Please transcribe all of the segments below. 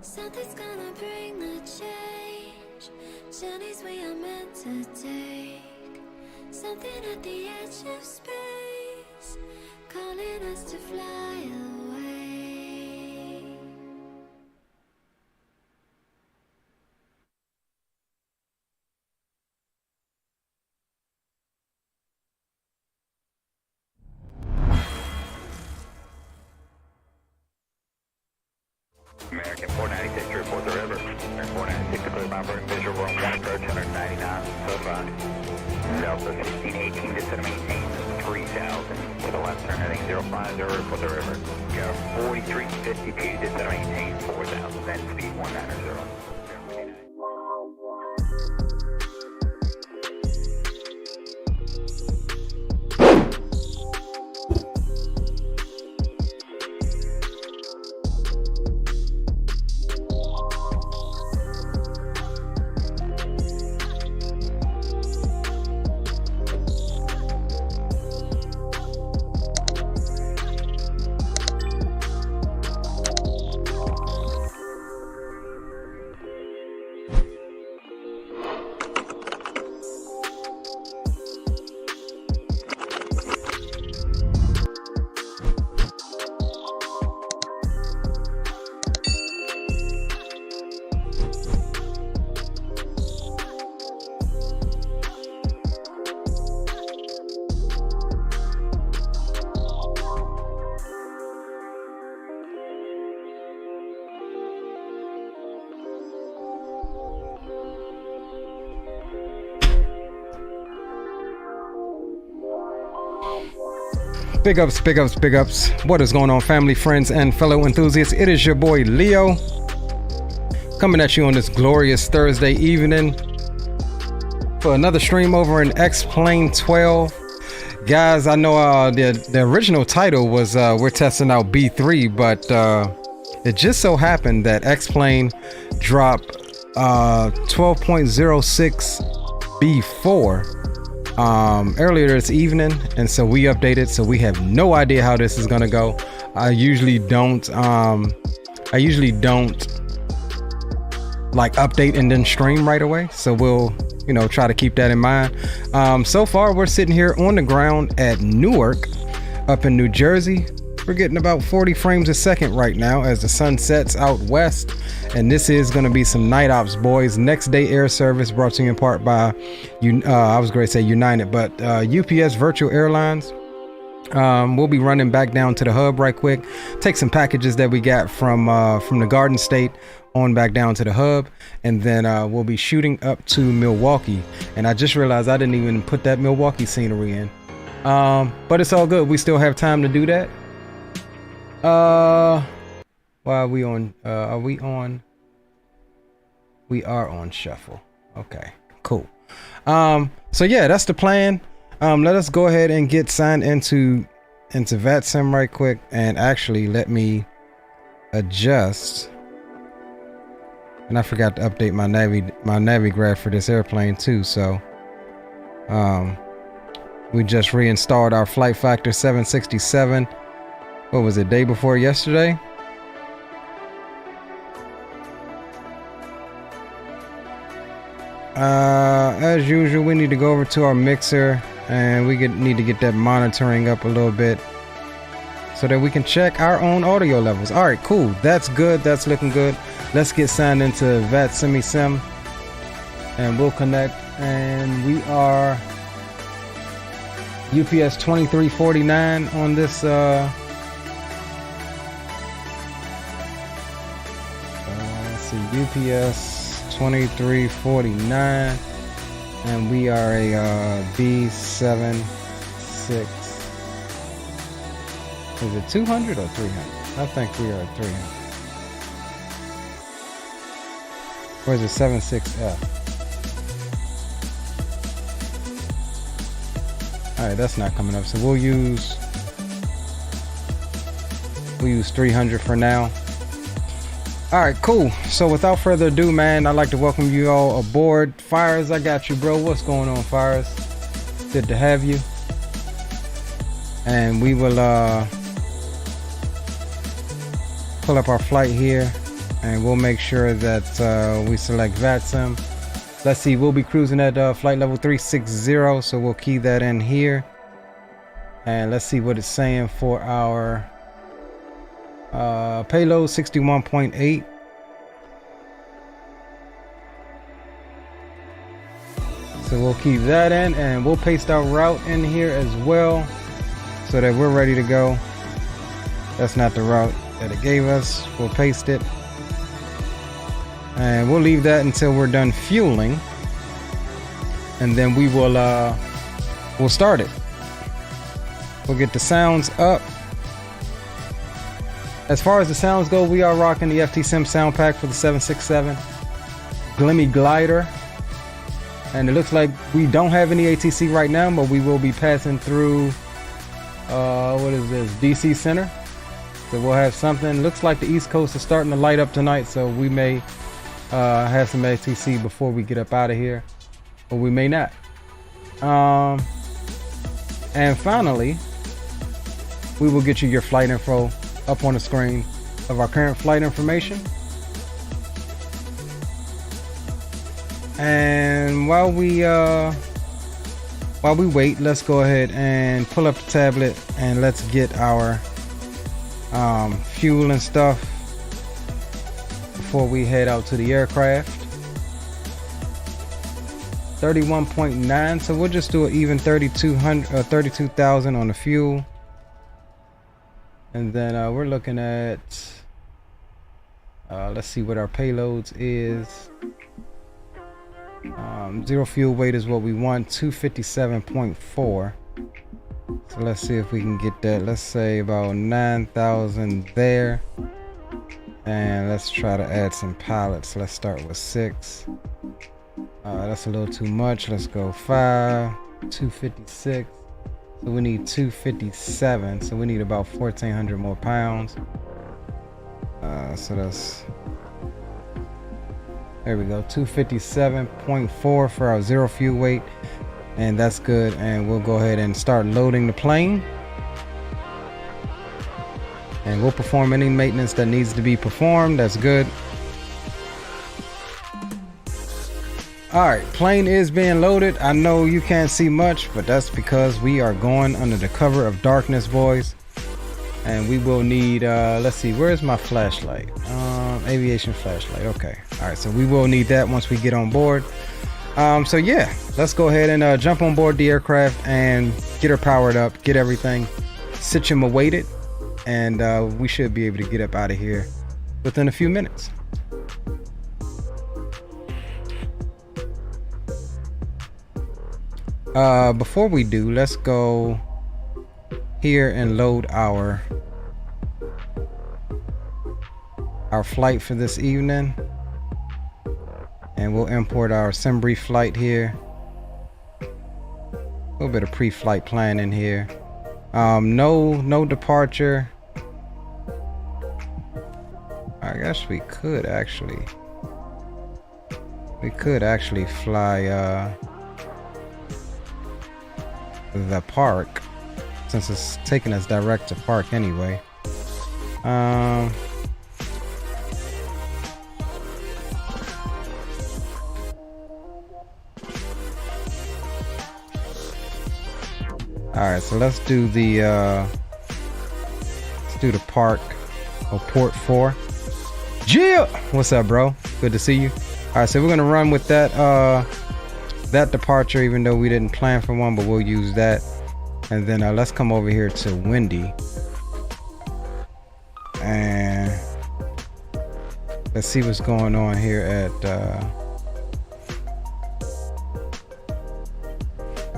Something's gonna bring the change. Journeys we are meant to take. Something at the edge of space, calling us to fly away. American 496 to report the river. American 496 to clear by burn visual room 1 approach 199, so far. Delta 1618 to set maintain 3000 to the left turn heading 050 report the river. Go 4352 to set maintain 4000, then speed 190. Big ups, big ups, big ups. What is going on, family, friends, and fellow enthusiasts? It is your boy Leo coming at you on this glorious Thursday evening for another stream over in XPlane 12. Guys, I know the original title was we're testing out B3, but it just so happened that XPlane dropped 12.06 B4 earlier this evening, and so we updated, so we have no idea how this is gonna go. I usually don't like update and then stream right away, so we'll try to keep that in mind. So far we're sitting here on the ground at Newark up in New Jersey. We're getting about 40 frames a second right now as the sun sets out west, and this is going to be some night ops, boys. Next day air service brought to you in part by I was going to say United, but UPS Virtual Airlines. We'll be running back down to the hub right quick, take some packages that we got from the Garden State on back down to the hub, and then we'll be shooting up to Milwaukee. And I just realized I didn't even put that Milwaukee scenery in, but it's all good. We still have time to do that. Why are we on? Are we on? We are on shuffle. Okay, cool. So yeah, that's the plan. Let us go ahead and get signed into VATSIM right quick, and actually let me adjust. And I forgot to update my Navigraph for this airplane too. So we just reinstalled our flight factor 767. What was it, day before yesterday? As usual, we need to go over to our mixer, and we need to get that monitoring up a little bit so that we can check our own audio levels. All right, cool. That's good. That's looking good. Let's get signed into VATSIM, and we'll connect. And we are UPS 2349 on this. Let's see, UPS 2349, and we are a B76. Is it 200 or 300? I think we are 300. Where's the 76F? All right, that's not coming up. So we'll use 300 for now. All right, cool. So without further ado, man, I'd like to welcome you all aboard. Fires, I got you, bro. What's going on, Fires? Good to have you. And we will pull up our flight here. and we'll make sure that we select VATSIM. Let's see, we'll be cruising at flight level 360, so we'll key that in here. And let's see what it's saying for our payload, 61.8. So we'll keep that in, and we'll paste our route in here as well so that we're ready to go. That's not the route that it gave us. We'll paste it, and we'll leave that until we're done fueling, and then we will we'll start it. We'll get the sounds up. As far as the sounds go, we are rocking the FT Sim sound pack for the 767 Glimmy Glider. And it looks like we don't have any ATC right now, but we will be passing through, what is this, DC Center. So we'll have something. Looks like the East Coast is starting to light up tonight, so we may have some ATC before we get up out of here, or we may not. And finally, we will get you your flight info up on the screen of our current flight information. And while we wait, let's go ahead and pull up the tablet and let's get our fuel and stuff before we head out to the aircraft. 31.9, so we'll just do an even 32,000 on the fuel. And then we're looking at let's see what our payloads is. Zero fuel weight is what we want, 257.4. So let's see if we can get that. Let's say about 9,000 there, and let's try to add some pallets. Let's start with 6. That's a little too much. Let's go 5, 256. So we need 257. So we need about 1,400 more pounds. So that's, there we go, 257.4 for our zero fuel weight, and that's good. And we'll go ahead and start loading the plane, and we'll perform any maintenance that needs to be performed. That's good. Alright, plane is being loaded. I know you can't see much, but that's because we are going under the cover of darkness, boys. And we will need, let's see, where's my flashlight? Aviation flashlight, okay. Alright, so we will need that once we get on board. So yeah, let's go ahead and jump on board the aircraft and get her powered up, get everything situated, and we should be able to get up out of here within a few minutes. Before we do, let's go here and load our flight for this evening, and we'll import our SimBrief flight here. A little bit of pre-flight planning here. No departure. I guess we could actually fly the park, since it's taking us direct to park anyway. Alright, so let's do the park or port 4. Yeah, what's up, bro? Good to see you. Alright, so we're gonna run with that departure, even though we didn't plan for one, but we'll use that. And then let's come over here to Windy, and let's see what's going on here at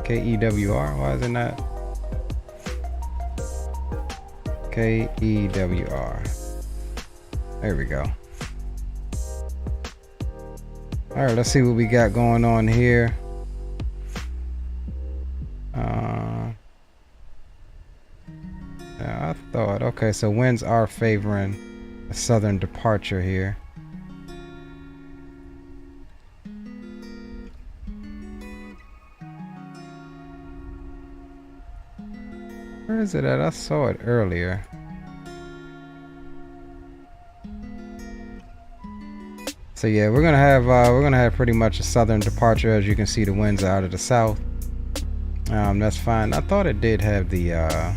KEWR. Why is it not KEWR? There we go. All right, let's see what we got going on here. I thought, okay, so winds are favoring a southern departure here. Where is it at? I saw it earlier. So yeah, we're gonna have pretty much a southern departure. As you can see, the winds are out of the south. That's fine. I thought it did have the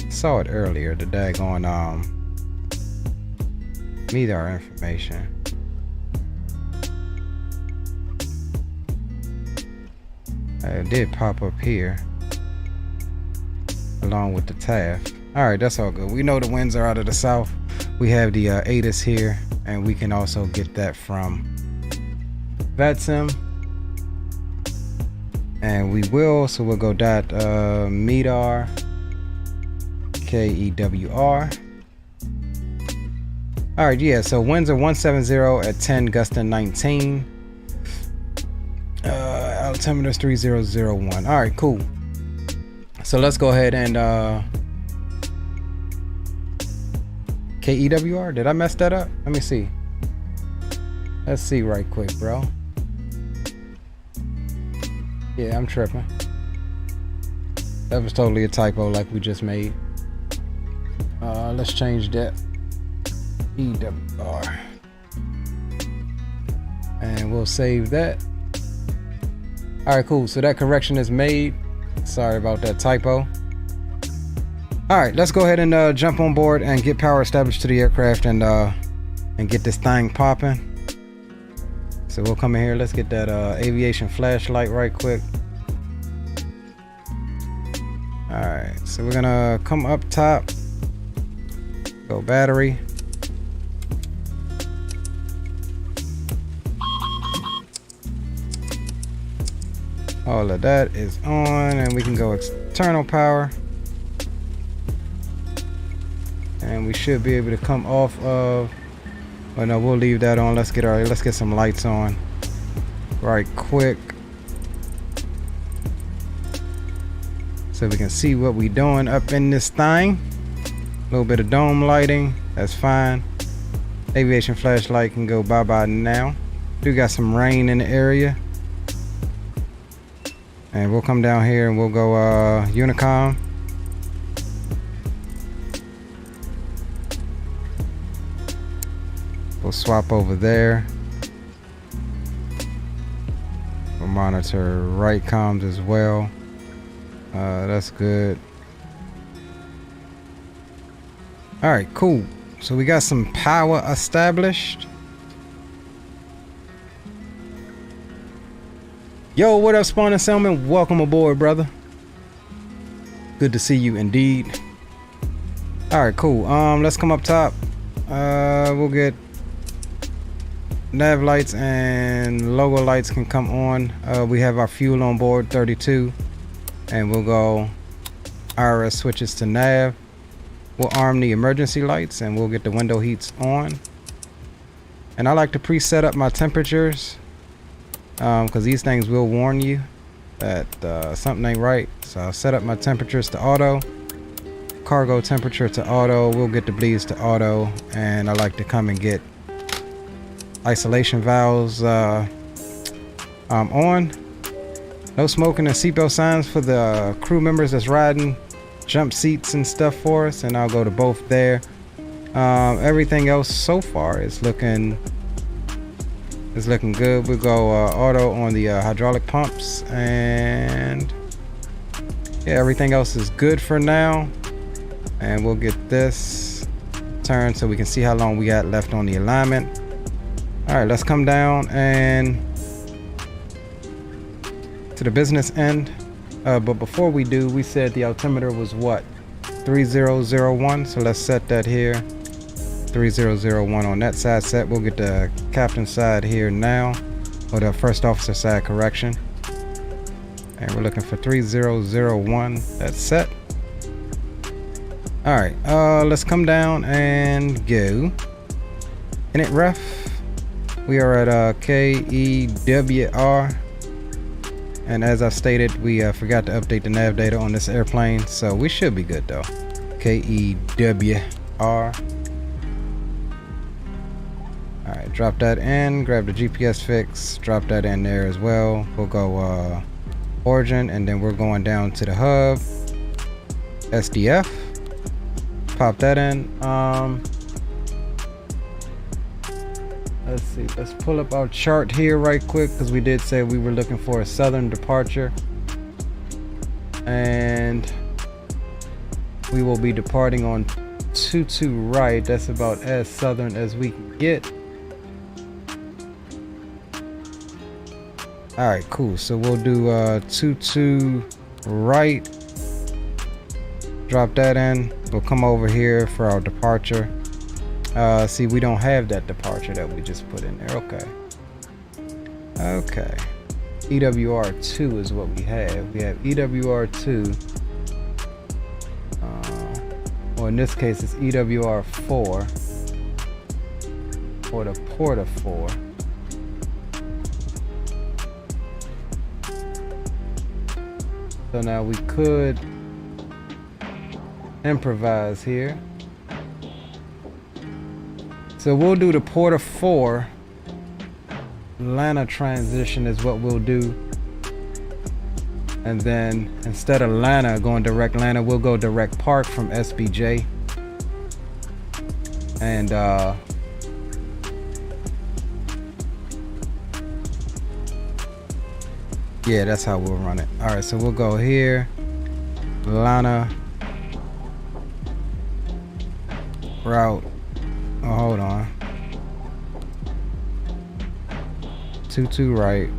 saw it earlier, the daggone MEDAR information. It did pop up here along with the TAF. All right, that's all good. We know the winds are out of the south. We have the ATIS here, and we can also get that from VATSIM. And we will, so we'll go dot MEDAR KEWR. All right, yeah, so winds are 170 at 10, gusting 19. Altimeter's 3001. All right, cool. So let's go ahead and KEWR. Did I mess that up? Let me see. Let's see right quick, bro. Yeah, I'm tripping. That was totally a typo like we just made. Let's change that. EWR. And we'll save that. All right, cool. So that correction is made. Sorry about that typo. All right, let's go ahead and jump on board and get power established to the aircraft and get this thing popping. So we'll come in here. Let's get that aviation flashlight right quick. All right, so we're gonna come up top. Go battery. All of that is on, and we can go external power. And we should be able to come off of, well, no, we'll leave that on. Let's get some lights on right quick so we can see what we doing up in this thing. A little bit of dome lighting, that's fine. Aviation flashlight can go bye-bye now. Do got some rain in the area. And we'll come down here and we'll go Unicom. We'll swap over there. We'll monitor right comms as well. That's good. All right, cool. So we got some power established. Yo, what up, Spawn and Selman? Welcome aboard, brother. Good to see you indeed. All right, cool. Let's come up top. We'll get nav lights and logo lights can come on. We have our fuel on board, 32, and we'll go Aorus switches to nav. We'll arm the emergency lights and we'll get the window heats on. And I like to preset up my temperatures because these things will warn you that something ain't right. So I'll set up my temperatures to auto, cargo temperature to auto. We'll get the bleeds to auto, and I like to come and get isolation valves on. No smoking and seatbelt signs for the crew members that's riding jump seats and stuff for us, and I'll go to both there. Everything else so far is looking good. We'll go auto on the hydraulic pumps, and yeah, everything else is good for now. And we'll get this turned so we can see how long we got left on the alignment. All right, let's come down and to the business end. But before we do, we said the altimeter was what? 3001. So let's set that here. 3001 on that side set. We'll get the captain side here now, or the first officer side, correction. And we're looking for 3001. That's set. All right, let's come down and go. Init ref. We are at KEWR. And as I stated, we forgot to update the nav data on this airplane, so we should be good though. KEWR. All right, drop that in, grab the GPS fix, drop that in there as well. We'll go origin, and then we're going down to the hub. SDF. Pop that in. Let's see, let's pull up our chart here right quick, because we did say we were looking for a southern departure, and we will be departing on 22 right. That's about as southern as we can get. All right, cool. So we'll do 22 right, drop that in. We'll come over here for our departure. See, we don't have that departure that we just put in there. Okay, EWR2 is what we have. We have EWR2, or in this case it's EWR4 for the port of 4. So now we could improvise here. So we'll do the port of 4. LANA transition is what we'll do. And then instead of LANA going direct LANA, we'll go direct park from SBJ. And yeah, that's how we'll run it. All right, so we'll go here, LANA route. Oh, hold on. 22 right,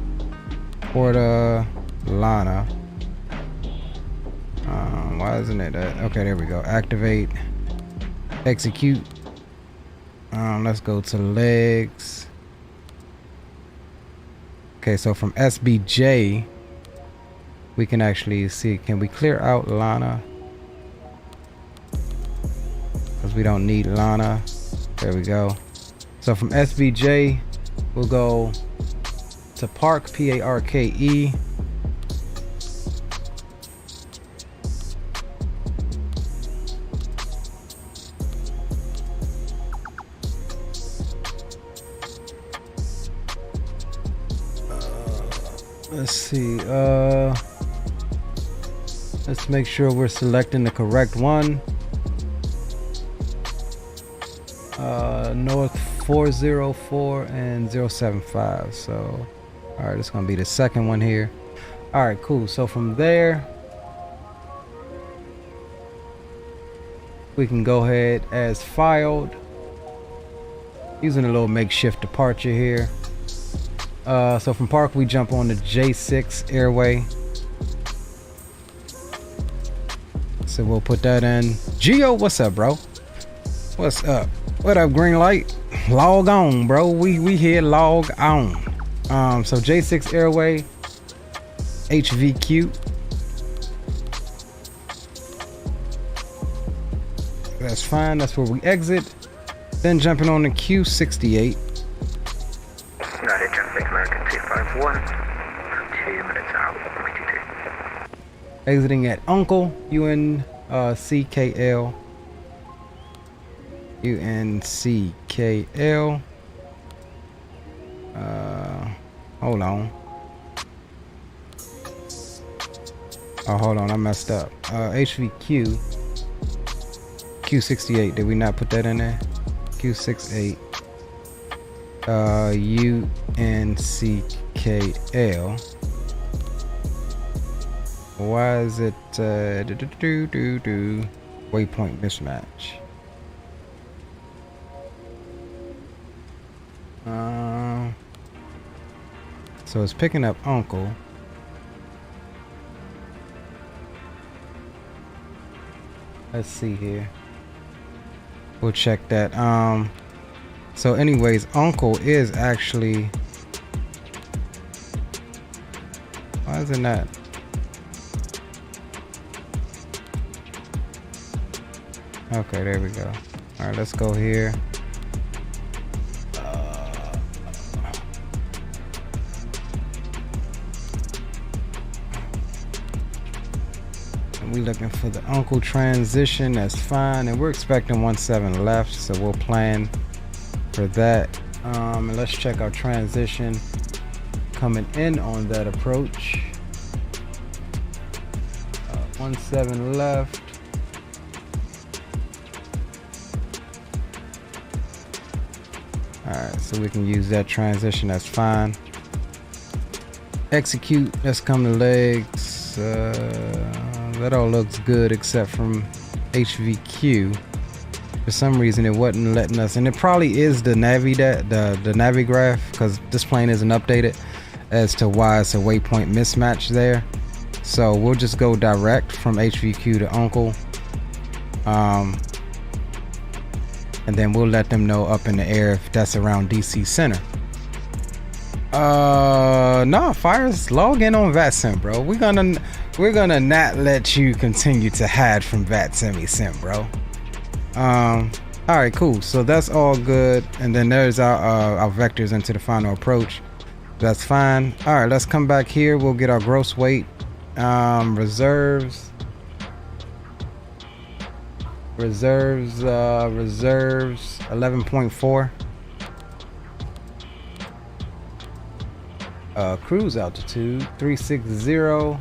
Porta LANA. Why isn't it that? Okay, there we go. Activate, execute. Let's go to legs. Okay, so from SBJ, we can actually see, can we clear out LANA? Because we don't need LANA. There we go. So from SBJ, we'll go to Park, P-A-R-K-E. Let's see, let's make sure we're selecting the correct one. North 404 and 075. So, all right, it's gonna be the second one here. All right, cool. So from there, we can go ahead as filed, using a little makeshift departure here. So from Park, we jump on the J6 airway. So we'll put that in. Geo, what's up, bro? What's up? What up, green light? Log on, bro. We here, log on. So J6 airway, HVQ. That's fine. That's where we exit. Then jumping on the Q68. United Traffic American 251, 2 minutes out, 22. Exiting at Uncle, UNCKL. UNCKL. Hold on. Oh, hold on, I messed up. HVQ. Q68, did we not put that in there? Q68. UNCKL. Why is it waypoint mismatch? So it's picking up Uncle. Let's see here. We'll check that. So anyways, Uncle is actually, why isn't that? Okay, there we go. All right, let's go here. We're looking for the Uncle transition. That's fine, and we're expecting 17 left, so we'll plan for that. And let's check our transition coming in on that approach. 17 left. Alright, so we can use that transition, that's fine. Execute, let's come to legs. That all looks good except from HVQ. For some reason it wasn't letting us, and it probably is the Navi graph, because this plane isn't updated as to why it's a waypoint mismatch there. So we'll just go direct from HVQ to Uncle. And then we'll let them know up in the air if that's around DC center. No, Fires, log in on VATSIM, bro. We're gonna not let you continue to hide from VATSIM sim, bro. All right, cool. So that's all good. And then there's our vectors into the final approach. That's fine. All right, let's come back here. We'll get our gross weight. Reserves 11.4. Cruise altitude 360.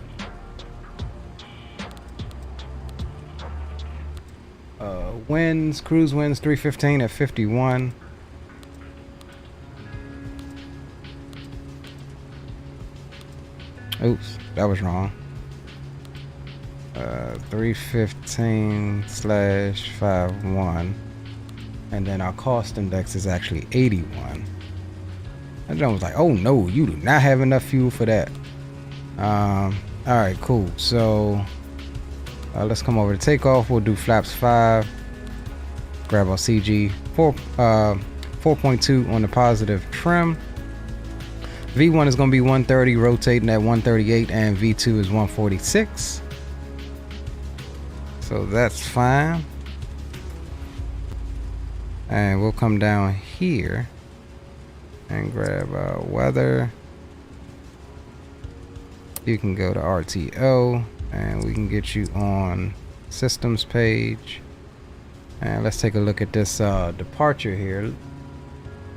Winds, cruise winds 315 at 51. Oops, that was wrong. 315/51, and then our cost index is actually 81. That John was like, oh no, you do not have enough fuel for that. All right, cool. So let's come over to takeoff. We'll do flaps 5. Grab our CG 4.2 on the positive trim. V1 is going to be 130, rotating at 138, and V2 is 146. So that's fine. And we'll come down here and grab weather. You can go to RTO and we can get you on systems page. And let's take a look at this departure here. A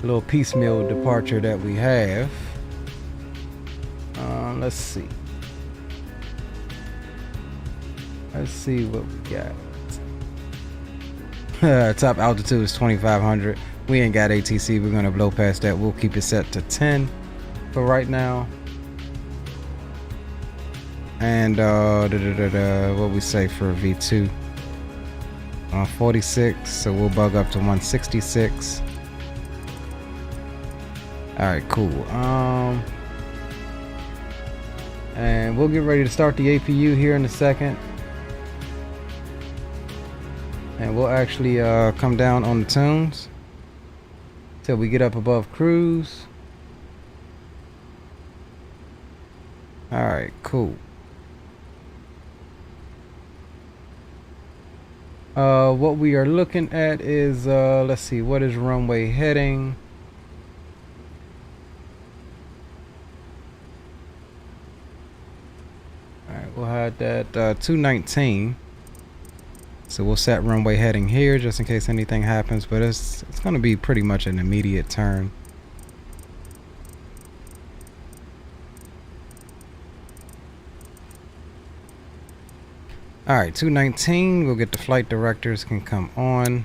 little piecemeal departure that we have. Let's see. Let's see what we got. Top altitude is 2,500. We ain't got ATC. We're gonna blow past that. We'll keep it set to 10 for right now. And what we say for V2? 46. So we'll bug up to 166. All right, cool. And we'll get ready to start the APU here in a second. And we'll actually come down on the tunes till we get up above cruise. All right, cool. What we are looking at is, let's see, what is runway heading? All right, we'll have that 219. So we'll set runway heading here just in case anything happens, but it's going to be pretty much an immediate turn. All right, 219, we'll get the flight directors can come on.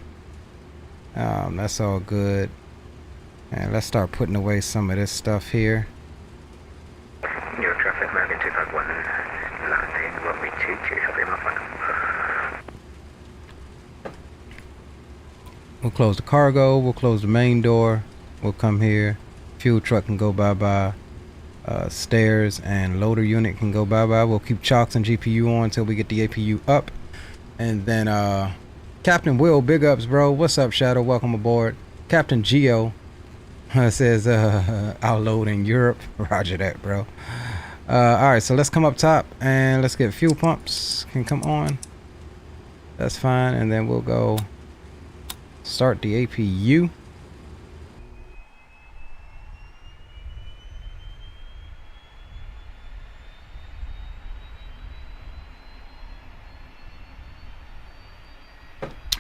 That's all good. And let's start putting away some of this stuff here. Your traffic, American 251, landing runway 22, copy my flight. We'll close the cargo, we'll close the main door, we'll come here. Fuel truck can go bye-bye. Stairs and loader unit can go bye-bye. We'll keep chocks and GPU on until we get the APU up. And then Captain Will, big ups, bro. What's up, Shadow? Welcome aboard. Captain Geo says I'll load in Europe. Roger that, bro. Alright, so let's come up top and let's get fuel pumps can come on. That's fine. And then we'll go start the APU.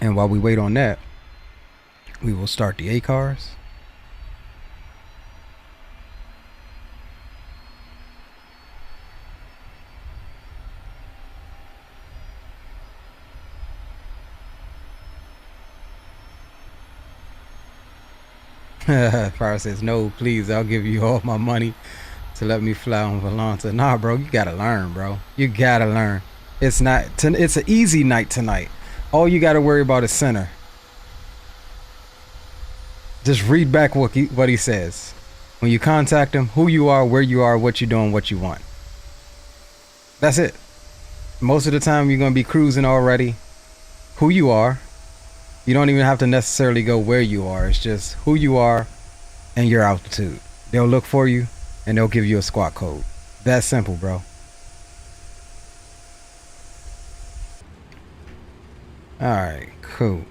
And while we wait on that, we will start the ACARs. Fire says, no, please, I'll give you all my money to let me fly on Volanta. Nah, bro, you gotta learn, bro. You gotta learn. It's it's an easy night tonight. All you gotta worry about is center. Just read back what he says. When you contact him, who you are, where you are, what you're doing, what you want. That's it. Most of the time, you're gonna be cruising already. Who you are. You don't even have to necessarily go where you are. It's just who you are and your altitude. They'll look for you and they'll give you a squawk code. That simple, bro. Alright, cool.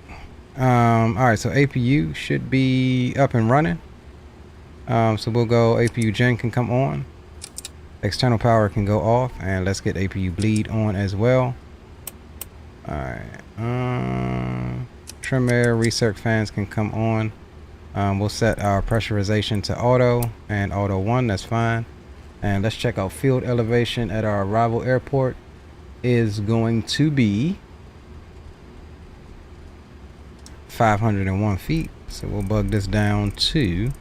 Alright, so APU should be up and running. So we'll go APU gen can come on. External power can go off, and let's get APU bleed on as well. Alright. Trim air, recirc fans can come on. We'll set our pressurization to auto and auto 1, that's fine. And let's check out field elevation at our arrival airport is going to be 501 feet. So we'll bug this down to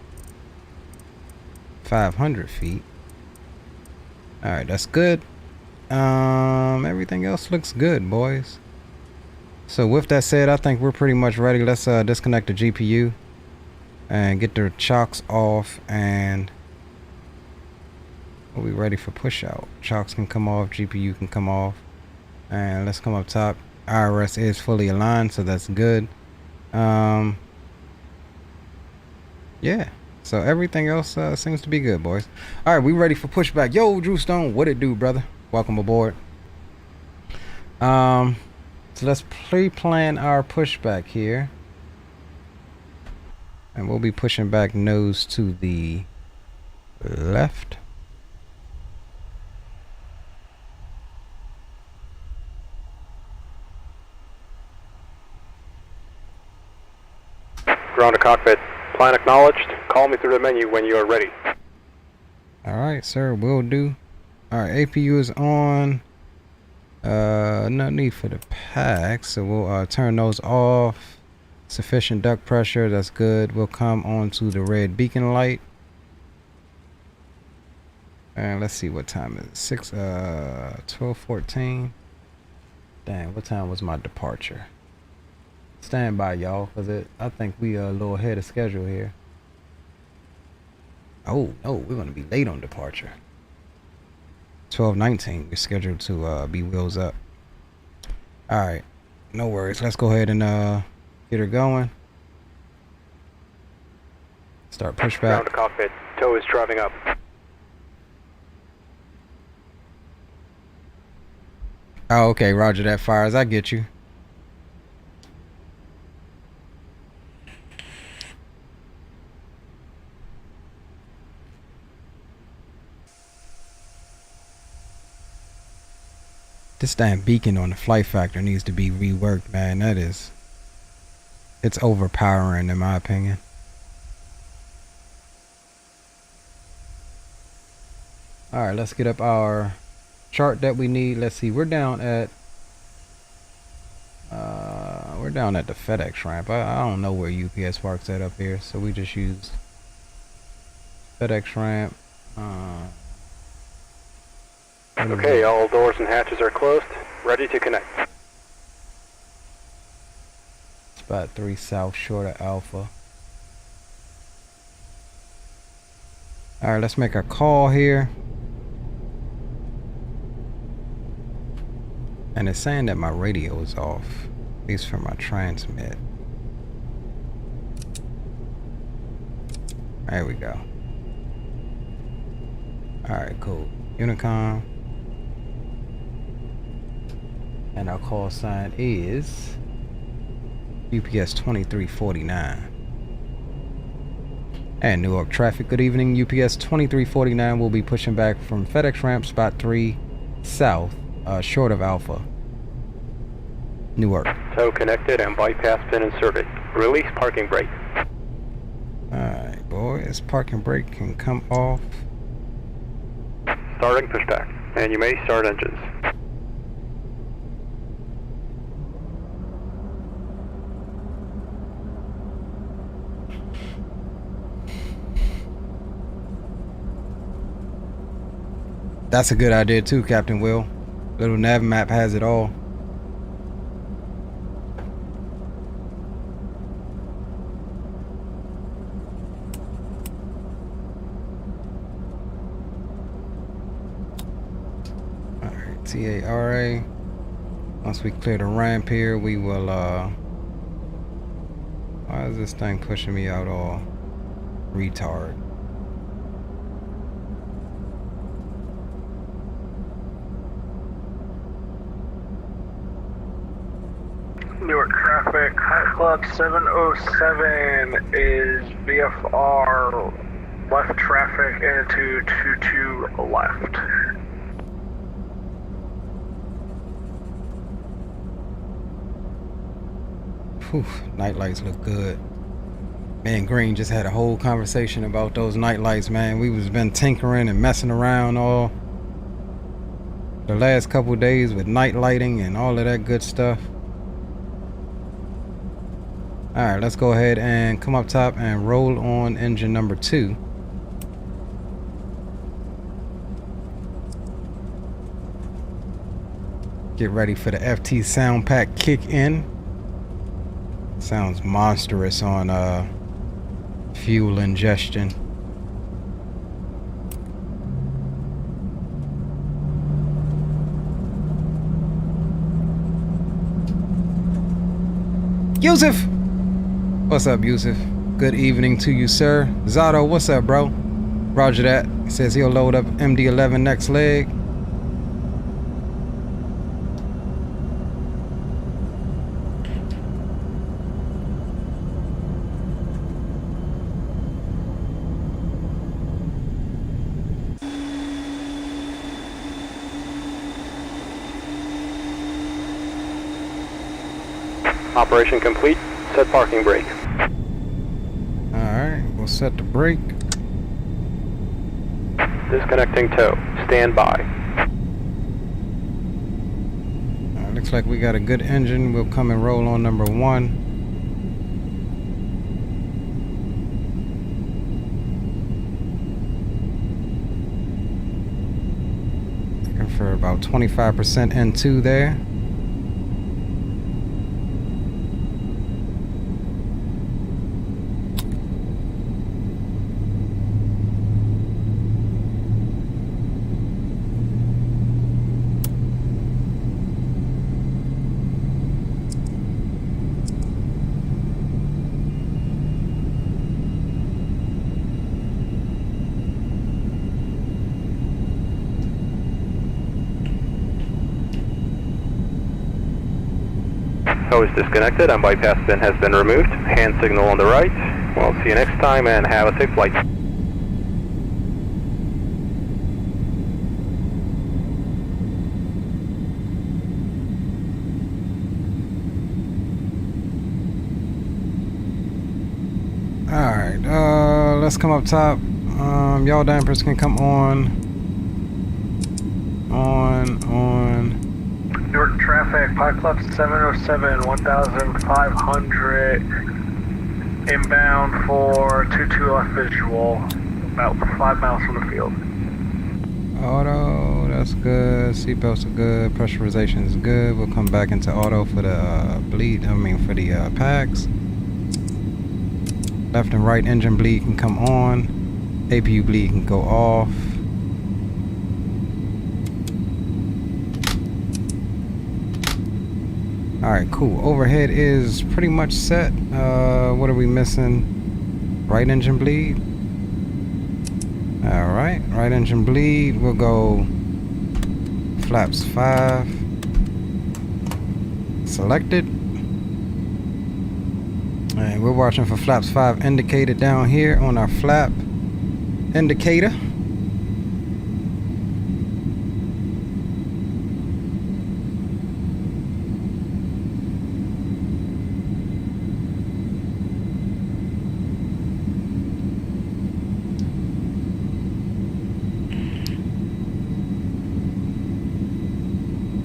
500 feet. Alright, that's good. Everything else looks good, boys. So with that said, I think we're pretty much ready. Let's disconnect the GPU and get the chocks off, and we'll be ready for push out. Chocks can come off, GPU can come off, and let's come up top. Aorus is fully aligned, so that's good. Yeah, so everything else seems to be good, boys. All right, we ready for pushback. Yo, Drew Stone, what it do, brother? Welcome aboard. So let's pre-plan our pushback here, and we'll be pushing back nose to the left. Ground to cockpit. Plan acknowledged. Call me through the menu when you are ready. All right, sir, will do. All right, APU is on. No need for the packs, so we'll turn those off. Sufficient duct pressure, that's good. We'll come on to the red beacon light. And let's see what time it is. 12:14. Dang, what time was my departure? Stand by, y'all, because I think we are a little ahead of schedule here. Oh no, we're gonna be late on departure. 12:19. We're scheduled to be wheels up. All right, no worries. Let's go ahead and get her going. Start pushback. Ground to cockpit. Tow is driving up. Oh, okay. Roger that. Fires. I get you. This damn beacon on the flight factor needs to be reworked, man. It's overpowering in my opinion. All right, let's get up our chart that we need. Let's see, we're down at the FedEx ramp. I don't know where UPSVAC's at up here, so we just used FedEx ramp. Okay, all doors and hatches are closed. Ready to connect. Spot 3 south, short of Alpha. All right, let's make a call here. And it's saying that my radio is off, at least for my transmit. There we go. All right, cool. Unicom. And our call sign is UPS 2349. And Newark traffic, good evening. UPS 2349 will be pushing back from FedEx ramp spot 3 south, short of Alpha. Newark. Tow connected and bypass pin inserted. Release parking brake. Alright, boys. Parking brake can come off. Starting pushback. And you may start engines. That's a good idea too, Captain Will. Little nav map has it all. Alright, TARA. Once we clear the ramp here, we will why is this thing pushing me out all retard? Newark traffic, High Club 707 is VFR left traffic into 22 left. Whew, night lights look good. Me and Green just had a whole conversation about those night lights, man. We was been tinkering and messing around all the last couple days with night lighting and all of that good stuff. Alright, let's go ahead and come up top and roll on engine number 2. Get ready for the FT sound pack kick in. Sounds monstrous on fuel ingestion. Yusuf! What's up, Yusuf? Good evening to you, sir. Zato, what's up, bro? Roger that. He says he'll load up MD-11 next leg. Operation complete. Set parking brake. Alright, we'll set the brake. Disconnecting tow. Stand by. Looks like we got a good engine. We'll come and roll on number 1. Looking for about 25% N2 there. Tow is disconnected and bypass bin has been removed. Hand signal on the right. We'll see you next time and have a safe flight. Alright, let's come up top. Y'all dampers can come on. Newark traffic, High Club 707, 1500, inbound for 22 left visual, about 5 miles from the field. Auto, that's good. Seatbelts are good. Pressurization is good. We'll come back into auto for the for the packs. Left and right engine bleed can come on. APU bleed can go off. Alright, cool. Overhead is pretty much set. What are we missing? Right engine bleed. Alright, right engine bleed. We'll go flaps 5. Selected. And we're watching for flaps 5 indicated down here on our flap indicator.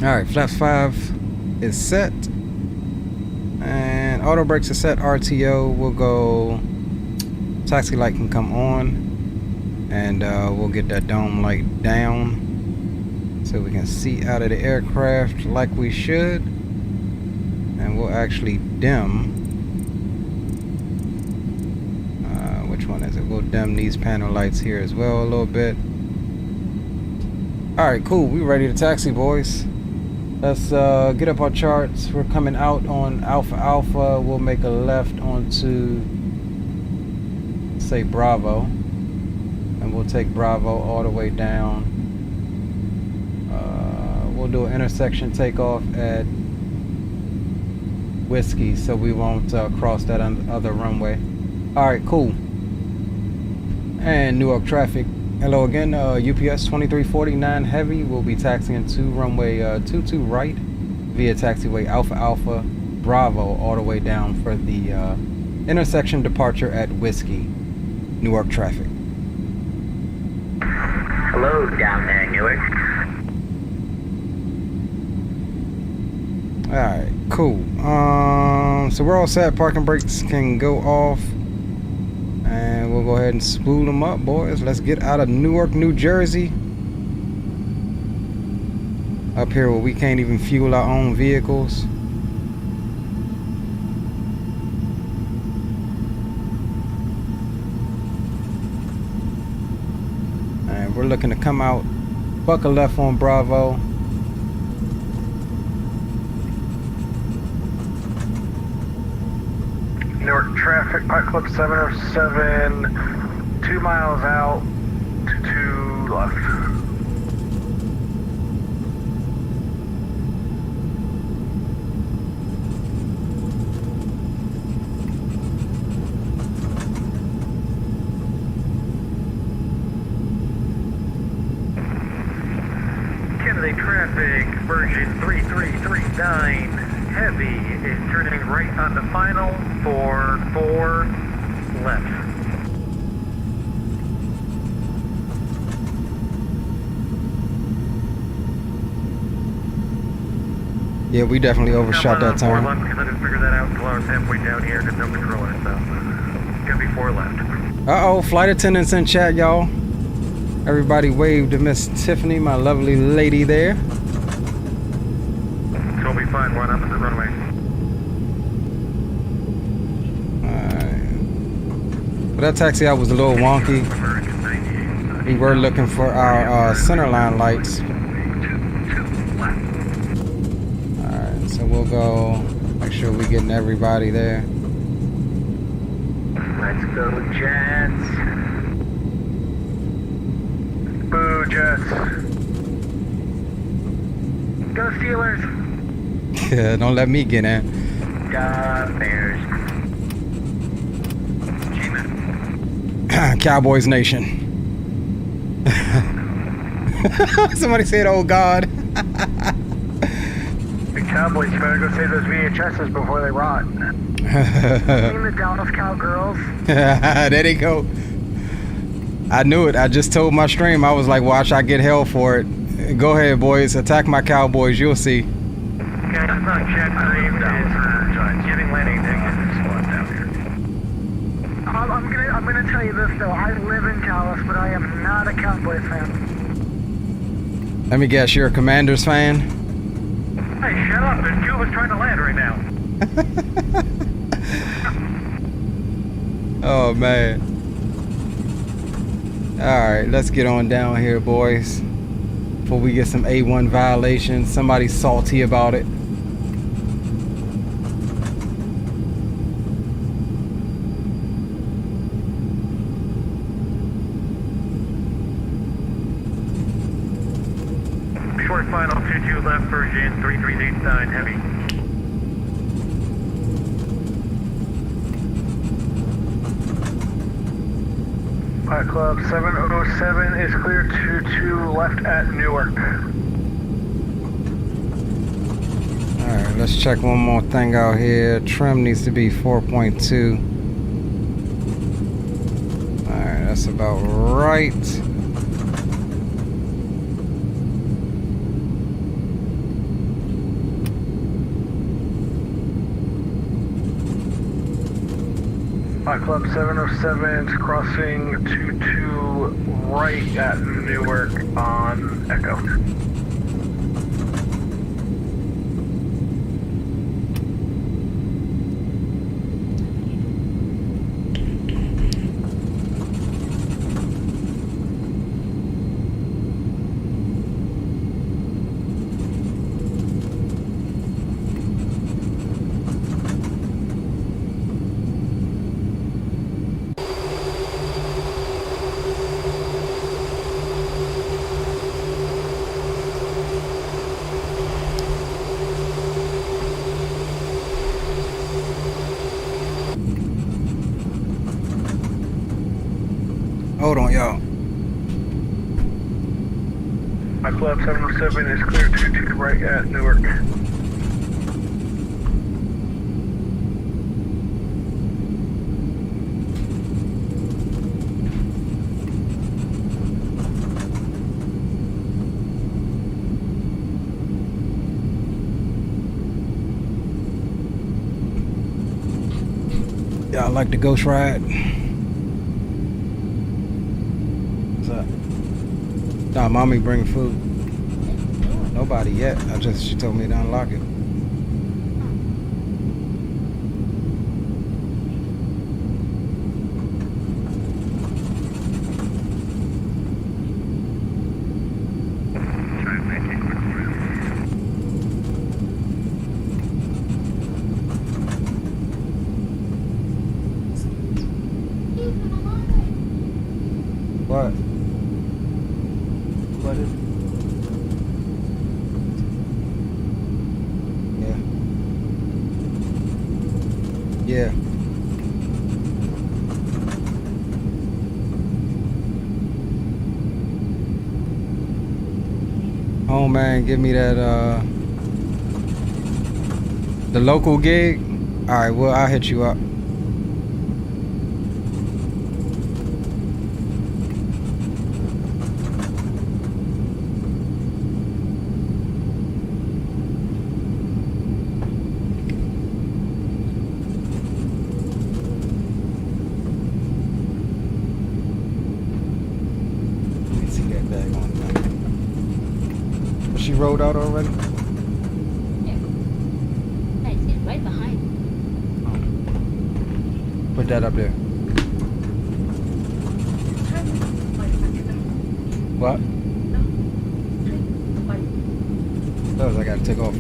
Alright, flaps 5 is set. And auto brakes are set. RTO will go. Taxi light can come on. And we'll get that dome light down. so we can see out of the aircraft like we should. And we'll actually dim. Which one is it? We'll dim these panel lights here as well a little bit. Alright, cool. We ready to taxi, boys. Let's get up our charts. We're coming out on Alpha Alpha. We'll make a left onto, say, Bravo. And we'll take Bravo all the way down. We'll do an intersection takeoff at Whiskey so we won't cross that other runway. Alright, cool. And Newark traffic. Hello again, UPS 2349 Heavy will be taxiing to runway 22 right via taxiway Alpha Alpha Bravo all the way down for the intersection departure at Whiskey. Newark traffic. Hello, down there, Newark. Alright, cool. So we're all set. Parking brakes can go off. And we'll go ahead and spool them up, boys. Let's get out of Newark, New Jersey. Up here where we can't even fuel our own vehicles. And we're looking to come out, buckle left on Bravo. Newark traffic, Park Club 707, 2 miles out to left. Kennedy traffic, version 3339. Heavy is turning right on the final for 4 left. Yeah, we definitely overshot that time. 4 left because I didn't figure that out until I was halfway down here because no controller, so it's gonna be 4 left. Uh-oh, flight attendants in chat, y'all. Everybody wave to Miss Tiffany, my lovely lady there. So we'll be fine, run up at the runway. But that taxi out was a little wonky. We were looking for our center line lights. Alright, so we'll go make sure we're getting everybody there. Let's go, Jets. Boo, Jets. Go Steelers! Don't let me get in. Bears. Cowboys Nation. Somebody said, oh God. The Cowboys, you better go save those VHSs before they rot. Seen the Dallas Cowgirls? There they go. I knew it. I just told my stream. I was like, watch, I get hell for it. Go ahead, boys. Attack my Cowboys. You'll see. Okay, it's not check. I'm giving landing tickets down here. I'm gonna tell you this though. I live in Dallas, but I am not a Cowboys fan. Let me guess, you're a Commanders fan? Hey, shut up! There's Cubans trying to land right now. Oh man. Alright, let's get on down here, boys. Before we get some A1 violations. Somebody's salty about it. Short final 22 left, version 3389 heavy. Park Club 707 is clear to 2 left at Newark. Alright, let's check one more thing out here. Trim needs to be 4.2. Alright, that's about right. Club 707 is crossing 22 right at Newark on Echo. Hold on, y'all. My club 707 is clear 22 right at Newark. Y'all like the ghost ride? What's up? Nah, mommy bring food. Nobody yet. She told me to unlock it. What? What is it? Yeah. Oh man, give me that the local gig. Alright, well I'll hit you up. She rolled out already? Yeah. Hey, it's right behind. Put that up there. What? Those I gotta take off.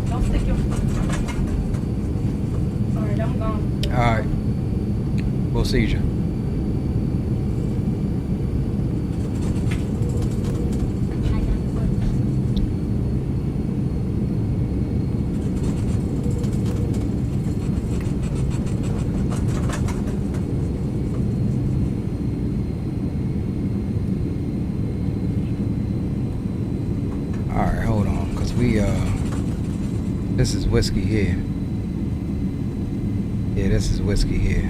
Don't stick your foot. Alright, I'm gone. Alright. We'll see you. This is whiskey here. Yeah, this is whiskey here.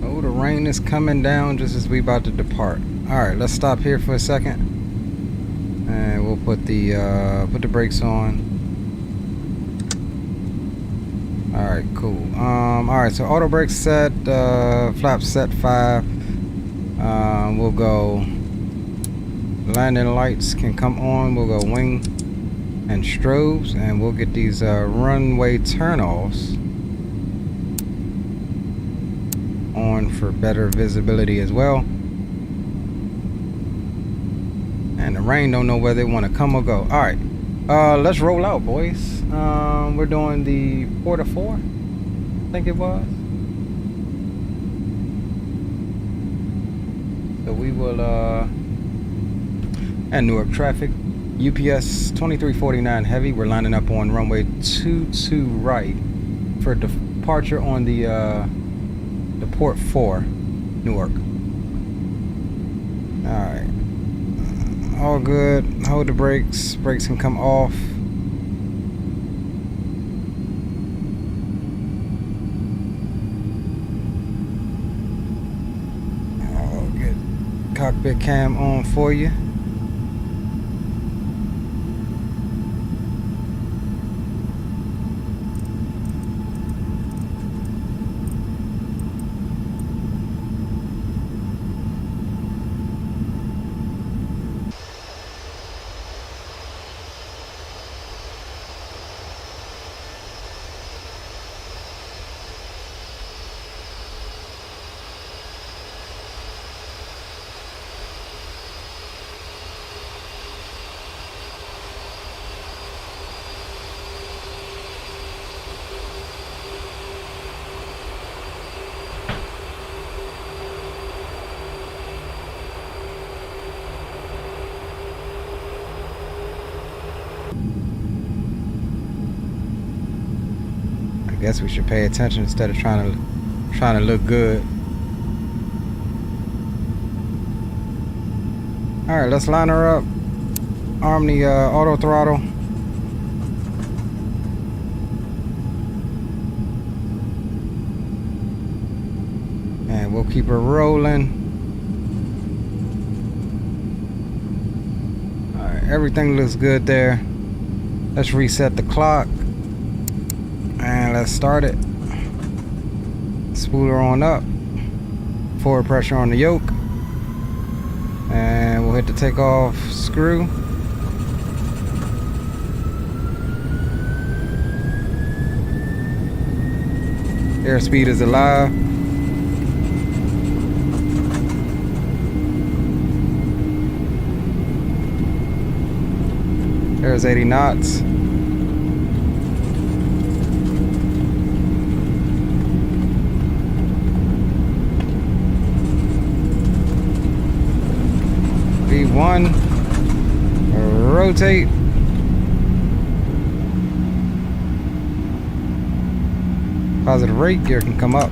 Oh, the rain is coming down just as we about to depart. Alright, let's stop here for a second. And we'll put the brakes on. Alright, cool. Alright, so auto brakes set, flaps set 5. We'll go landing lights can come on. We'll go wing and strobes, and we'll get these runway turn-offs on for better visibility as well. And the rain don't know whether they want to come or go. Alright, let's roll out, boys. We're doing the 4 to 4, I think it was. So we will and Newark traffic, UPS 2349 heavy. We're lining up on runway 22 right for departure on the port 4, Newark. Alright. All good. Hold the brakes. Brakes can come off. I'll get cockpit cam on for you. guess we should pay attention instead of trying to look good. All right, let's line her up. Arm the auto throttle. And we'll keep her rolling. All right, everything looks good there. Let's reset the clock. And let's start it. Spool her on up. Forward pressure on the yoke. And we'll hit the takeoff screw. Airspeed is alive. There's 80 knots. V1. Rotate. Positive rate gear can come up.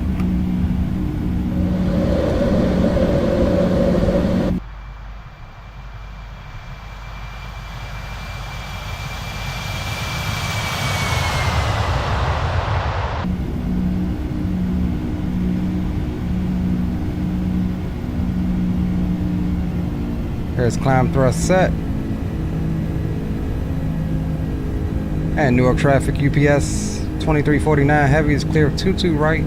There's climb thrust set. And Newark traffic UPS 2349 heavy is clear of 22 right,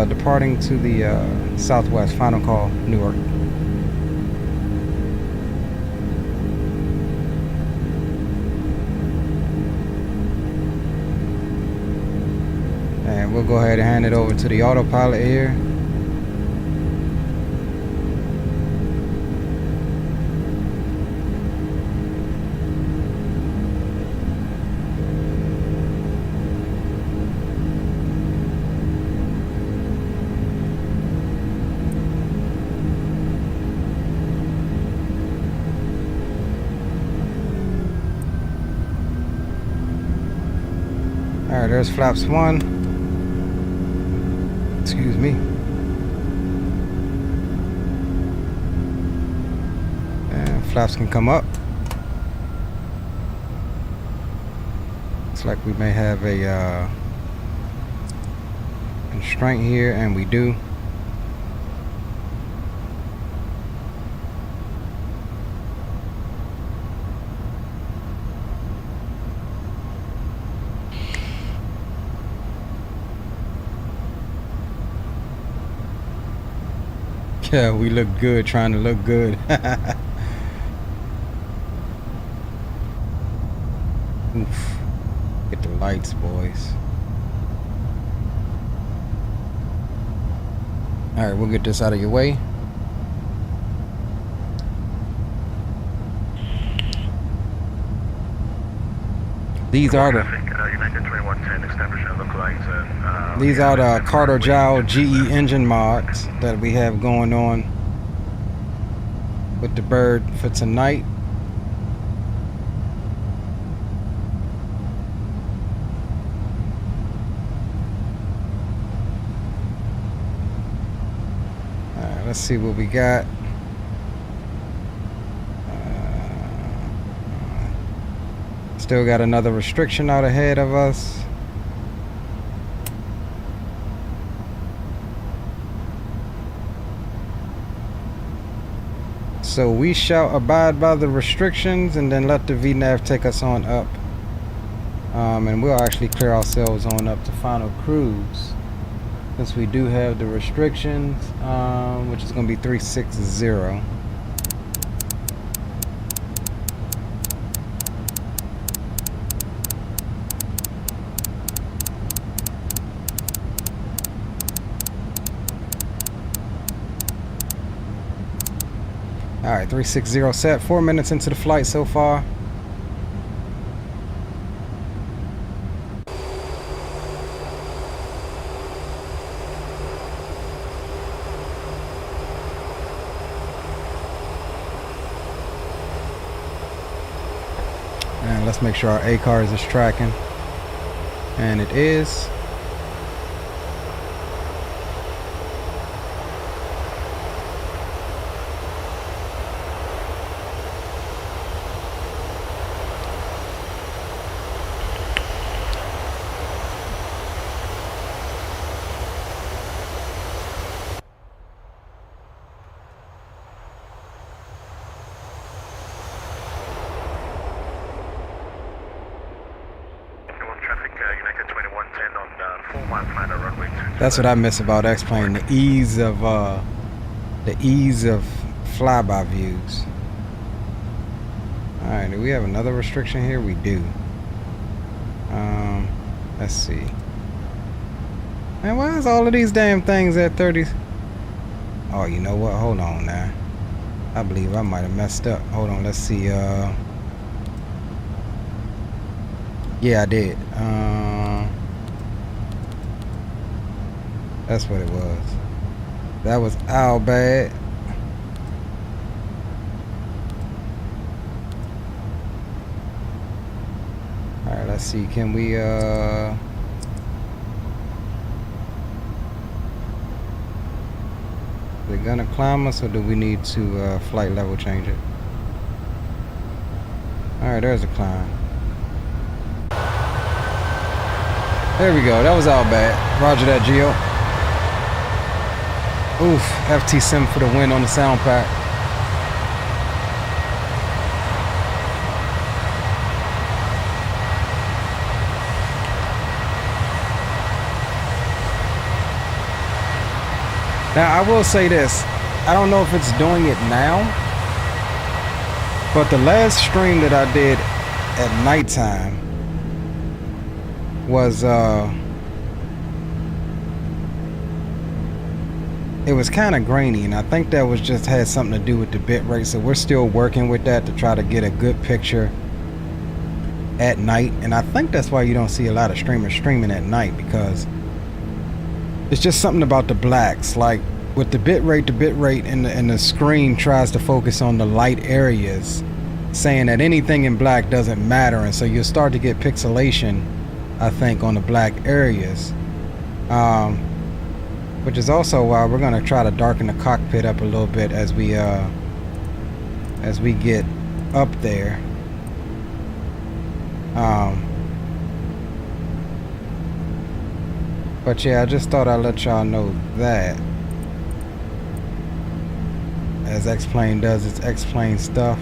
departing to the southwest. Final call, Newark. And we'll go ahead and hand it over to the autopilot here. Alright, there's flaps 1. Excuse me. And flaps can come up. Looks like we may have a constraint here, and we do. Yeah, we look good trying to look good. Oof. Get the lights, boys. Alright, we'll get this out of your way. These are the Carter Jowl GE engine mods that we have going on with the bird for tonight. Alright, let's see what we got. Still got another restriction out ahead of us. So we shall abide by the restrictions and then let the VNAV take us on up. And we'll actually clear ourselves on up to final cruise, since we do have the restrictions, which is going to be 360. Alright, 360 set. 4 minutes into the flight so far. And let's make sure our ACARS is tracking. And it is. That's what I miss about XPlane, the ease of flyby views. All right, do we have another restriction here? We do. Let's see. Man, why is all of these damn things at 30? Oh, you know what? Hold on now. I believe I might have messed up. Hold on, let's see. Yeah, I did. That's what it was. That was our bad. Alright, let's see. Can we is it gonna climb us, or do we need to flight level change it? Alright, there's a climb. There we go. That was our bad. Roger that, Geo. Oof, FT Sim for the win on the sound pack. Now, I will say this. I don't know if it's doing it now, but the last stream that I did at nighttime was, it was kind of grainy, and I think that was just had something to do with the bit rate. So we're still working with that to try to get a good picture at night. And I think that's why you don't see a lot of streamers streaming at night, because it's just something about the blacks. Like with the bit rate and the screen tries to focus on the light areas, saying that anything in black doesn't matter, and so you'll start to get pixelation, I think, on the black areas. Which is also why we're gonna try to darken the cockpit up a little bit as we get up there. But yeah, I just thought I'd let y'all know that as XPlane does its XPlane stuff.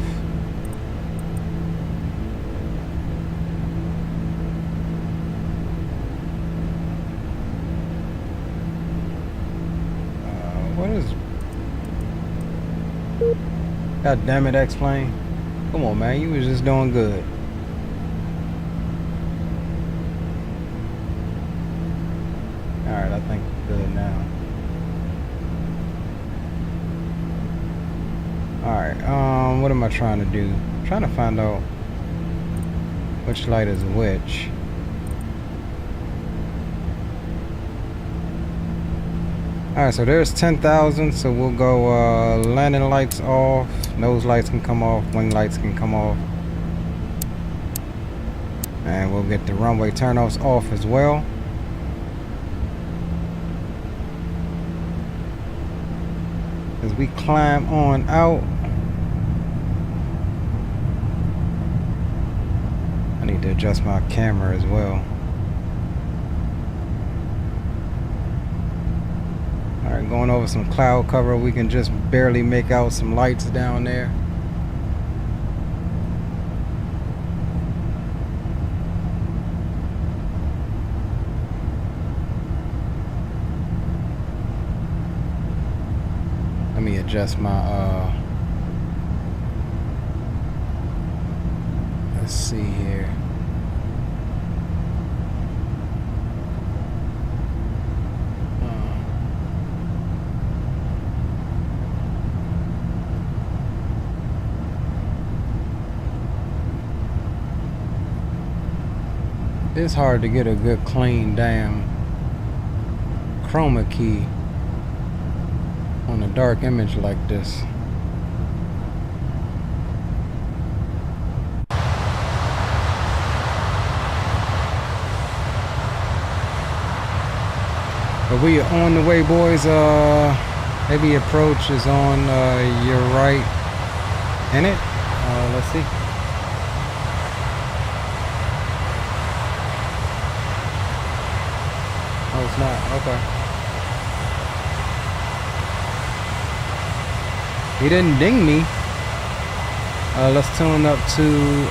What is... God damn it, XPlane. Come on, man, you was just doing good. Alright, I think we're good now. Alright, what am I trying to do? I'm trying to find out which light is which. Alright, so there's 10,000, so we'll go landing lights off, nose lights can come off, wing lights can come off. And we'll get the runway turnoffs off as well. As we climb on out. I need to adjust my camera as well. Alright, going over some cloud cover, we can just barely make out some lights down there. Let me adjust my let's see here. It's hard to get a good clean damn chroma key on a dark image like this. But we are on the way, boys. Heavy approach is on your right in it. Let's see. Oh, it's not. Okay. He didn't ding me. Let's tune up to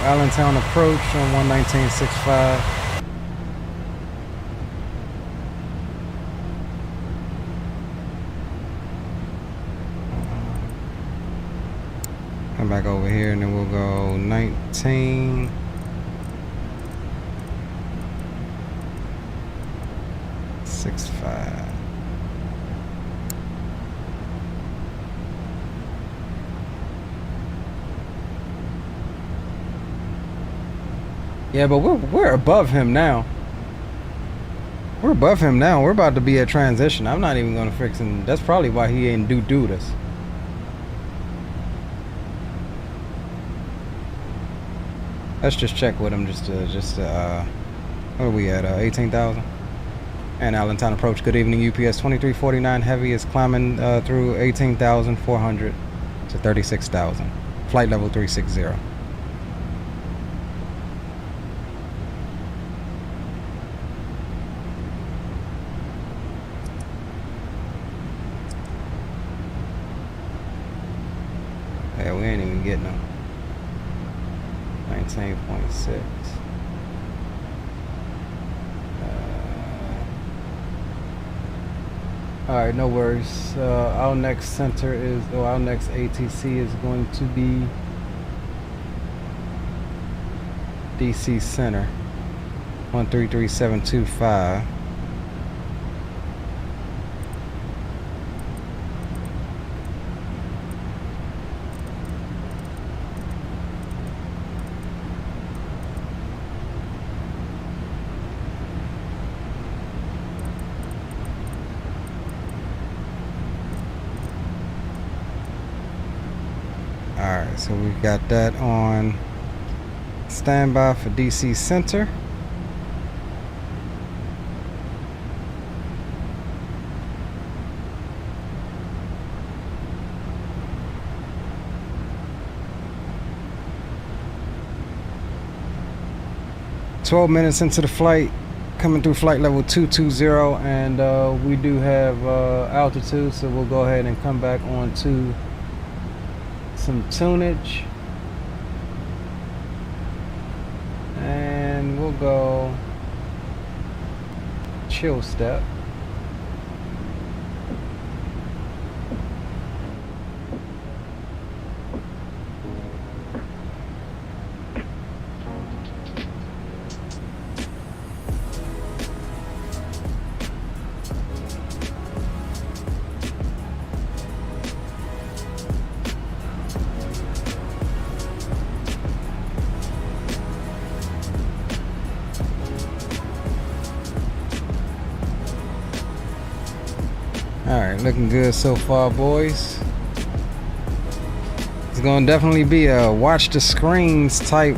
Allentown approach on 119.65. Come back over here and then we'll go 19. Six, 5. Yeah, but we're above him now. We're above him now. We're about to be at transition. I'm not even gonna fix him. That's probably why he ain't do this. Let's just check with him what are we at? 18,000. And Allentown approach. Good evening, UPS 2349 heavy is climbing through 18,400 to 36,000. Flight level 360. Yeah, we ain't even getting them. 19.6. Alright, no worries. Our next center is, our next ATC is going to be DC Center 133725. Alright, so we've got that on standby for DC Center. "12 minutes into the flight, coming through flight level 220, and we do have altitude, so we'll go ahead and come back on to some tunage, and we'll go chill step. Alright, looking good so far, boys. It's gonna definitely be a watch the screens type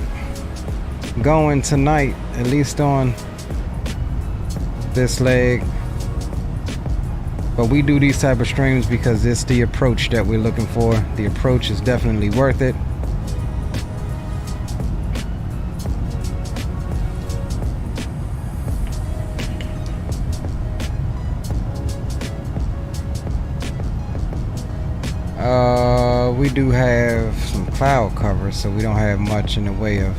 going tonight, at least on this leg. But we do these type of streams because it's the approach that we're looking for. The approach is definitely worth it. We do have some cloud cover, so we don't have much in the way of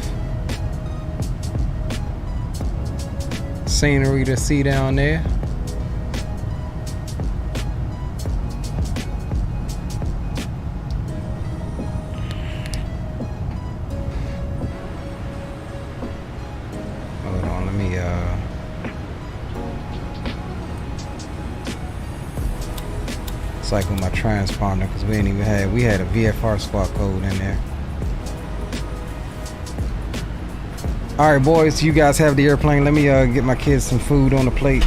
scenery to see down there. Hold on, let me cycle my transponder, because we had a VFR squad code in there. Alright, boys, you guys have the airplane. Let me get my kids some food on the plate,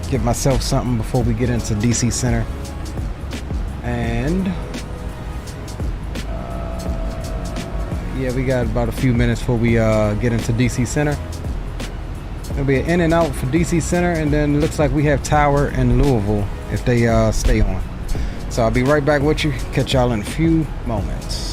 get myself something before we get into DC Center. And yeah, we got about a few minutes before we get into DC Center. It'll be an in and out for DC Center, and then it looks like we have Tower and Louisville if they stay on. So I'll be right back with you. Catch y'all in a few moments.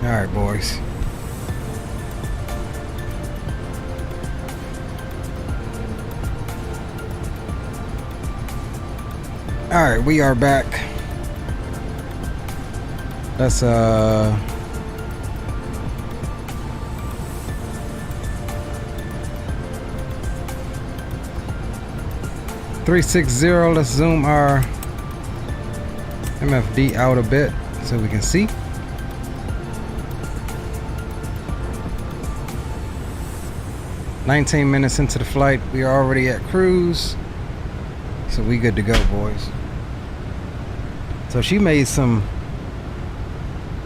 All right, boys. All right, we are back. That's 360. Let's zoom our MFD out a bit so we can see. "19 minutes into the flight, we are already at cruise, so we good to go, boys." So she made some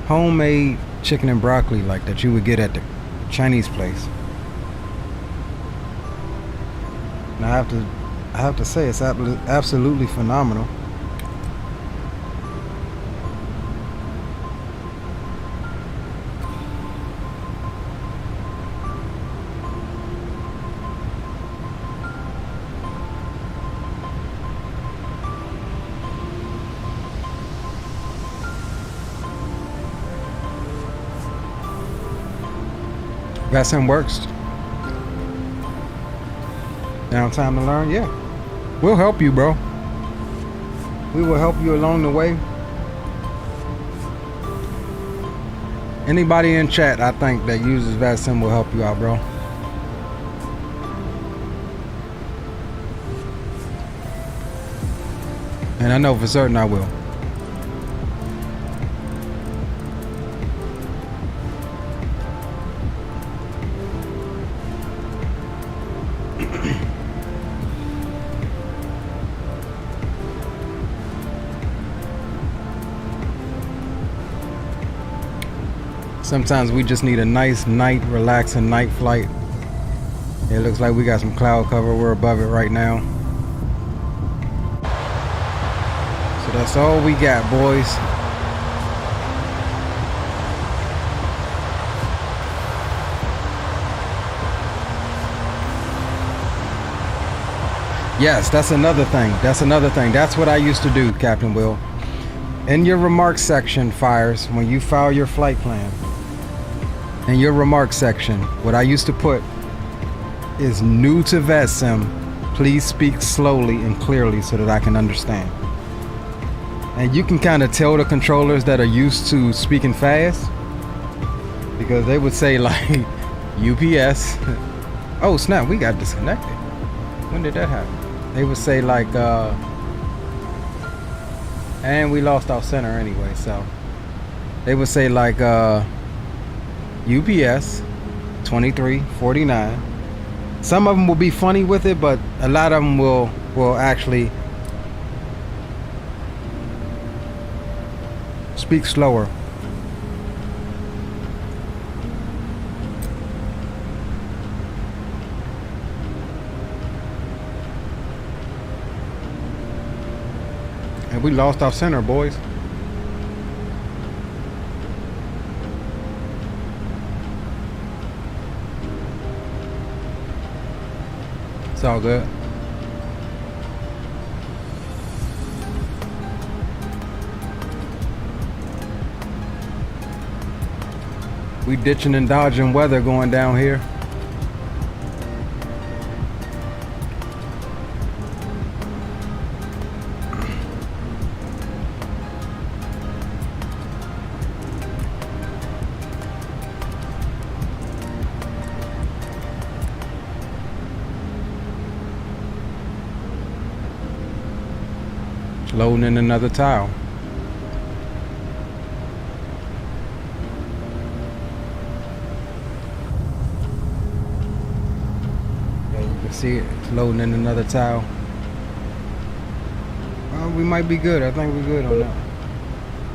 homemade chicken and broccoli like that you would get at the Chinese place. And I have to say it's absolutely phenomenal. VATSIM works. Downtime to learn, yeah. We'll help you, bro. We will help you along the way. Anybody in chat, I think, that uses VATSIM will help you out, bro. And I know for certain I will. Sometimes we just need a nice night, relaxing night flight. It looks like we got some cloud cover. We're above it right now. So that's all we got, boys. Yes, that's another thing. That's what I used to do, Captain Will. In your remarks section, Fires, when you file your flight plan, in your remarks section, what I used to put is new to VetSim. Please speak slowly and clearly so that I can understand. And you can kind of tell the controllers that are used to speaking fast, because they would say like UPS. Oh snap, we got disconnected. When did that happen? They would say like and we lost our center anyway, so they would say like UPS 2349. Some of them will be funny with it, but a lot of them will actually speak slower. And we lost our center, boys. It's all good. We ditching and dodging weather going down here. Loading in another tile. Yeah, you can see it. It's loading in another tile. Well, we might be good. I think we're good on that.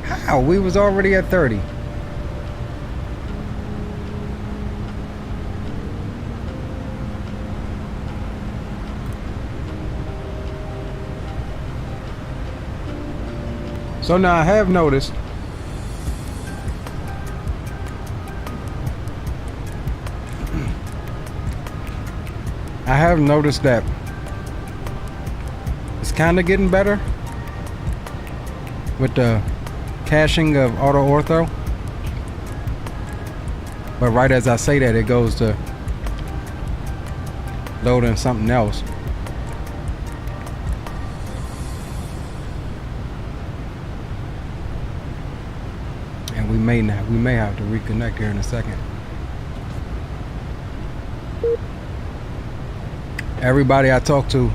How? We was already at 30. So now I have noticed that it's kind of getting better with the caching of auto ortho, but right as I say that, it goes to loading something else. We may have to reconnect here in a second. Everybody I talked to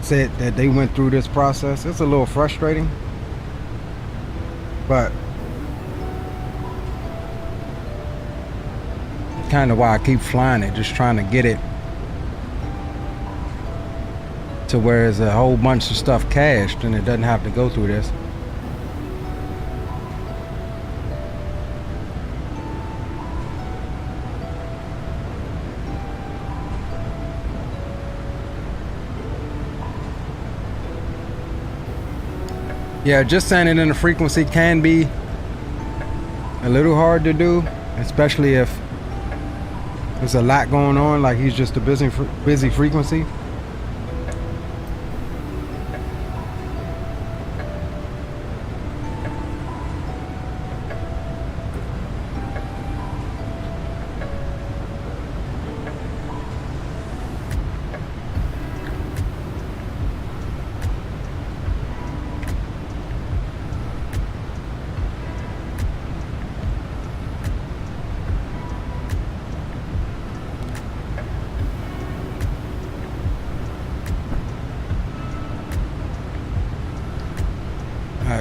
said that they went through this process. It's a little frustrating, but kind of why I keep flying it, just trying to get it to where there's a whole bunch of stuff cached and it doesn't have to go through this. Yeah, just sending in the frequency can be a little hard to do, especially if there's a lot going on, like he's just a busy frequency.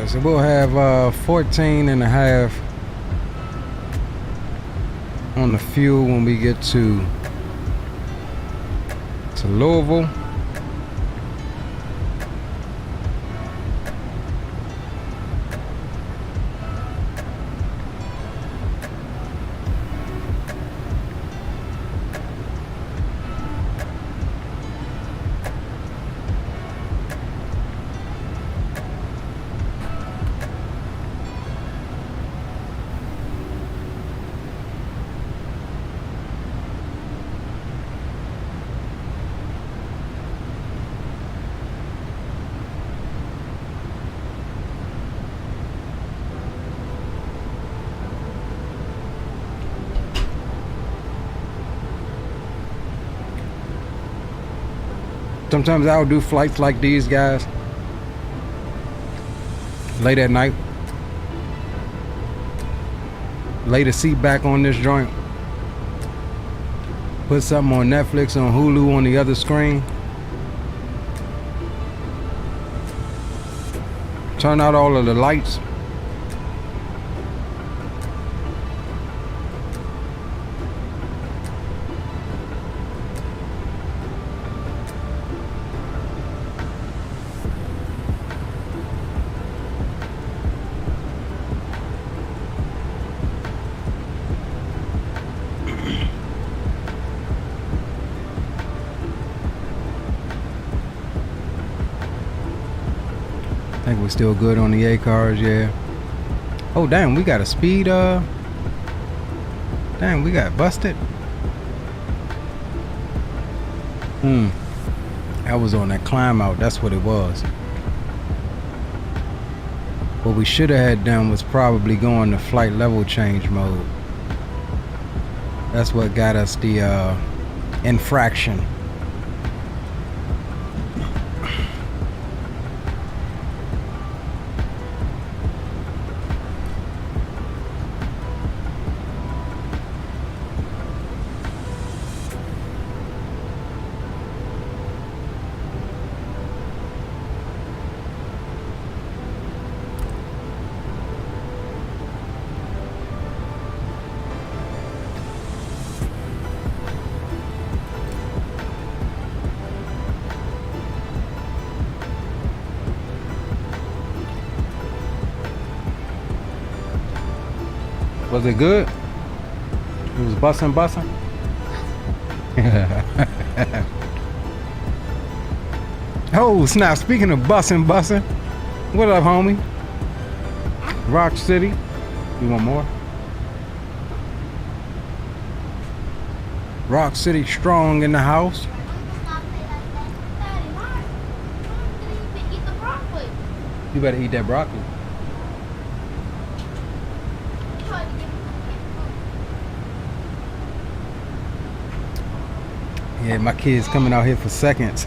So we'll have 14 and a half on the fuel when we get to Louisville. Sometimes I'll do flights like these, guys, late at night. Lay the seat back on this joint. Put something on Netflix, on Hulu on the other screen. Turn out all of the lights. I think we're still good on the A cars, yeah. Oh damn, we got a speed damn, we got busted. That was on that climb out, that's what it was. What we should have had done was probably go into flight level change mode. That's what got us the infraction. Was it good? It was bussin'. Oh snap, speaking of bussin'. What up, homie? Rock City. You want more? Rock City strong in the house. You better eat that broccoli. Yeah, my kids coming out here for seconds.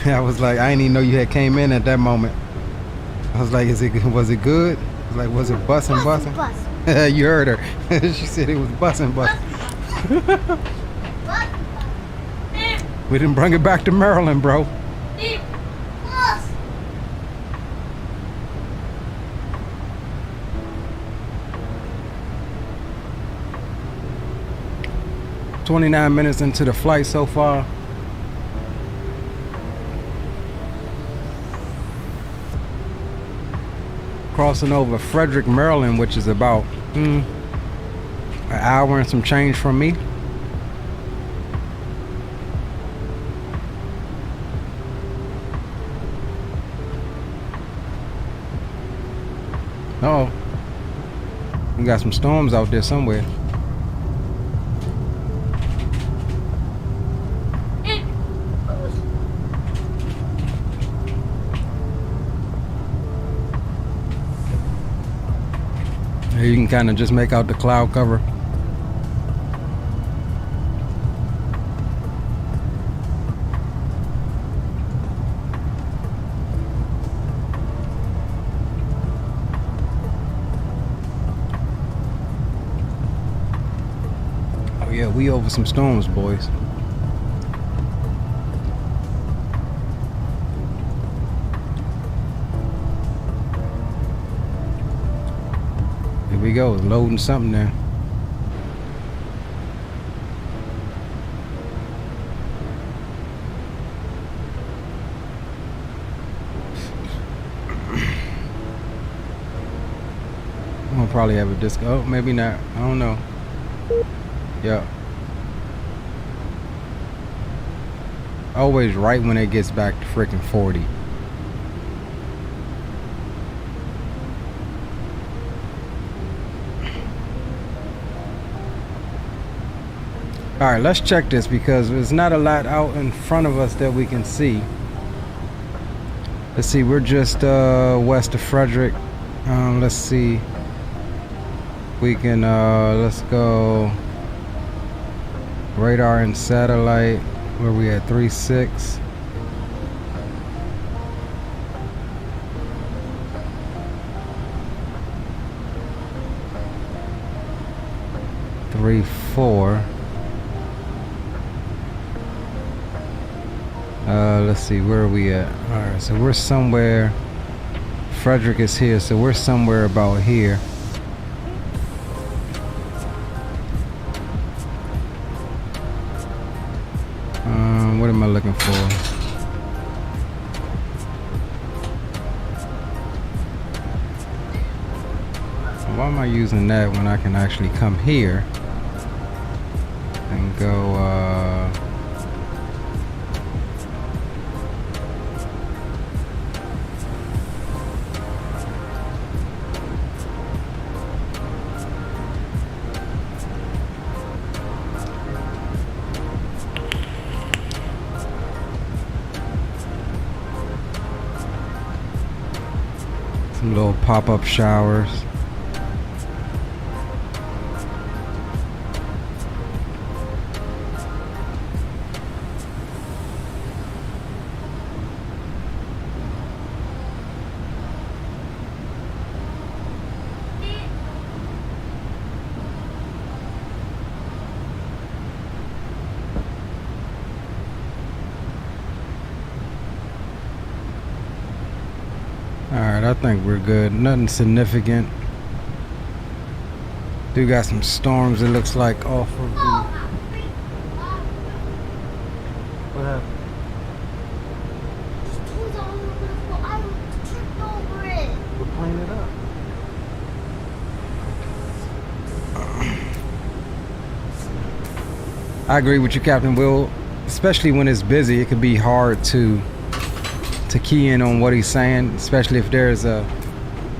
I was like, I didn't even know you had came in at that moment. I was like, was it good? I was like, was it bussin'? You heard her. She said it was bussin'. We didn't bring it back to Maryland, bro. 29 minutes into the flight so far. Crossing over Frederick, Maryland, which is about an hour and some change from me. Oh, we got some storms out there somewhere. You can kind of just make out the cloud cover. Oh yeah, we over some storms, boys. Here we go, loading something there. I'm gonna probably have a disco. Oh, maybe not. I don't know. Yeah. Always right when it gets back to freaking 40. All right, let's check this because there's not a lot out in front of us that we can see. Let's see, we're just west of Frederick. Let's see. We can let's go radar and satellite. Where we at? 3.6. 3, 4. Let's see, where are we at? Alright, so we're somewhere. Frederick is here, so we're somewhere about here. What am I looking for? Why am I using that when I can actually come here and go, some little pop-up showers. Alright, I think we're good. Nothing significant. Do got some storms, it looks like, off of the... What happened? We're playing it up. I agree with you, Captain Will. Especially when it's busy, it can be hard to key in on what he's saying, especially if there's a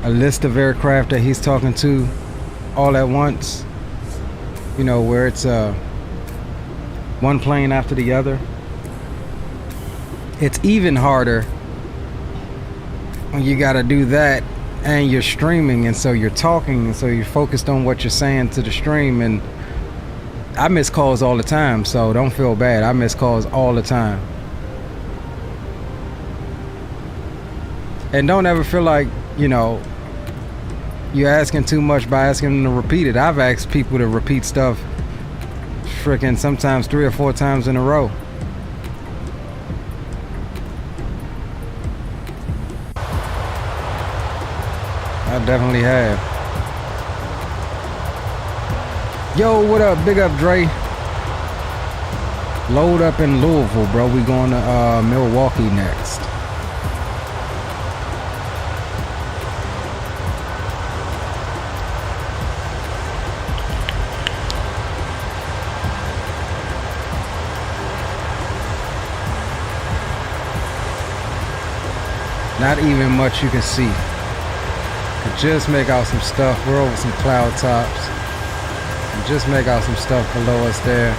list of aircraft that he's talking to all at once, you know, where it's one plane after the other. It's even harder when you got to do that and you're streaming, and so you're talking, and so you're focused on what you're saying to the stream. And I miss calls all the time, so don't feel bad. I miss calls all the time. And don't ever feel like, you know, you're asking too much by asking them to repeat it. I've asked people to repeat stuff freaking sometimes 3 or 4 times in a row. I definitely have. Yo, what up? Big up, Dre. Load up in Louisville, bro. We going to Milwaukee next. Not even much you can see. Could just make out some stuff. We're over some cloud tops. And just make out some stuff below us there.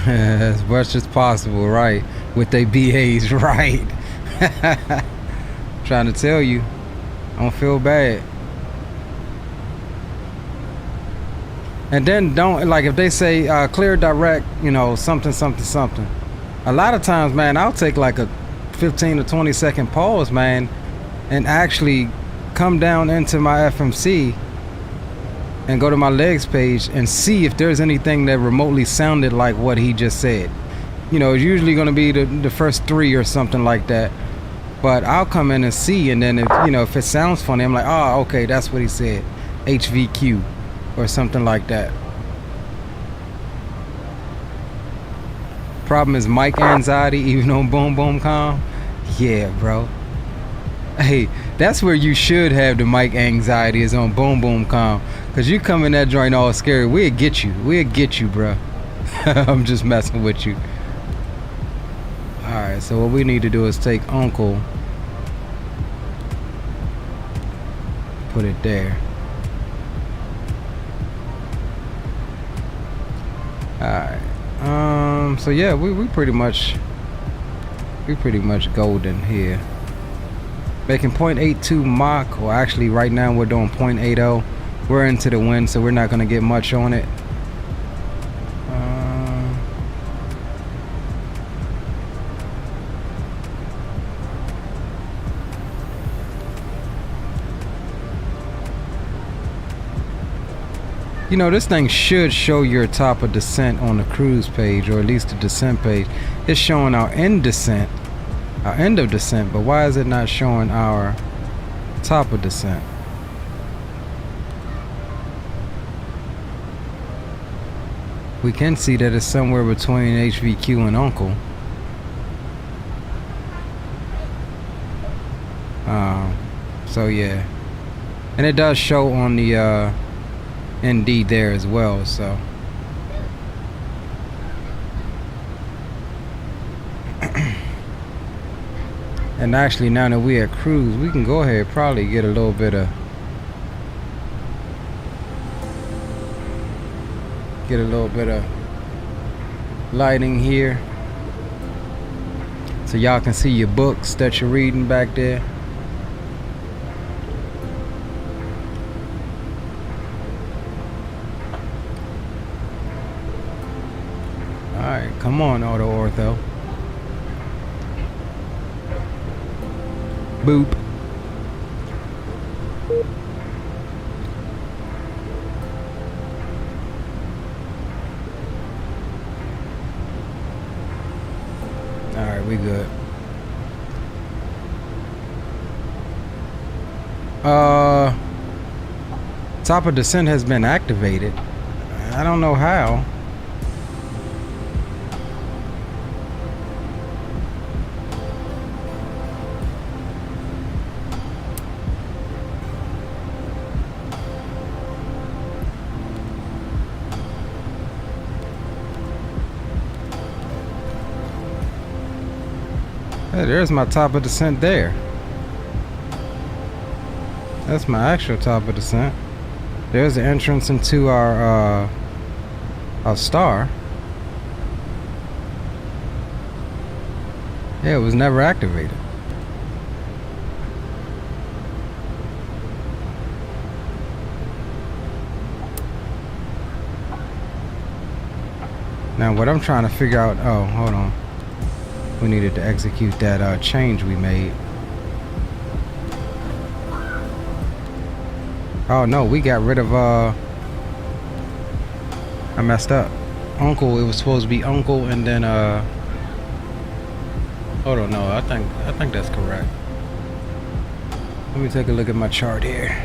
As much as possible, right? With they BAs, right? Trying to tell you, I don't feel bad. And then don't, like, if they say clear direct, you know, something. A lot of times, man, I'll take like a 15 to 20 second pause, man, and actually come down into my FMC and go to my legs page and see if there's anything that remotely sounded like what he just said. You know, it's usually going to be the first 3 or something like that. But I'll come in and see, and then if, you know, if it sounds funny, I'm like, oh, okay, that's what he said. HVQ or something like that. Problem is mic anxiety, even on Boom Boom Com. Yeah, bro. Hey, that's where you should have the mic anxiety, is on Boom Boom Com. Cause you come in that joint all scary, we'll get you, bro. I'm just messing with you. Alright, so what we need to do is take Uncle, put it there. Alright. So yeah, we pretty much golden here. Making 0.82 Mach, or actually right now we're doing 0.80. We're into the wind, so we're not gonna get much on it. You know, this thing should show your top of descent on the cruise page, or at least the descent page. It's showing our end descent, our end of descent, but why is it not showing our top of descent? We can see that it's somewhere between HVQ and Uncle. So yeah, and it does show on the ND there as well. So and actually, now that we at cruise, we can go ahead probably get a little bit of lighting here, so y'all can see your books that you're reading back there. Alright, come on, Ortho. Boop. Alright, we good. Top of descent has been activated. I don't know how. Hey, there's my top of descent there. That's my actual top of descent. There's the entrance into our star. Yeah, it was never activated. Now what I'm trying to figure out, oh, hold on. We needed to execute that change we made. Oh no, we got rid of I messed up. Uncle, it was supposed to be Uncle and then hold on, no, I think that's correct. Let me take a look at my chart here.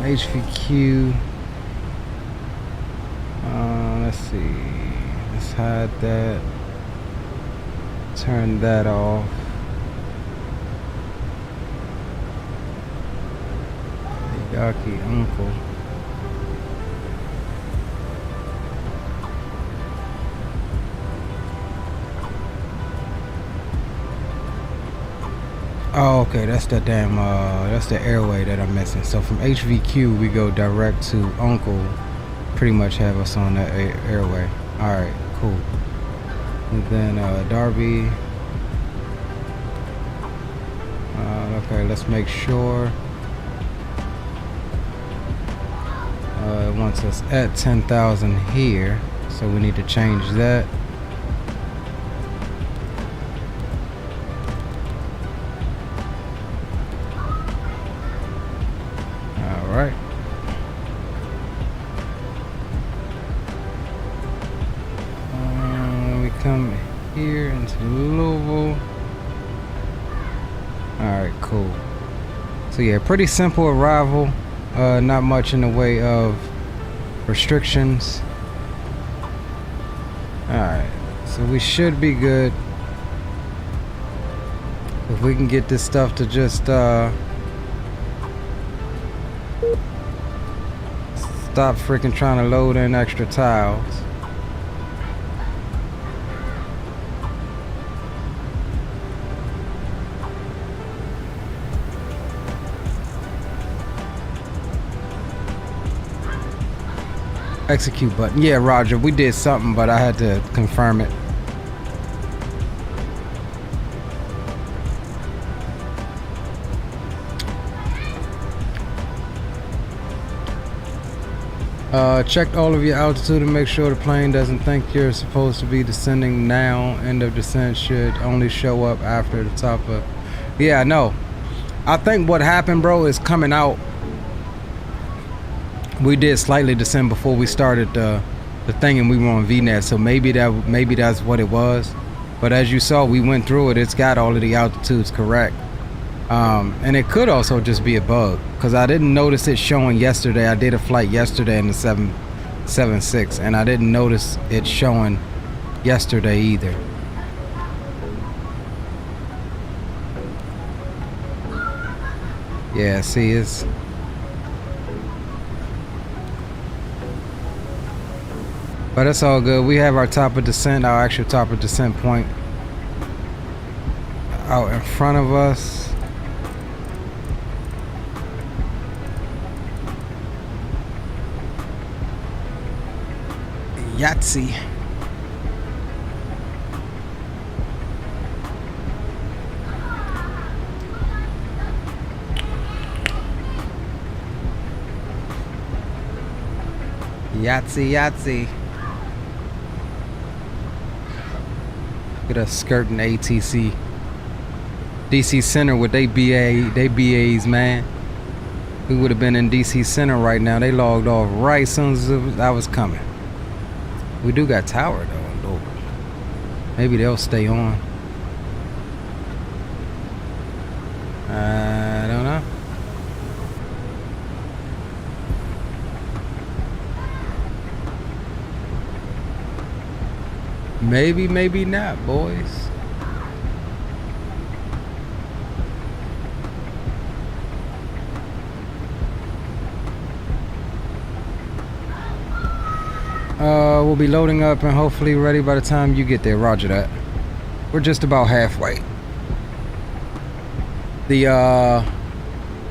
HVQ. Let's see. Let's hide that. Turn that off. Yaki Uncle. Oh, okay, that's the damn that's the airway that I'm missing. So from HVQ we go direct to Uncle. Pretty much have us on that airway. Alright, cool. And then Darby. Okay, let's make sure. It wants us at 10,000 here, so we need to change that. Alright. We come here into Louisville. Alright, cool. So yeah, pretty simple arrival. Not much in the way of restrictions. Alright, so we should be good. If we can get this stuff to just stop freaking trying to load in extra tiles. Execute button. Yeah, Roger. We did something, but I had to confirm it. Check all of your altitude to make sure the plane doesn't think you're supposed to be descending now. End of descent should only show up after the top of... Yeah, I know. I think what happened, bro, is coming out. We did slightly descend before we started the thing, and we were on VNet, so maybe that's what it was. But as you saw, we went through it. It's got all of the altitudes correct. And it could also just be a bug, because I didn't notice it showing yesterday. I did a flight yesterday in the 776, and I didn't notice it showing yesterday either. Yeah, see, it's... But it's all good. We have our top of descent, our actual top of descent point out in front of us. Yahtzee. Yahtzee, Yahtzee. Look at us skirting ATC. DC Center with they BAs, man. We would have been in DC Center right now. They logged off right as soon as I was coming. We do got tower though. Maybe they'll stay on. I don't know. Maybe, maybe not, boys. We'll be loading up and hopefully ready by the time you get there. Roger that. We're just about halfway. The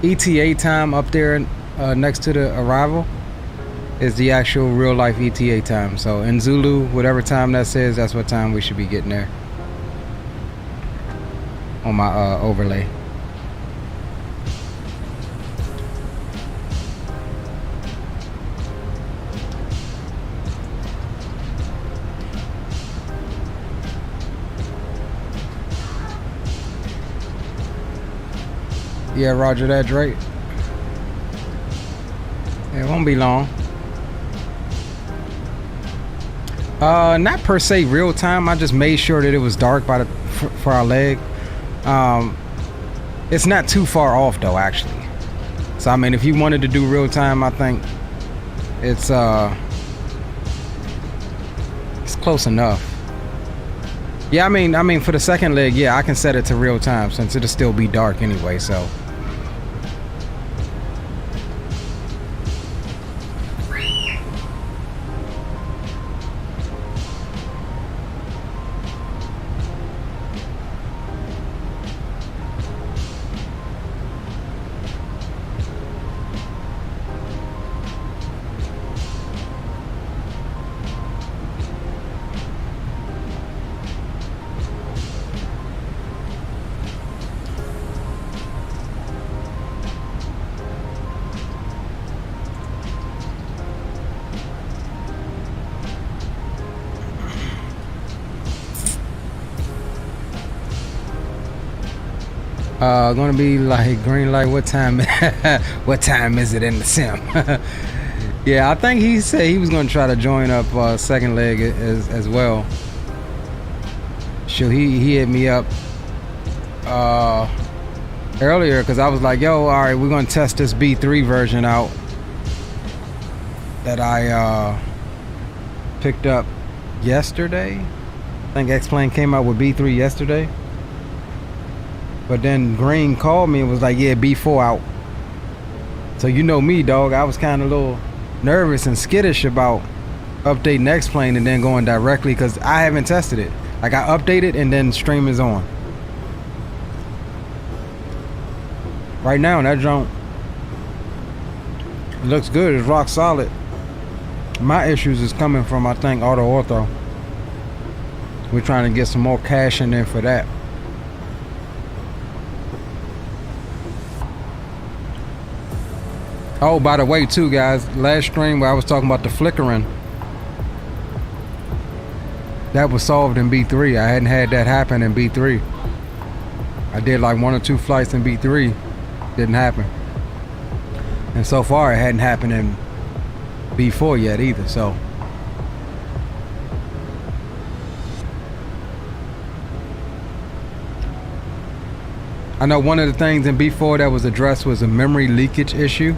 ETA time up there next to the arrival is the actual real life ETA time. So in Zulu, whatever time that says, that's what time we should be getting there. On my overlay. Yeah, roger that, Drake. It won't be long. Not per se real time. I just made sure that it was dark by for our leg. It's not too far off though, actually. So I mean, if you wanted to do real time, I think it's close enough. Yeah, I mean for the second leg, yeah, I can set it to real time since it'll still be dark anyway. So. Gonna be like green light. What time? What time is it in the sim? Yeah, I think he said he was gonna try to join up second leg as well. Sure, he hit me up earlier because I was like, "Yo, all right, we're gonna test this B3 version out that I picked up yesterday." I think XPlane came out with B3 yesterday. But then Green called me and was like, yeah, B4 out. So you know me, dog. I was kind of a little nervous and skittish about updating XPlane and then going directly because I haven't tested it. Like I updated and then stream is on. Right now, that junk looks good. It's rock solid. my issues is coming from, I think, Ortho. We're trying to get some more cash in there for that. Oh, by the way, too, guys, last stream where I was talking about the flickering, that was solved in B3. I hadn't had that happen in B3. I did like 1 or 2 flights in B3, didn't happen. And so far, it hadn't happened in B4 yet either, so. I know one of the things in B4 that was addressed was a memory leakage issue.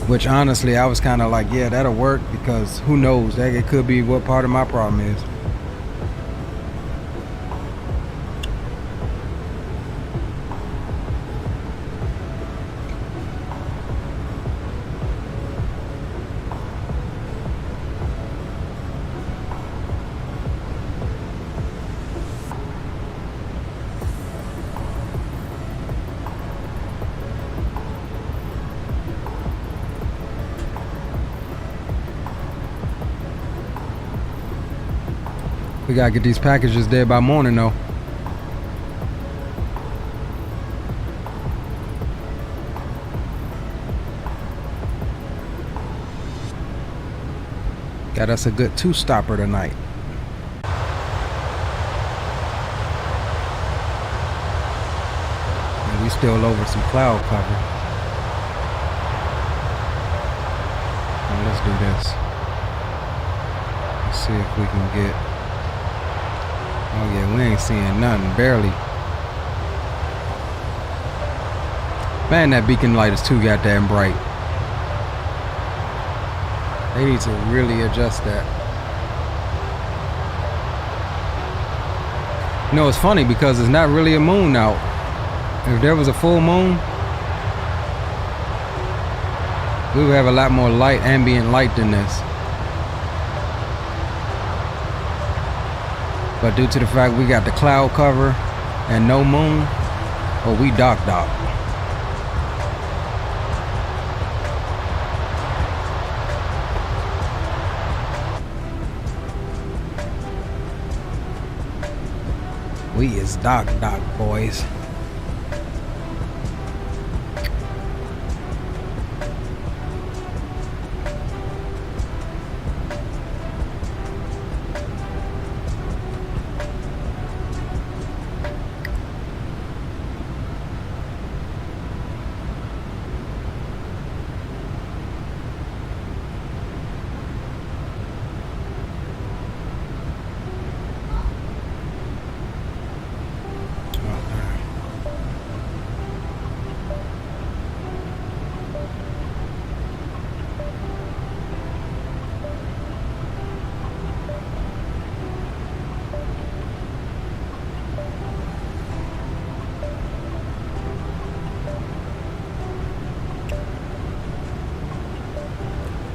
Which honestly, I was kind of like, yeah, that'll work, because who knows, that it could be what part of my problem is. We gotta get these packages there by morning though. Got us a good 2-stopper tonight. And we still over some cloud cover. Now let's do this. Let's see if we can get. Oh yeah, we ain't seeing nothing, barely. Man, that beacon light is too goddamn bright. They need to really adjust that. You know, it's funny because it's not really a moon out. If there was a full moon, we would have a lot more light, ambient light than this. But due to the fact we got the cloud cover and no moon, well, we dock. We is dock, boys.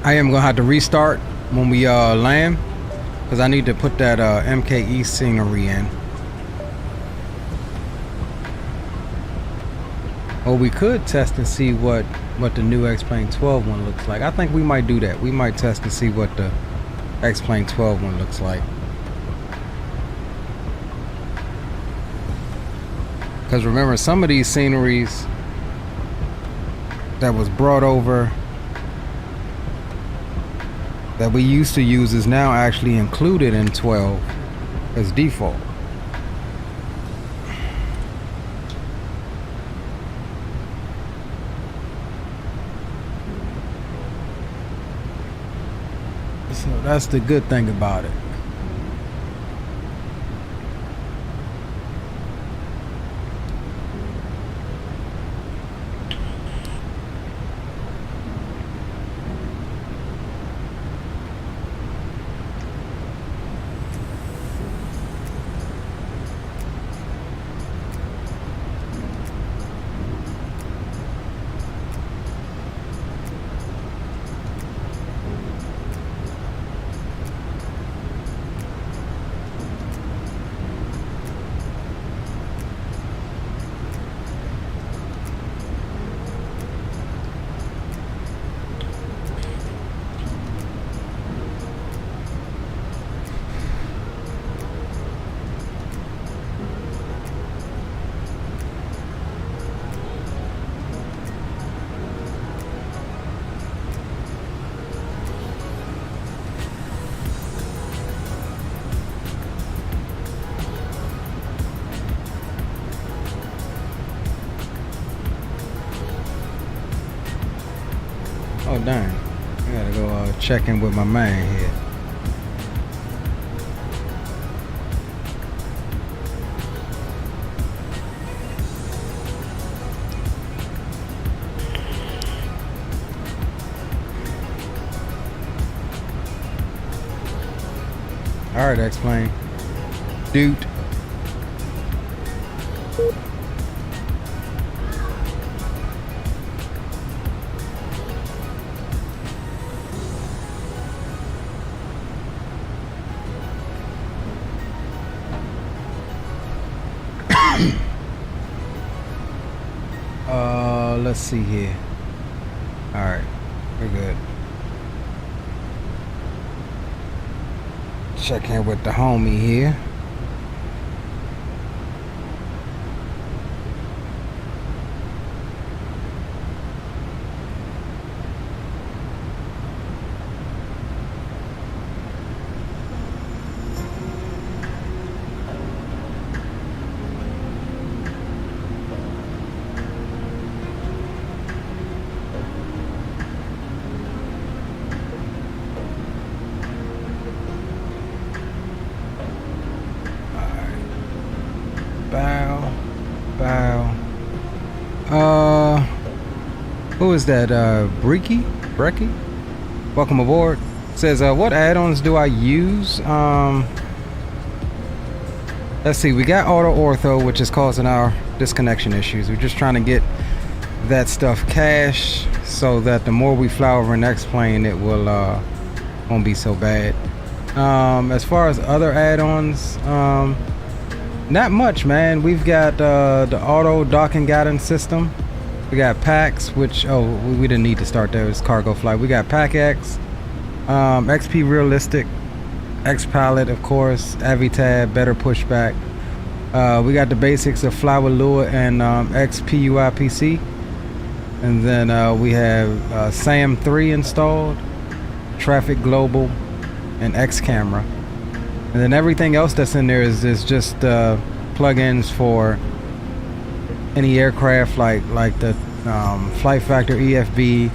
I am gonna have to restart when we land, because I need to put that MKE scenery in. Or we could test and see what the new XPlane 12 one looks like. I think we might do that. We might test and see what the XPlane 12 one looks like. Because remember, some of these sceneries that was brought over that we used to use is now actually included in 12 as default. So that's the good thing about it. dang. I gotta go check in with my man here. Alright, XPlane. Dude. Let's see here. Alright, we're good. Check in with the homie here. Who is that? Brecky? Welcome aboard. Says, what add-ons do I use? Let's see. We got Auto Ortho, which is causing our disconnection issues. We're just trying to get that stuff cached so that the more we fly over an XPlane, it will won't be so bad. As far as other add-ons, not much, man. We've got the auto docking guidance system. We got PAX, which, we didn't need to start there. It's cargo flight. We got PAC-X, XP Realistic, X-Pilot, of course, Avitab, better pushback. We got the basics of Fly with Lua and XPUIPC. And then we have SAM 3 installed, Traffic Global, and X Camera. And then everything else that's in there is just plugins for any aircraft, like the Flight Factor EFB,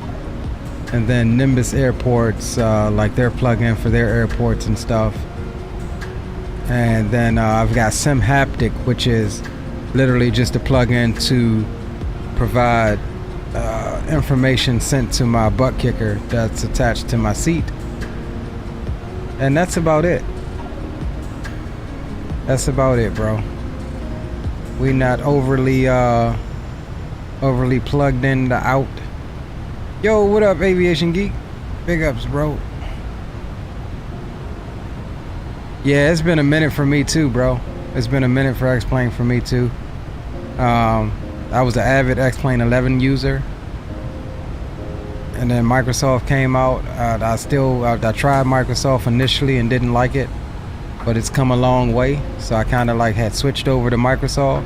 and then Nimbus Airports, like their plugin for their airports and stuff. And then I've got SimHaptic, which is literally just a plugin to provide information sent to my butt kicker that's attached to my seat. And that's about it. That's about it, bro. We not overly plugged in the out. Yo, what up, Aviation Geek? Big ups, bro. Yeah, it's been a minute for me too, bro. It's been a minute for XPlane for me too. I was an avid XPlane 11 user, and then Microsoft came out. I tried Microsoft initially and didn't like it, but it's come a long way. So I kind of like had switched over to Microsoft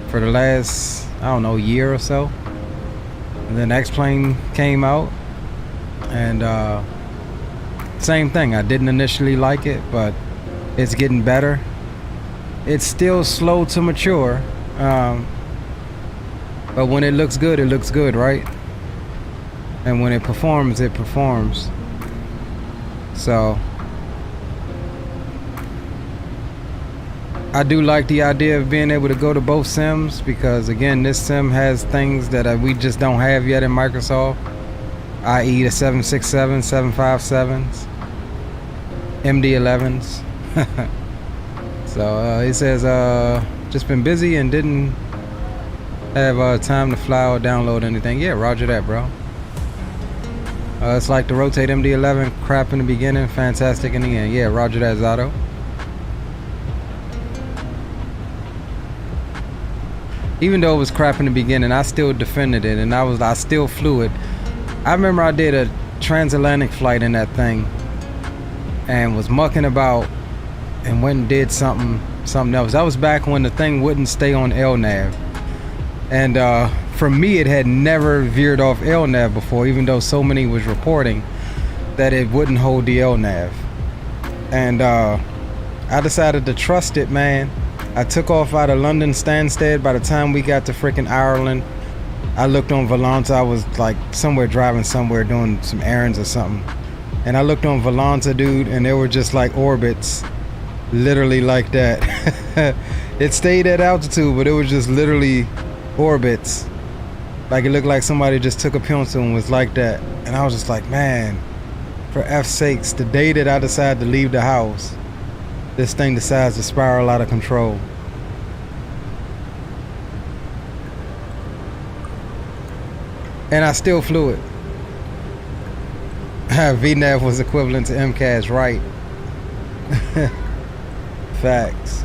for the last, I don't know, year or so. And then XPlane came out, and same thing. I didn't initially like it, but it's getting better. It's still slow to mature, but when it looks good, right? And when it performs, it performs. So I do like the idea of being able to go to both sims, because again, this sim has things that we just don't have yet in Microsoft, i.e. the 767, 757s, MD-11s. So he says, just been busy and didn't have time to fly or download anything. Yeah, roger that, bro. It's like the Rotate MD-11, crap in the beginning, fantastic in the end. Yeah, roger that, Zato. Even though it was crap in the beginning, I still defended it, and I still flew it. I remember I did a transatlantic flight in that thing and was mucking about and went and did something else. That was back when the thing wouldn't stay on LNAV. And for me, it had never veered off LNAV before, even though so many was reporting that it wouldn't hold the LNAV. And I decided to trust it, man. I took off out of London Stansted. By the time we got to freaking Ireland, I looked on Volanta. I was like somewhere driving somewhere doing some errands or something. And I looked on Volanta, dude, and they were just like orbits. Literally like that. It stayed at altitude, but it was just literally orbits. Like it looked like somebody just took a pencil and was like that. And I was just like, man, for F's sakes, the day that I decided to leave the house, this thing decides to spiral out of control. And I still flew it. VNAV was equivalent to MCAS, right? Facts.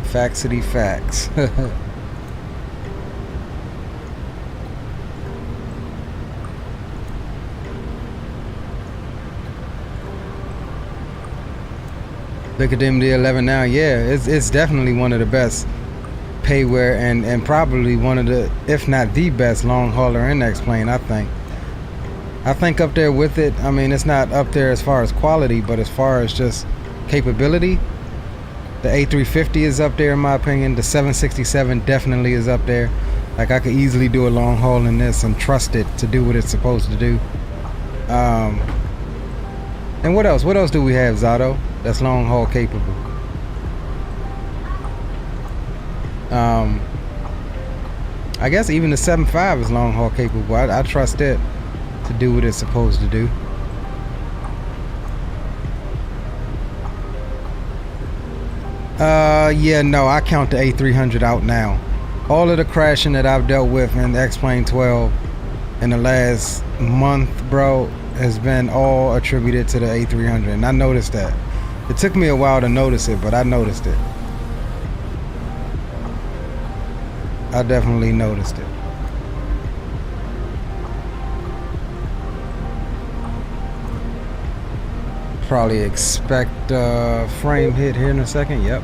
Faxity facts. Look at them, the 11 now. Yeah, it's definitely one of the best payware and probably one of the, if not the best long hauler in XPlane, I think. I think up there with it. I mean, it's not up there as far as quality, but as far as just capability, the A350 is up there in my opinion. The 767 definitely is up there. Like I could easily do a long haul in this and trust it to do what it's supposed to do. And what else? What else do we have, Zato? That's long haul capable. I guess even the 7.5 is long haul capable. I trust it to do what it's supposed to do. Yeah, no, I count the A300 out now. All of the crashing that I've dealt with in the XPlane 12 in the last month, bro, has been all attributed to the A300, and I noticed that. It took me a while to notice it, but I noticed it. I definitely noticed it. Probably expect a frame hit here in a second. Yep.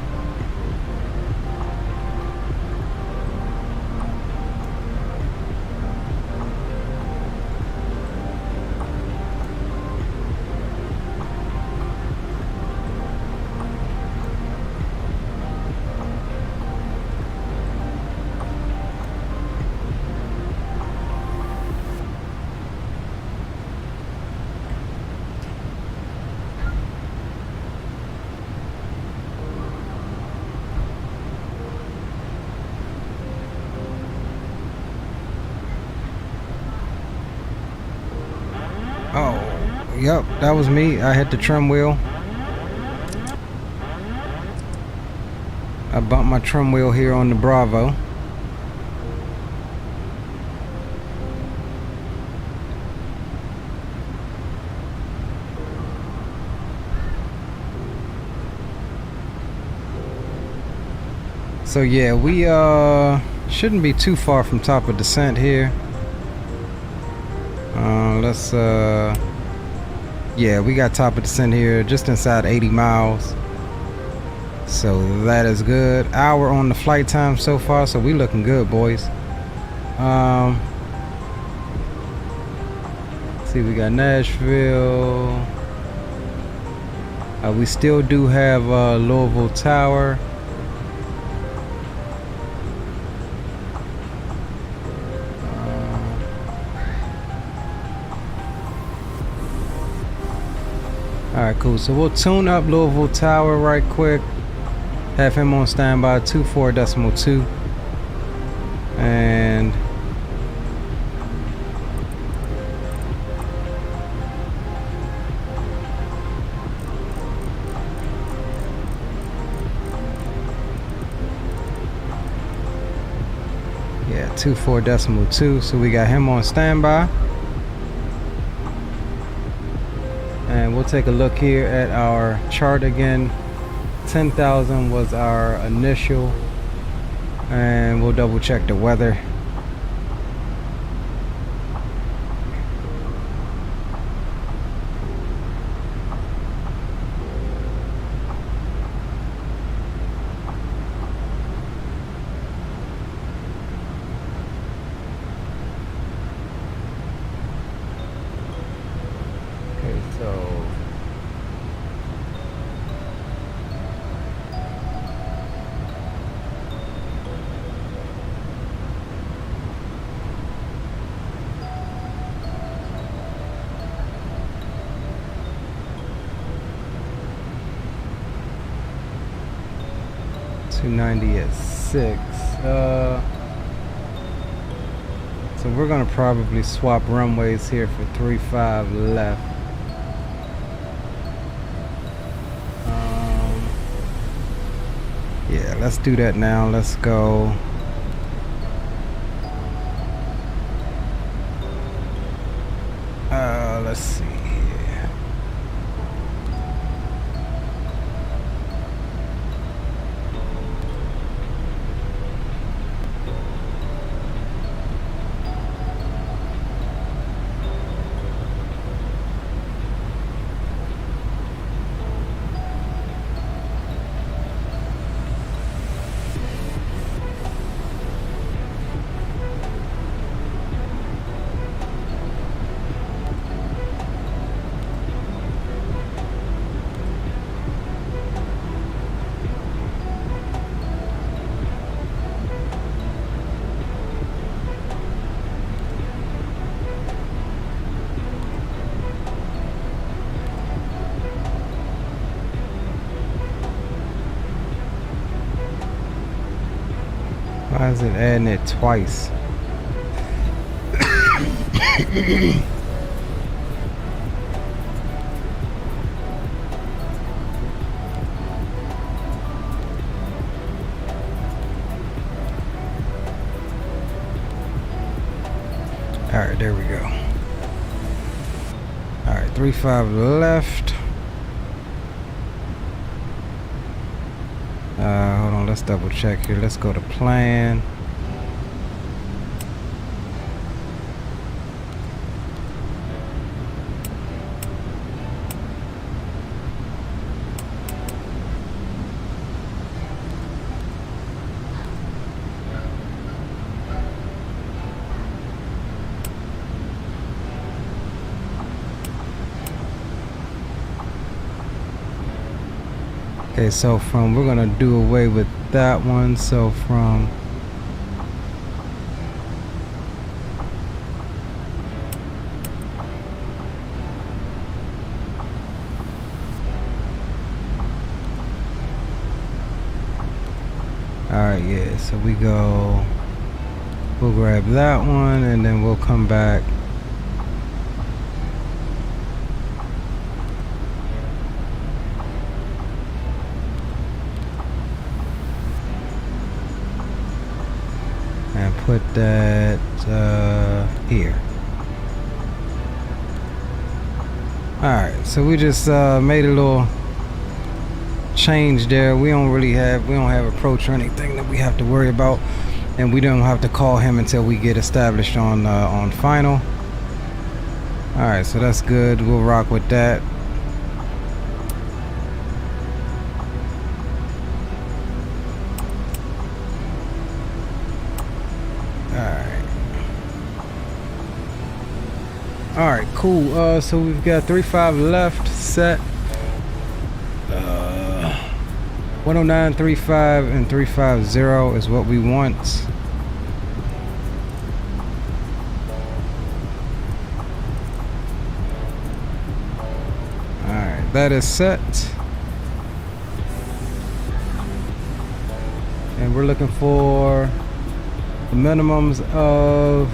Oh, yep, that was me. I hit the trim wheel. I bumped my trim wheel here on the Bravo. So yeah, we shouldn't be too far from top of descent here. Yeah, we got top of descent here, just inside 80 miles. So that is good. Hour on the flight time so far, so we looking good, boys. See, we got Nashville. We still do have Louisville Tower. Alright, cool. So we'll tune up Louisville Tower right quick. Have him on standby 24.2. And yeah, 24.2. So we got him on standby. And we'll take a look here at our chart again. 10,000 was our initial, and we'll double check the weather. 290 at 6. So we're gonna probably swap runways here for 35 left. Yeah, let's do that now. Let's go. Let's see. Why is it adding it twice? Alright, there we go. Alright, 35 left. Hold on, let's double check here. Let's go to plan. Okay, so we're gonna do away with that one. So from alright, yeah, so we'll grab that one and then we'll come back. And put that here. Alright, so we just made a little change there. We don't have approach or anything that we have to worry about, and we don't have to call him until we get established on final. Alright, so that's good. We'll rock with that. Alright, cool. So we've got 35 left set. 109, 35, and 350 is what we want. Alright, that is set. And we're looking for the minimums of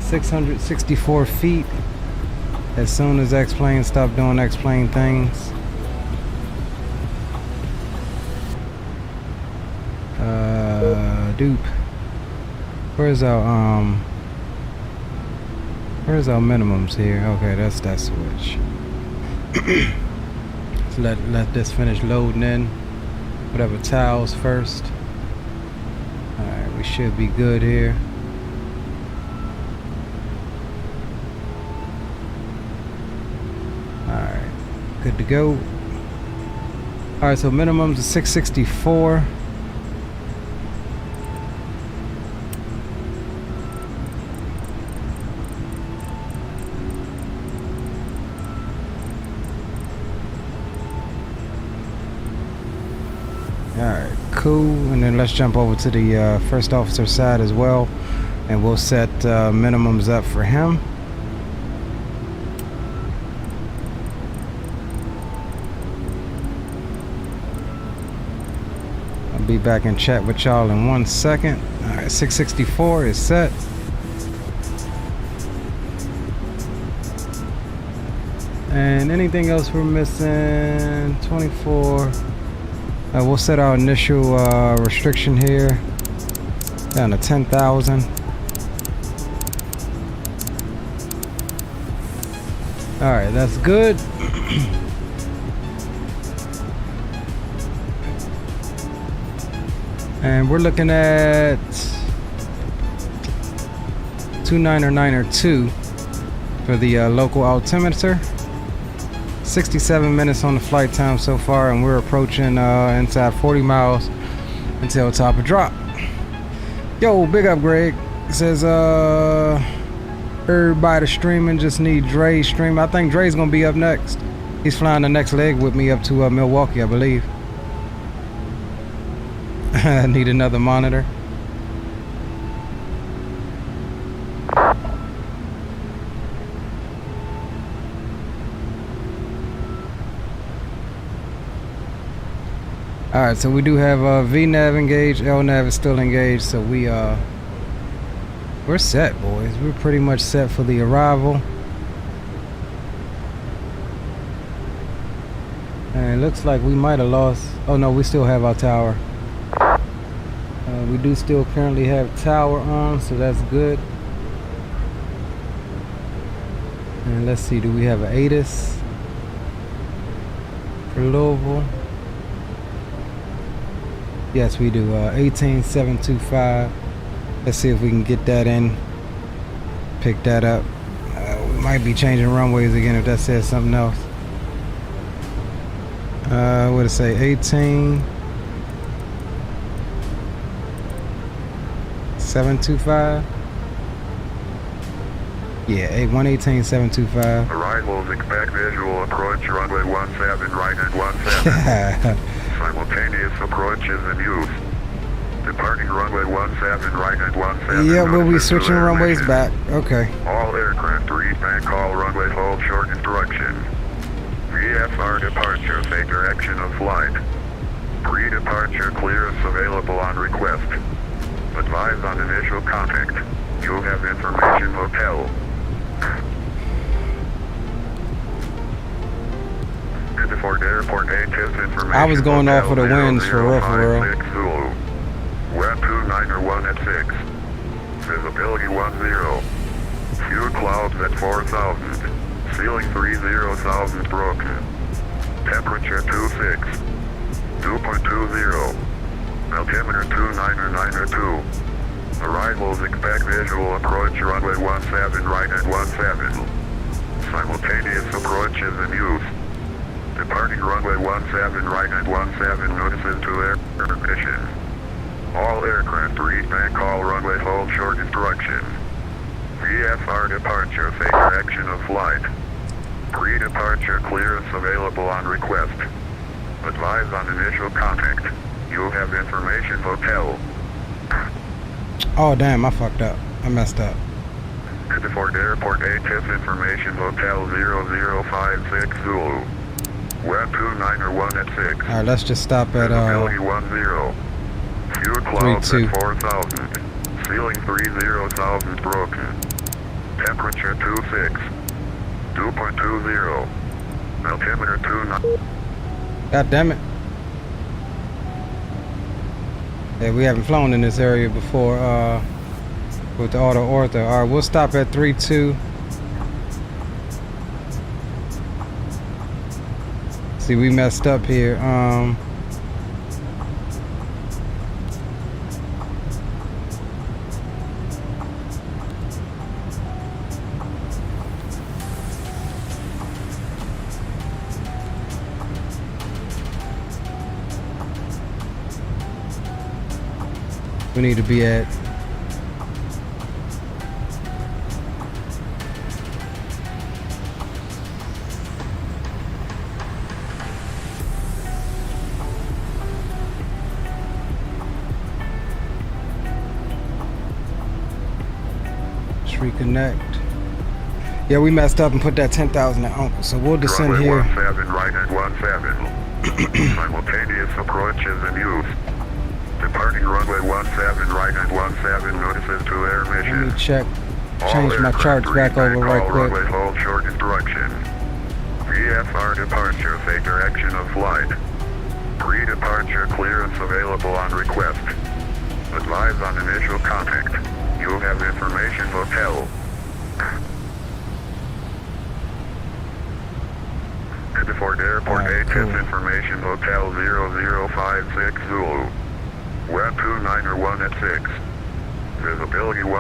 664 feet as soon as XPlane stop doing XPlane things. Dupe. Where's our minimums here? Okay, that's that switch. So let this finish loading in whatever tiles first. Alright, we should be good here. Good to go. Alright, so minimums is 664. Alright, cool. And then let's jump over to the first officer side as well, and we'll set minimums up for him. be back in chat with y'all in 1 second. All right, 664 is set. And anything else we're missing? 24. We'll set our initial restriction here down to 10,000. All right, that's good. And we're looking at 29902 for the local altimeter. 67 minutes on the flight time so far, and we're approaching inside 40 miles until top of drop. Yo, big up, Greg. It says everybody streaming, just need Dre stream. I think Dre's gonna be up next. He's flying the next leg with me up to Milwaukee, I believe. I need another monitor. All right, so we do have VNAV engaged, LNAV is still engaged, so we're set, boys. We're pretty much set for the arrival. And it looks like we might have lost. Oh no, we still have our tower. We do still currently have tower on, so that's good. And let's see, do we have an ATIS for Louisville? Yes, we do. 18725. Let's see if we can get that in. Pick that up. We might be changing runways again if that says something else. What did it say? 18725. Yeah, 118.725. Arrivals, expect visual approach, runway 17 right and 17. Simultaneous approaches in use. Departing runway 17 right and 17. Yeah, we'll be switching runways back. Okay. All aircraft read bank call runway hold short instruction. VFR departure, take direction of flight. Pre-departure clearance available on request. Advise on initial contact. You have information hotel. Ford Airport ATIS information. I was going off of the winds for real, Zulu. Web 291 at 6. Visibility 10. Few clouds at 4,000. Ceiling 30,000 broken. Temperature 26. 2.20. Altimeter 29902. Arrivals, expect visual approach runway 17 right at 17. Simultaneous approaches in use. Departing runway 17 right at 17, notices to Intermission. All aircraft read bank call runway hold short instruction. VFR departure, take direction of flight. Pre-departure clearance available on request. Advise on initial contact. You have information hotel. Oh damn, I fucked up. I messed up. Ford Airport ATIS information hotel 0056 Zulu. Web 291 at 6. Alright, let's just stop at Visibility 10. Few clouds 3-2. at 4,000. Ceiling 30,000 broken. Temperature 26. 2.20. Altimeter 29. God damn it. Yeah, we haven't flown in this area before with the Ortho. Alright, we'll stop at 3-2. See, we messed up here. We need to be at reconnect. Yeah, we messed up and put that 10,000 at Uncle, so we'll descend runway here. 17 right at 17. Simultaneous approaches in use. Departing runway 17 right and 17 notices to air Let mission. me check. All Change my aircraft charts back read over bank right call quick. runway hold short instruction. VFR departure faker action of flight. Pre-departure clearance available on request. Advise on initial contact. You have information hotel. Ediford Airport Alright, HS cool. information hotel 0056 Zulu. Web 291 at 6. Visibility 10.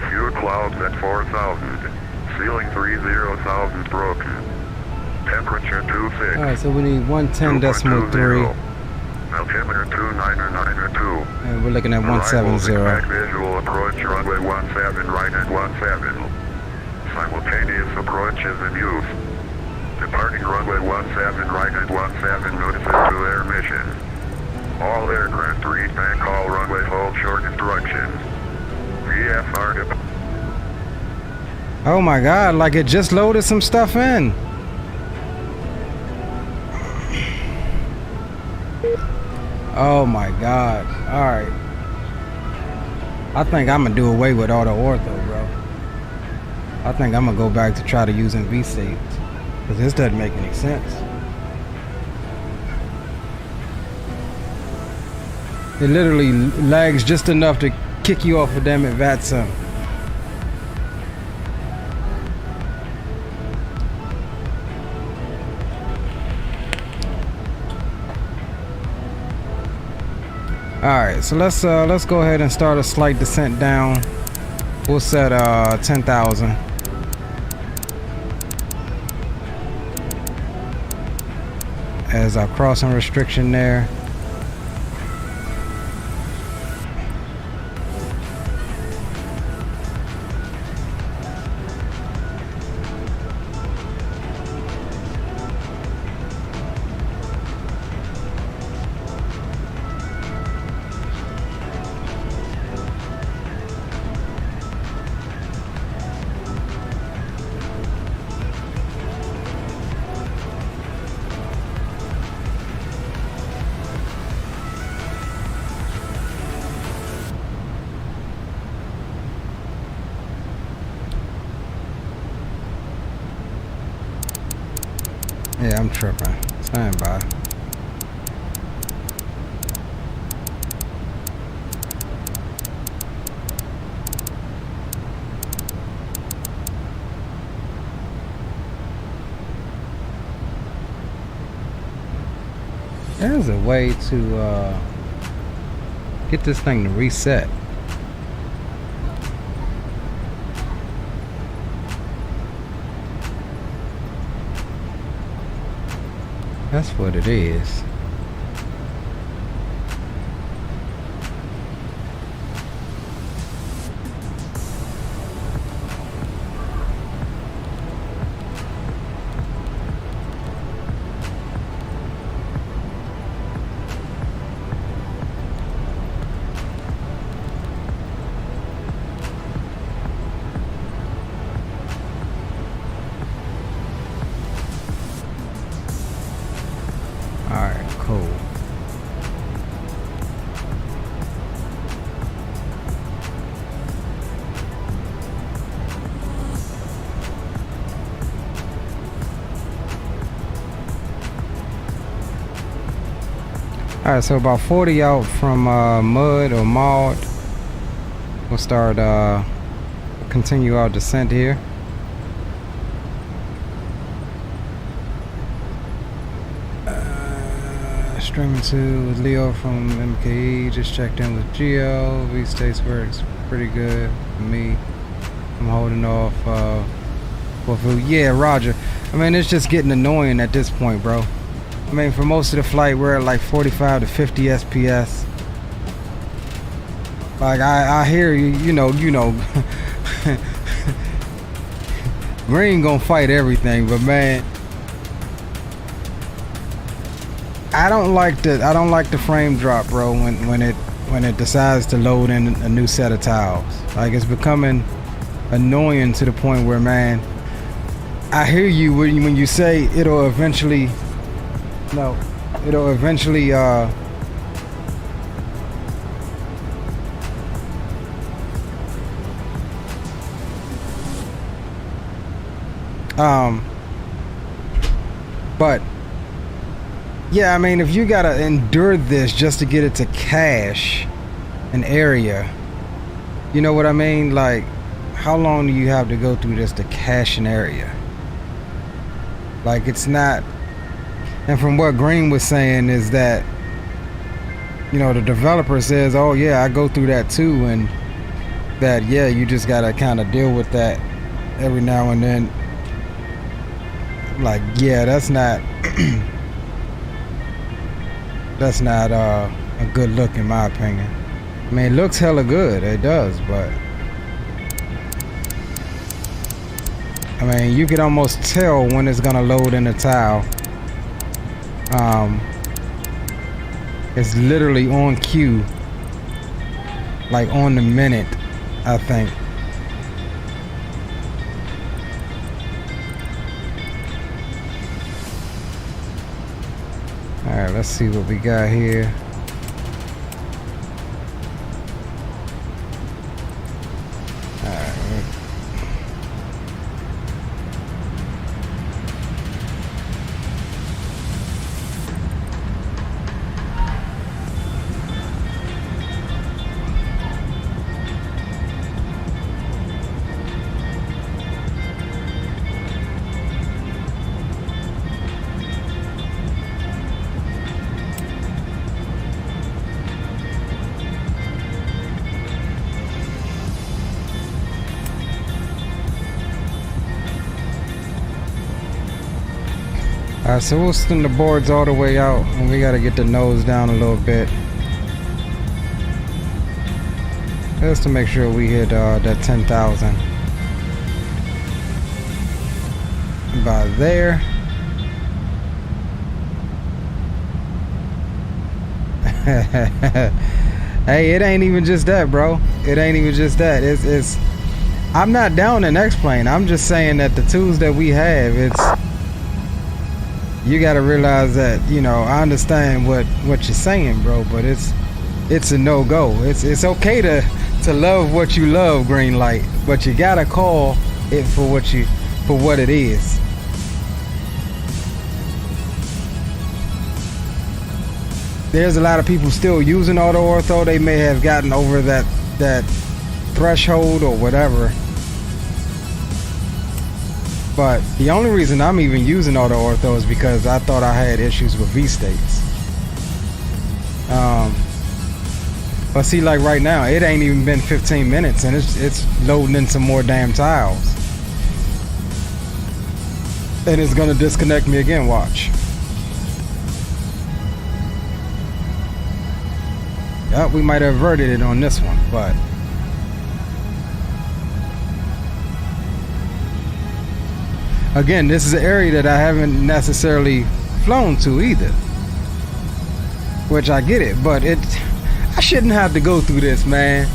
Few clouds at 4,000. Ceiling 30,000 broken. Temperature 26. All right, so we need 110.3, Altimeter 299.2. and we're looking at Arrivals 170. expect visual approach runway 17 right and 17. Simultaneous approach is in use. Departing runway 17 right and 17 notices to air mission. All aircraft read bank call runway hold short instructions. VFR dep- Oh my God! Like it just loaded some stuff in. Oh my God! All right. I think I'm gonna do away with all the ortho, bro. I think I'm gonna go back to try to using V-states because this doesn't make any sense. It literally lags just enough to kick you off a damn VATSA. All right, so let's go ahead and start a slight descent down. We'll set 10,000. As our crossing restriction there. Yeah, I'm tripping. Stand by. There's a way to get this thing to reset. That's what it is. Alright, cool. Alright, so about 40 out from Mud or Maud. We'll start continue our descent here. Streaming to with Leo from MKE. Just checked in with Geo. V-States works pretty good for me. I'm holding off yeah, Roger. I mean, it's just getting annoying at this point, bro. I mean, for most of the flight, we're at like 45 to 50 SPS. Like, I hear you, you know. We ain't gonna fight everything, but man, I don't like the frame drop, bro, when it decides to load in a new set of tiles. Like, it's becoming annoying to the point where, man, I hear you when you say it'll eventually But yeah, I mean, if you gotta endure this just to get it to cache an area, you know what I mean? Like, how long do you have to go through this to cache an area? Like, it's not. And from what Green was saying is that, you know, the developer says, oh yeah, I go through that too, and that, yeah, you just gotta kind of deal with that every now and then. Like, yeah, that's not that's not a good look in my opinion. I mean, it looks hella good, it does, but I mean, you could almost tell when it's gonna load in the tile. It's literally on cue, like on the minute, I think. All right, let's see what we got here. All right. Alright, so we'll send the boards all the way out, and we gotta get the nose down a little bit, just to make sure we hit that 10,000 by there. Hey, it ain't even just that, bro. It ain't even just that. It's I'm not down in XPlane. I'm just saying that the tools that we have, you got to realize that, you know, I understand what you're saying, bro, but it's a no-go. It's okay to love what you love, green light, but you got to call it for what it is. There's a lot of people still using Ortho. They may have gotten over that threshold or whatever. But the only reason I'm even using Ortho is because I thought I had issues with V-states. But see, like right now, it ain't even been 15 minutes and it's loading in some more damn tiles. And it's gonna disconnect me again, watch. Yep, we might have averted it on this one, but again, this is an area that I haven't necessarily flown to either, which I get it, but I shouldn't have to go through this, man.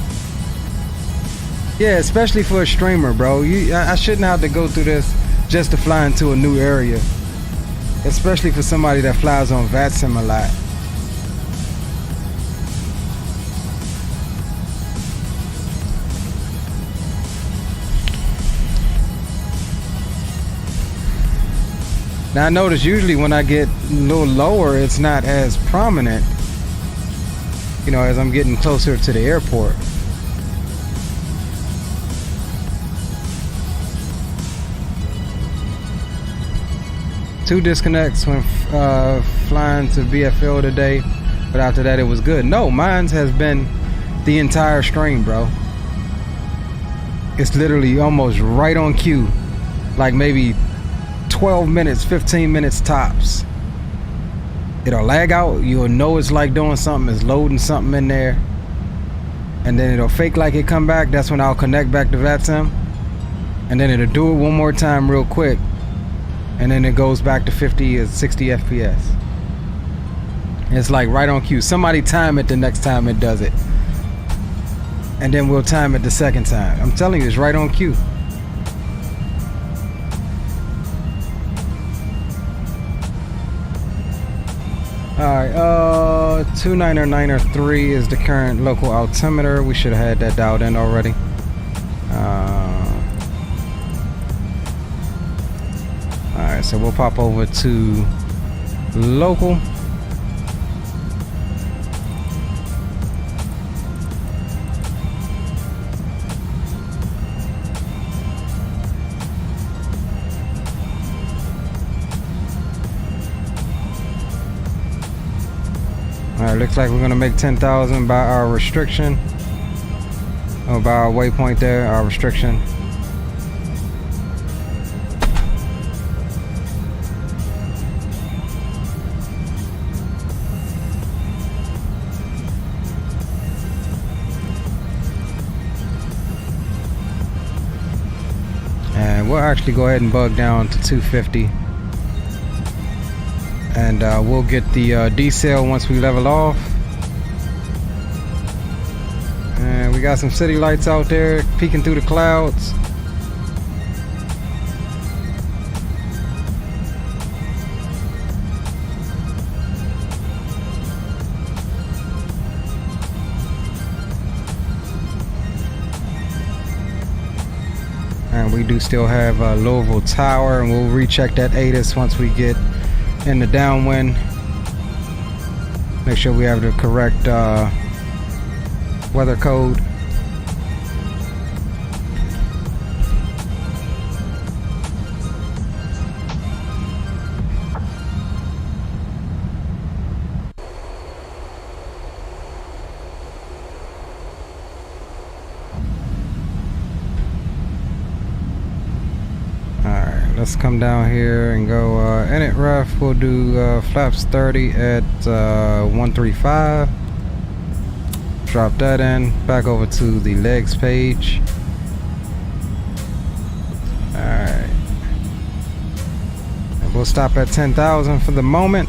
Yeah, especially for a streamer, bro. I shouldn't have to go through this just to fly into a new area, especially for somebody that flies on VATSIM a lot. Now I notice usually when I get a little lower, it's not as prominent, you know, as I'm getting closer to the airport. Two disconnects when flying to BFL today, but after that it was good. No, mine's has been the entire stream, bro. It's literally almost right on cue, like maybe 12 minutes, 15 minutes tops. It'll lag out, you'll know it's like doing something, it's loading something in there, and then it'll fake like it come back. That's when I'll connect back to VATSIM, and then it'll do it one more time real quick, and then it goes back to 50 or 60 FPS. It's like right on cue. Somebody time it the next time it does it, and then we'll time it the second time. I'm telling you, it's right on cue. Alright, 29903 is the current local altimeter. We should have had that dialed in already. so we'll pop over to local. Alright, looks like we're gonna make 10,000 by our restriction. Or by our waypoint there, our restriction. And we'll actually go ahead and bug down to 250. And we'll get the decel once we level off. And we got some city lights out there peeking through the clouds. And we do still have Louisville Tower, and we'll recheck that ATIS once we get in the downwind. Make sure we have the correct weather code. Let's come down here and go init ref. We'll do flaps 30 at 135. Drop that in. Back over to the legs page. Alright. We'll stop at 10,000 for the moment.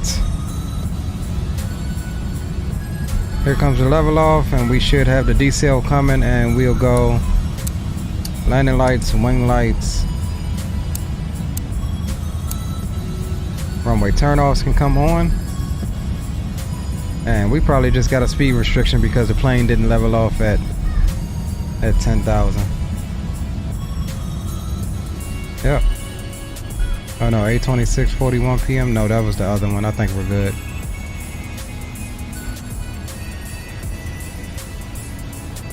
Here comes the level off, and we should have the decel coming, and we'll go landing lights, wing lights. Runway turnoffs can come on. And we probably just got a speed restriction because the plane didn't level off at 10,000. Yep. Oh no, 8:26:41 p.m. No, that was the other one. I think we're good.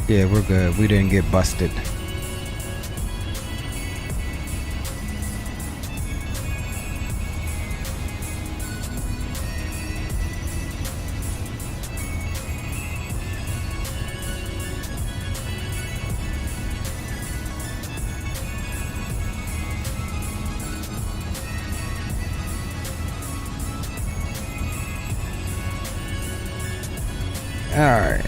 Yeah, we're good. We didn't get busted. All right.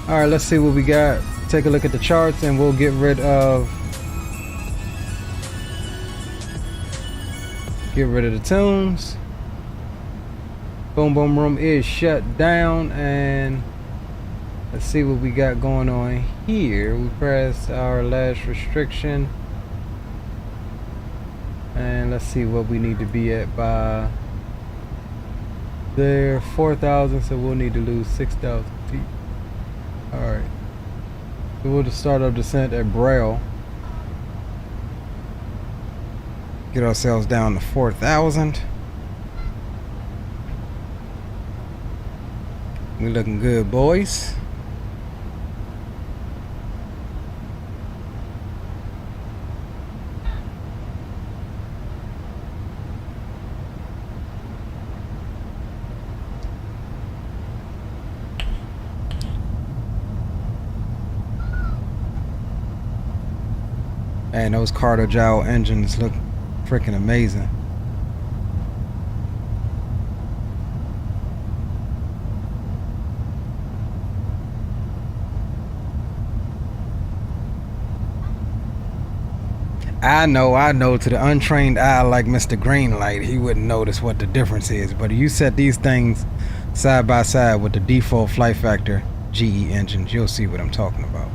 All right, let's see what we got. Take a look at the charts and we'll get rid of the tunes. Boom Boom Room is shut down, and let's see what we got going on here. We pressed our last restriction, and let's see what we need to be at by there. 4,000, so we'll need to lose 6,000 feet. Alright, so we'll just start our descent at Braille. Get ourselves down to 4,000. We looking good, boys. And those Carter Jowl engines look freaking amazing. I know to the untrained eye like Mr. Greenlight, he wouldn't notice what the difference is. But if you set these things side by side with the default flight factor GE engines, you'll see what I'm talking about.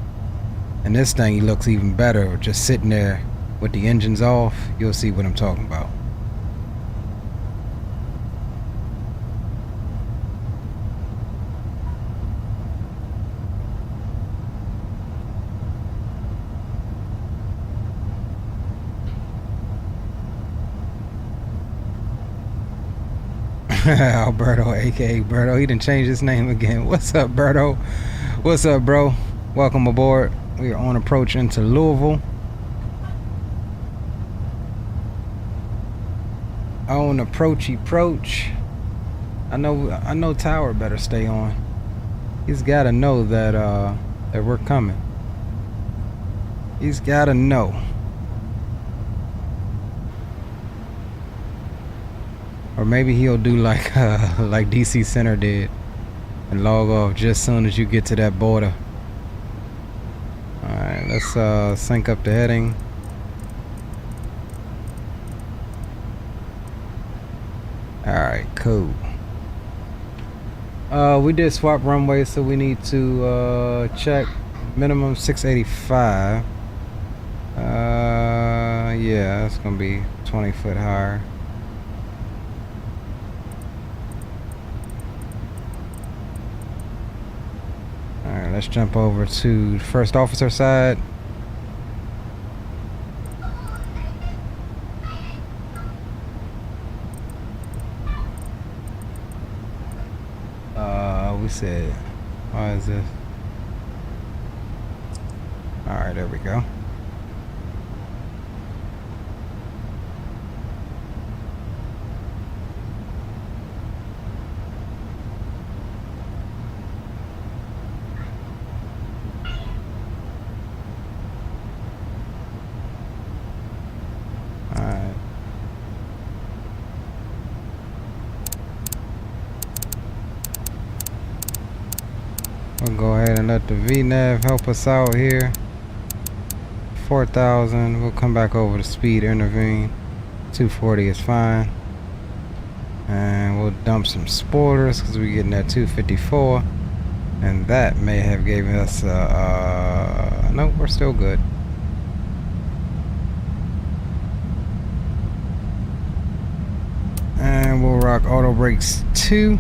And this thing looks even better just sitting there with the engines off. You'll see what I'm talking about. Alberto, aka Berto. He didn't change his name again. What's up, Berto? What's up, bro? Welcome aboard. We are on approach into Louisville. On approach. I know Tower better stay on. He's gotta know that that we're coming. He's gotta know. Or maybe he'll do like like DC Center did and log off just as soon as you get to that border. Alright, let's sync up the heading. Alright, cool. We did swap runway, so we need to check minimum 685. Yeah, it's gonna be 20 foot higher. Alright, let's jump over to the first officer side. We said, why is this? Alright, there we go. We'll go ahead and let the VNav help us out here. 4,000. We'll come back over to speed intervene. 240 is fine. And we'll dump some spoilers because we're getting that 254. And that may have given us nope, we're still good. And we'll rock auto brakes 2.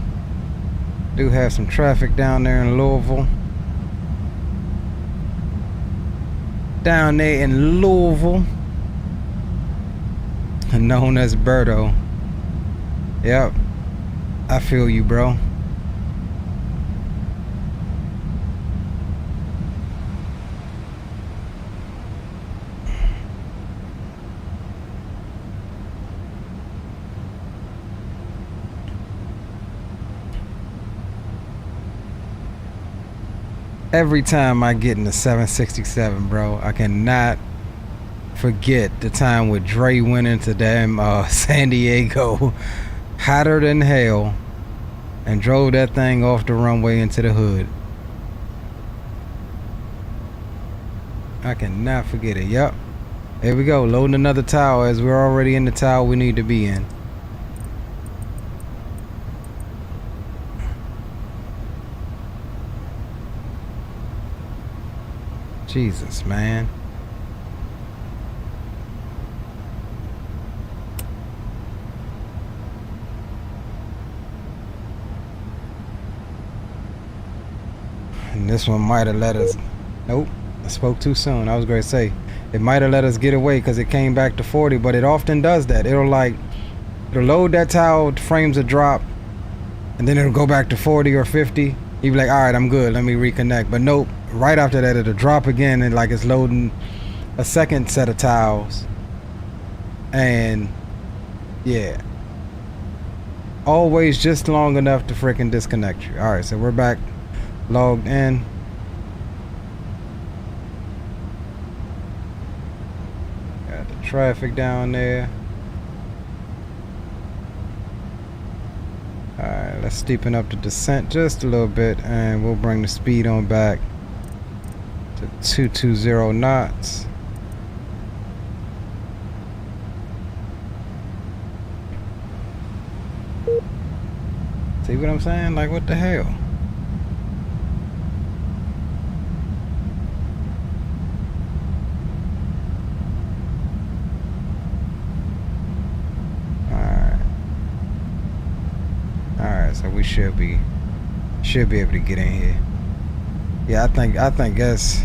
Do have some traffic down there in Louisville. Down there in Louisville. Known as Berto. Yep. I feel you, bro. Every time I get in the 767, bro, I cannot forget the time with Dre went into damn San Diego, hotter than hell, and drove that thing off the runway into the hood. I cannot forget it. Yep. Here we go, loading another tower as we're already in the tower we need to be in. Jesus, man. And this one might have let us... Nope, I spoke too soon. I was going to say, it might have let us get away because it came back to 40, but it often does that. It'll load that tile, frames a drop, and then it'll go back to 40 or 50. You'd be like, all right, I'm good, let me reconnect. But nope. Right after that, it'll drop again and like it's loading a second set of tiles. And yeah, always just long enough to freaking disconnect you. All right, so we're back logged in. Got the traffic down there. All right, let's steepen up the descent just a little bit and we'll bring the speed on back to 220 knots. See what I'm saying? Like, what the hell? Alright, so we should be able to get in here. Yeah, I think that's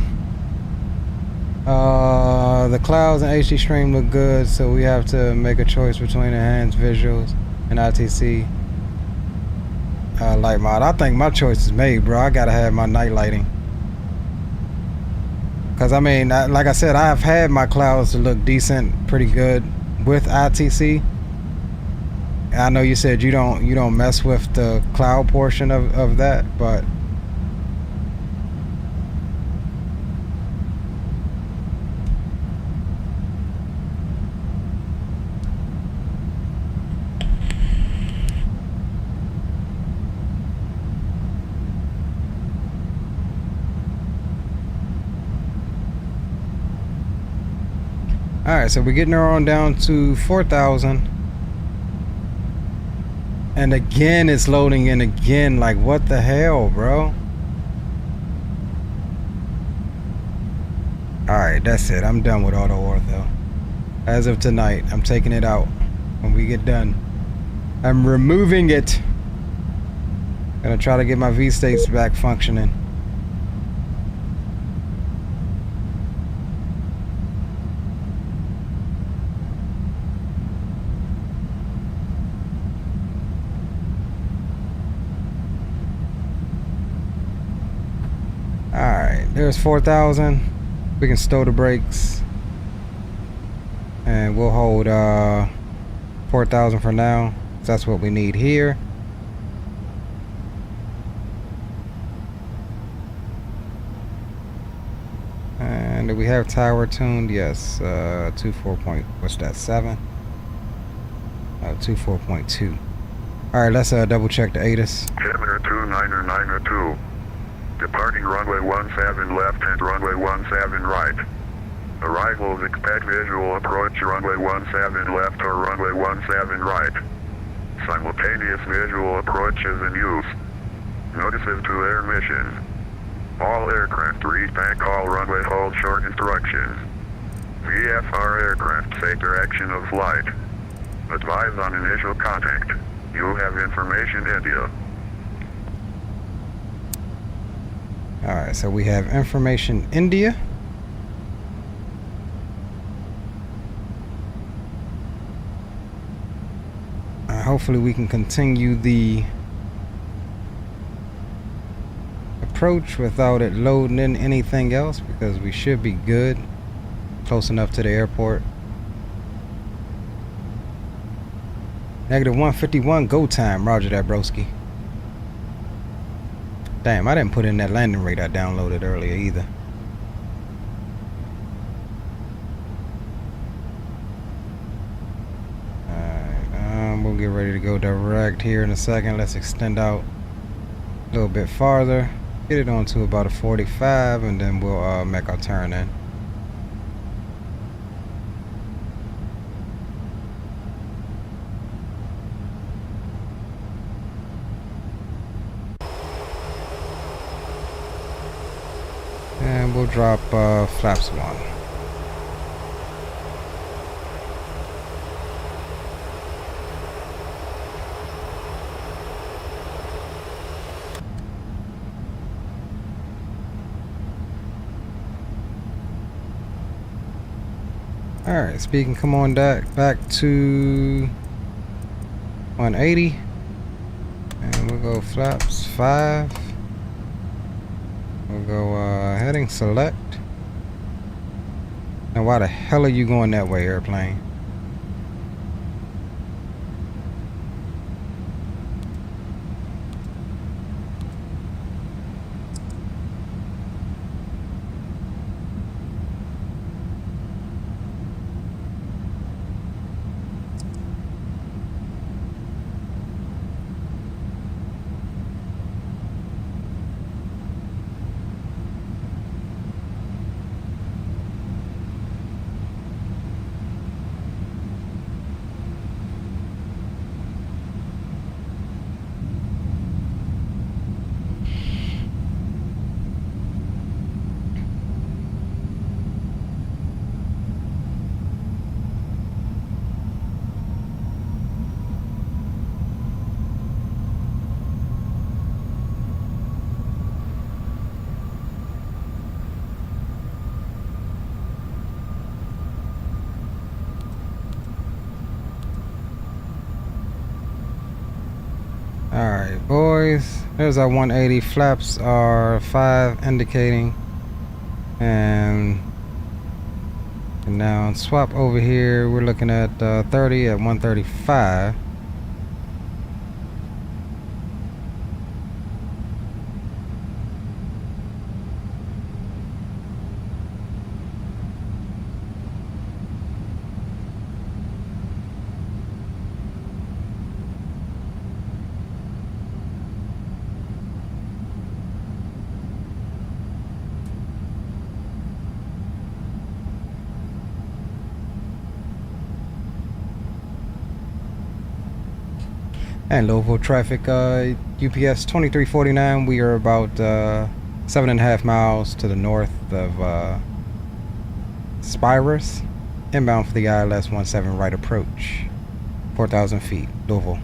the clouds and HD stream look good, so we have to make a choice between enhanced visuals and ITC. light mod. I think my choice is made, bro. I gotta have my night lighting. Cause I mean, like I said, I've had my clouds to look decent, pretty good with ITC. I know you said you don't mess with the cloud portion of that, but alright, so we're getting her on down to 4,000. And again, it's loading in again. Like, what the hell, bro? Alright, that's it. I'm done with auto ortho. As of tonight, I'm taking it out when we get done. I'm removing it. Gonna try to get my V-states back functioning. Alright, there's 4,000. We can stow the brakes. And we'll hold 4,000 for now. That's what we need here. And do we have tower tuned? Yes. 24 point, what's that, 7? 24.2. Alright, let's double check the ATIS. Gemini 29902. Departing runway 17 left and runway 17 right. Arrivals expect visual approach runway 17 left or runway 17 right. Simultaneous visual approach is in use. Notices to air mission. All aircraft read back all runway hold short instructions. VFR aircraft take direction of flight. Advise on initial contact. You have information India. Alright, so we have information India. Hopefully we can continue the approach without it loading in anything else, because we should be good. Close enough to the airport. -151 go time. Roger that, broski. Damn, I didn't put in that landing rate I downloaded earlier either. Alright, we'll get ready to go direct here in a second. Let's extend out a little bit farther. Get it on to about a 45, and then we'll make our turn in. And we'll drop flaps 1. Alright, speed can come on back to 180. And we'll go flaps 5. We'll go heading select. Now why the hell are you going that way, airplane? Alright, boys. There's our 180. Flaps are 5 indicating. And now swap over here. We're looking at 30 at 135. And local traffic, UPS 2349. We are about 7.5 miles to the north of Spirus. Inbound for the ILS 17 right approach. 4,000 feet, Louisville.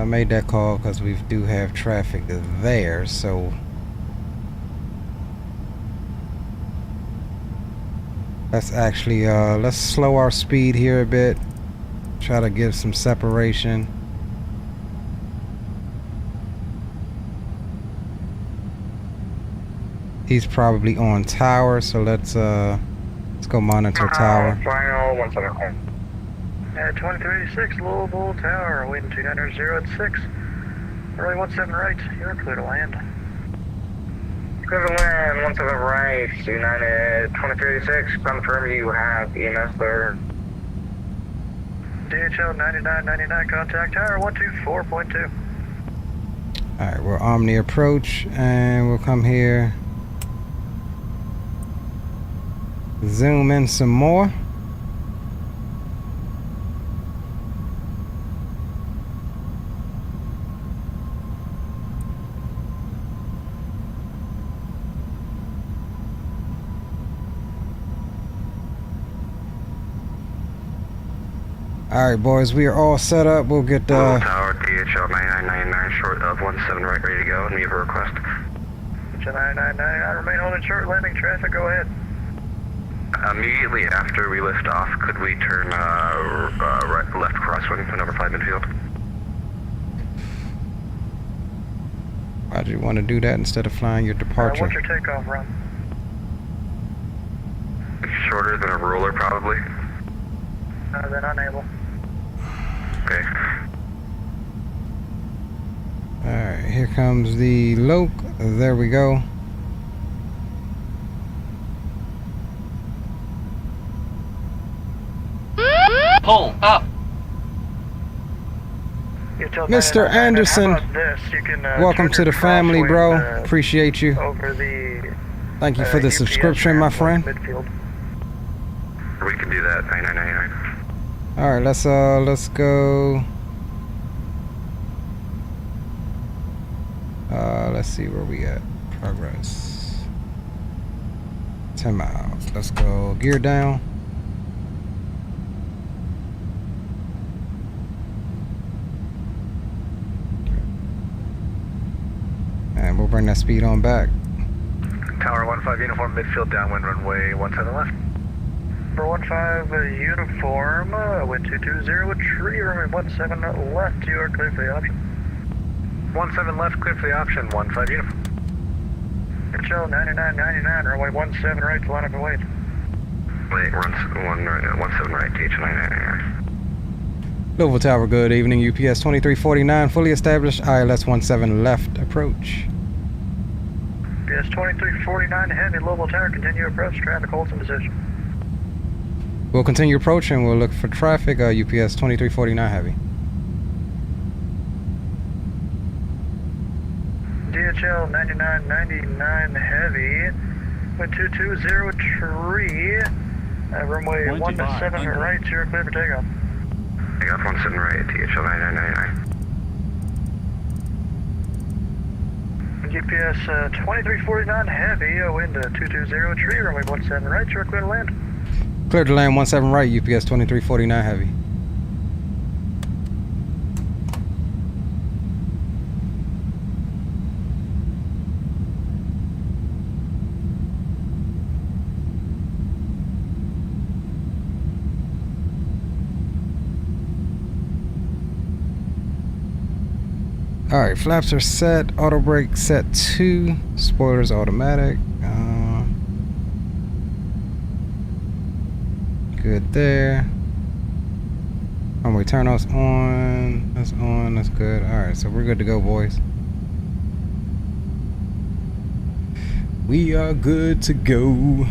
Made that call because we do have traffic there, so let's actually let's slow our speed here a bit. Try to give some separation. He's probably on tower, so let's go monitor tower. Final 17. 2386 Louisville Tower, waiting 290 at 6. Runway 17 right, you're clear to land. Clear to land, 17 right, 290, 2386. Confirm you have EMS there. DHL 9999, contact tower 124.2. Alright, we're Omni approach, and we'll come here. Zoom in some more. Alright, boys, we are all set up. We'll get Tower, DHL 9999, short of 17 right, ready to go, and we have a request. DHL 9999, remain holding short, landing traffic, go ahead. Immediately after we lift off, could we turn right, left crosswind to number 5 midfield? Why'd you want to do that instead of flying your departure? What's your takeoff run? Shorter than a ruler, probably. Then unable. Okay. Alright, here comes the Loke. There we go. Pull up. Mr. Anderson, welcome to the family, bro. Appreciate you. Over the, Thank you for the subscription, my friend. Midfield. We can do that, 9999. Alright, let's go. Let's see where we at. Progress. 10 miles. Let's go. Gear down. And we'll bring that speed on back. Tower 15 uniform midfield downwind runway 17 left. Number 15 uniform, wind 220 tree, runway 17 left, you are clear for the option. 17 left, clear for the option, 15 uniform. HL 9999, runway 17 right to line up and wait. Wait, 17 right, DH 9999. Louisville Tower, good evening. UPS 2349, fully established. ILS 17 left approach. UPS 2349, heavy, Louisville Tower, continue approach, traffic holds in position. We'll continue approaching. We'll look for traffic. UPS 2349 heavy. DHL 9999 heavy, wind 220 tree, runway 17 right, you're clear for takeoff. Takeoff 17 right, DHL 9999. GPS 2349 heavy, wind 220 tree, runway 17 right, you're clear to land. Clear to land 17 right, UPS 2349 heavy. All right, flaps are set. Auto brake set 2. Spoilers automatic. Good there. When we turn those on, that's on. That's good. All right, so we're good to go, boys. We are good to go.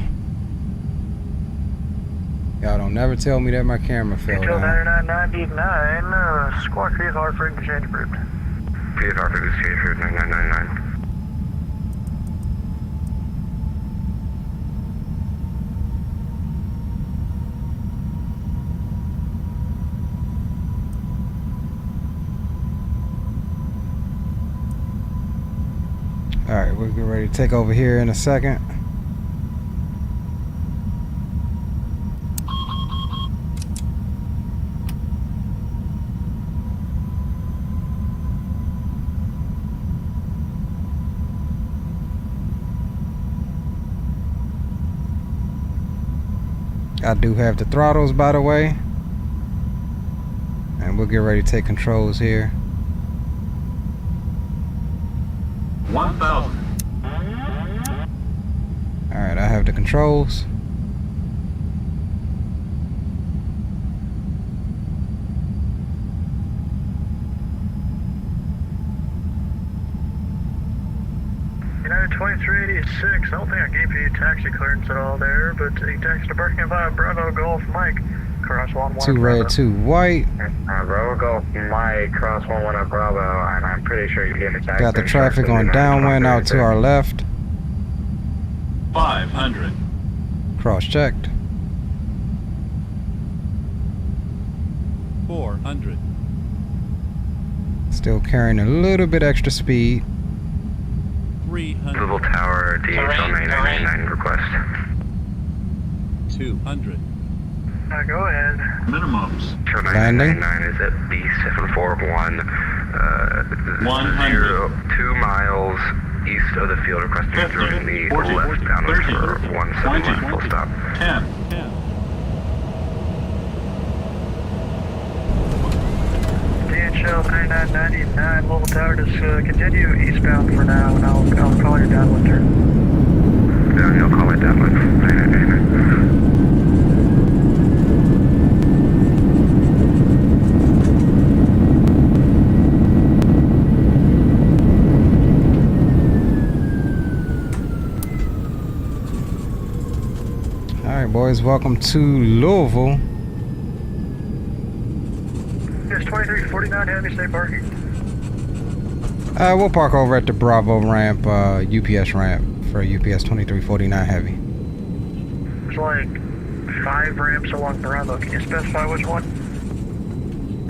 Y'all don't never tell me that my camera fell Until down. 9999, squawk KEWR for exchange approved. PFR for exchange for 9999. Alright, we'll get ready to take over here in a second. I do have the throttles, by the way. And we'll get ready to take controls here. 1,000. Alright, I have the controls. United 2386, I don't think I gave you taxi clearance at all there, but you taxi to parking 5 Bravo Golf Mike. Cross 11 2 red, 2 white. Bravo Golf Mike, cross 11 at Bravo, and I'm pretty sure you're getting a taxi. Got the traffic on downwind out to our left. 500. Cross checked. 400. Still carrying a little bit extra speed. 300. Little Tower, DHL 9999 request. 200. Go ahead. Minimums. Show Landing. 999 is at B741, 100. 2 miles east of the field, requesting entering the left downwind for 171 full stop. 10. DHL 9999, Little Tower, just continue eastbound for now, and I'll call you downwind turn. Down, you'll call it downwind. 9999. Alright, boys, welcome to Louisville. Yes, 2349, heavy, stay parking. We'll park over at the Bravo ramp, UPS ramp for UPS 2349 heavy. There's like 5 ramps along Bravo. Can you specify which one?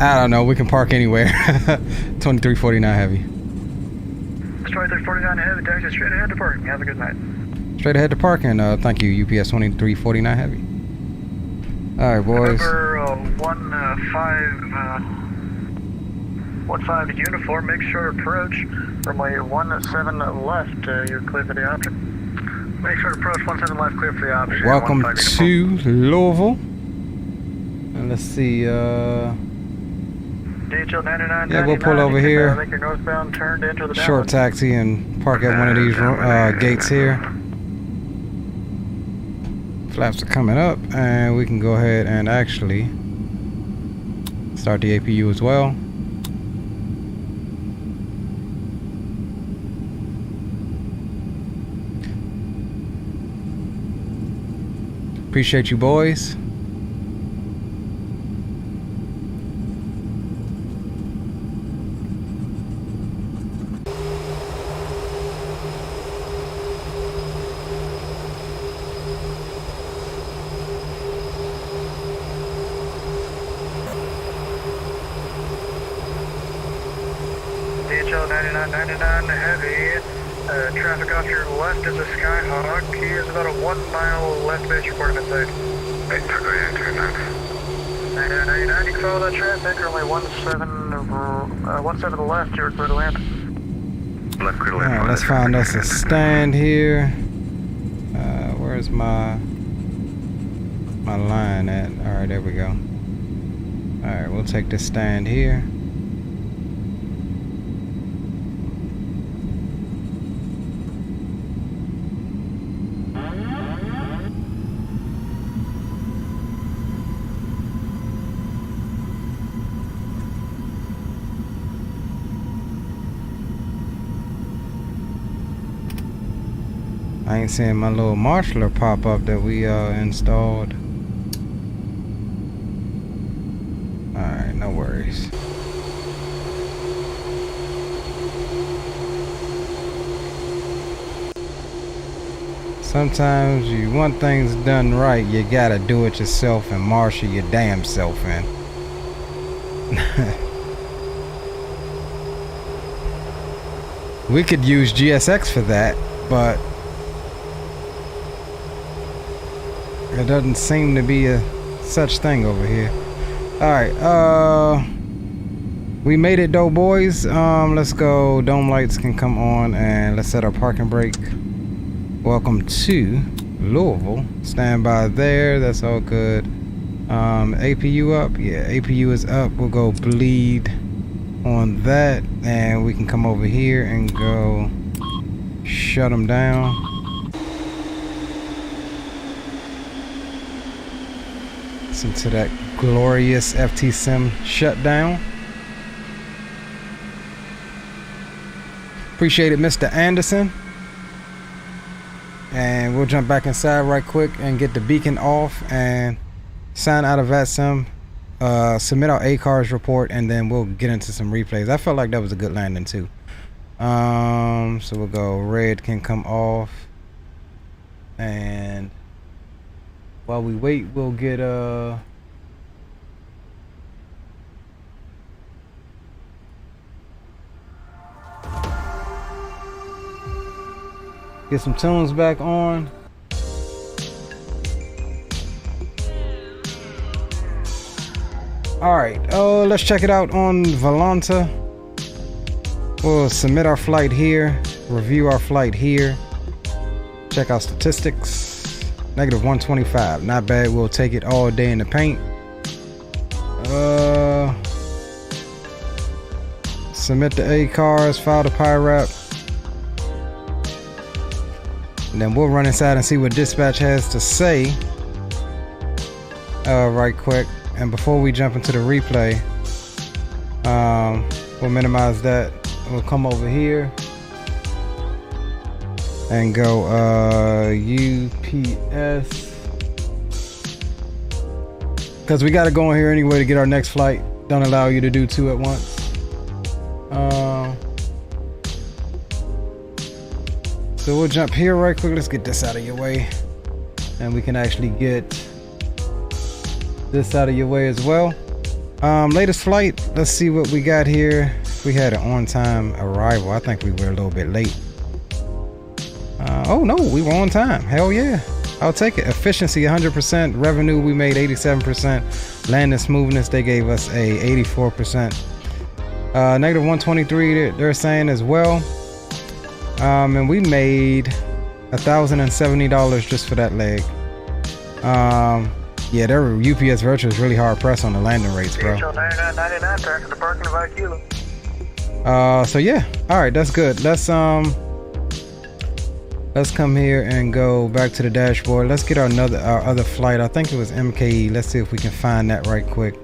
I don't know, we can park anywhere. 2349 heavy. It's 2349 heavy, taxi straight ahead to parking. Have a good night. Straight ahead to parking. Thank you, UPS 2349 heavy. Alright, boys. Number 15 uniform, make sure to approach runway 17 left. You're clear for the option. Make sure to approach 17 left, clear for the option. Welcome 15 to uniform. Louisville. And let's see, DHL 99. yeah, we'll pull over here. Make your northbound turn to enter the Short downwind. taxi and park at one of these gates here. Flaps are coming up, and we can go ahead and actually start the APU as well. Appreciate you, boys. DHL 9999 heavy. Traffic off your left is a Skyhawk. He is about a 1 mile left base reporting inside. 99, you can follow that traffic. Only 17 to the left, you're clear to land. Left clear to Alright, land. let's find us a stand here. Where's my line at? Alright, there we go. Alright, we'll take this stand here. I ain't seeing my little marshaller pop up that we installed. Alright, no worries. Sometimes you want things done right, you gotta do it yourself and marshal your damn self in. We could use GSX for that, but there doesn't seem to be a such thing over here. Alright, we made it though, boys. Let's go. Dome lights can come on and let's set our parking brake. Welcome to Louisville. Stand by there. That's all good. APU up. Yeah, APU is up. We'll go bleed on that and we can come over here and go shut them down. Listen to that glorious FT Sim shutdown. Appreciate it, Mr. Anderson. And we'll jump back inside right quick and get the beacon off and sign out of VATSIM, submit our ACARS report, and then we'll get into some replays. I felt like that was a good landing too. So we'll go red can come off, and while we wait, we'll get get some tunes back on. Alright, let's check it out on Volanta. We'll submit our flight here, review our flight here, check out statistics. -125, not bad. We'll take it all day in the paint. Submit the ACARS, file the PIRAP. And then we'll run inside and see what dispatch has to say right quick. And before we jump into the replay, we'll minimize that. We'll come over here and go UPS, because we got to go in here anyway to get our next flight. Don't allow you to do two at once. So we'll jump here right quick. Let's get this out of your way, and we can actually get this out of your way as well. Latest flight, let's see what we got here. We had an on-time arrival. I think we were a little bit late. Oh no, we were on time. Hell yeah, I'll take it. Efficiency 100%, revenue we made 87%, landing smoothness they gave us a 84%. -123 they're saying as well. And we made $1,070 just for that leg. Yeah, their UPS virtual is really hard pressed on the landing rates, bro. So yeah, all right, that's good. Let's come here and go back to the dashboard. Let's get our other flight. I think it was MKE. Let's see if we can find that right quick.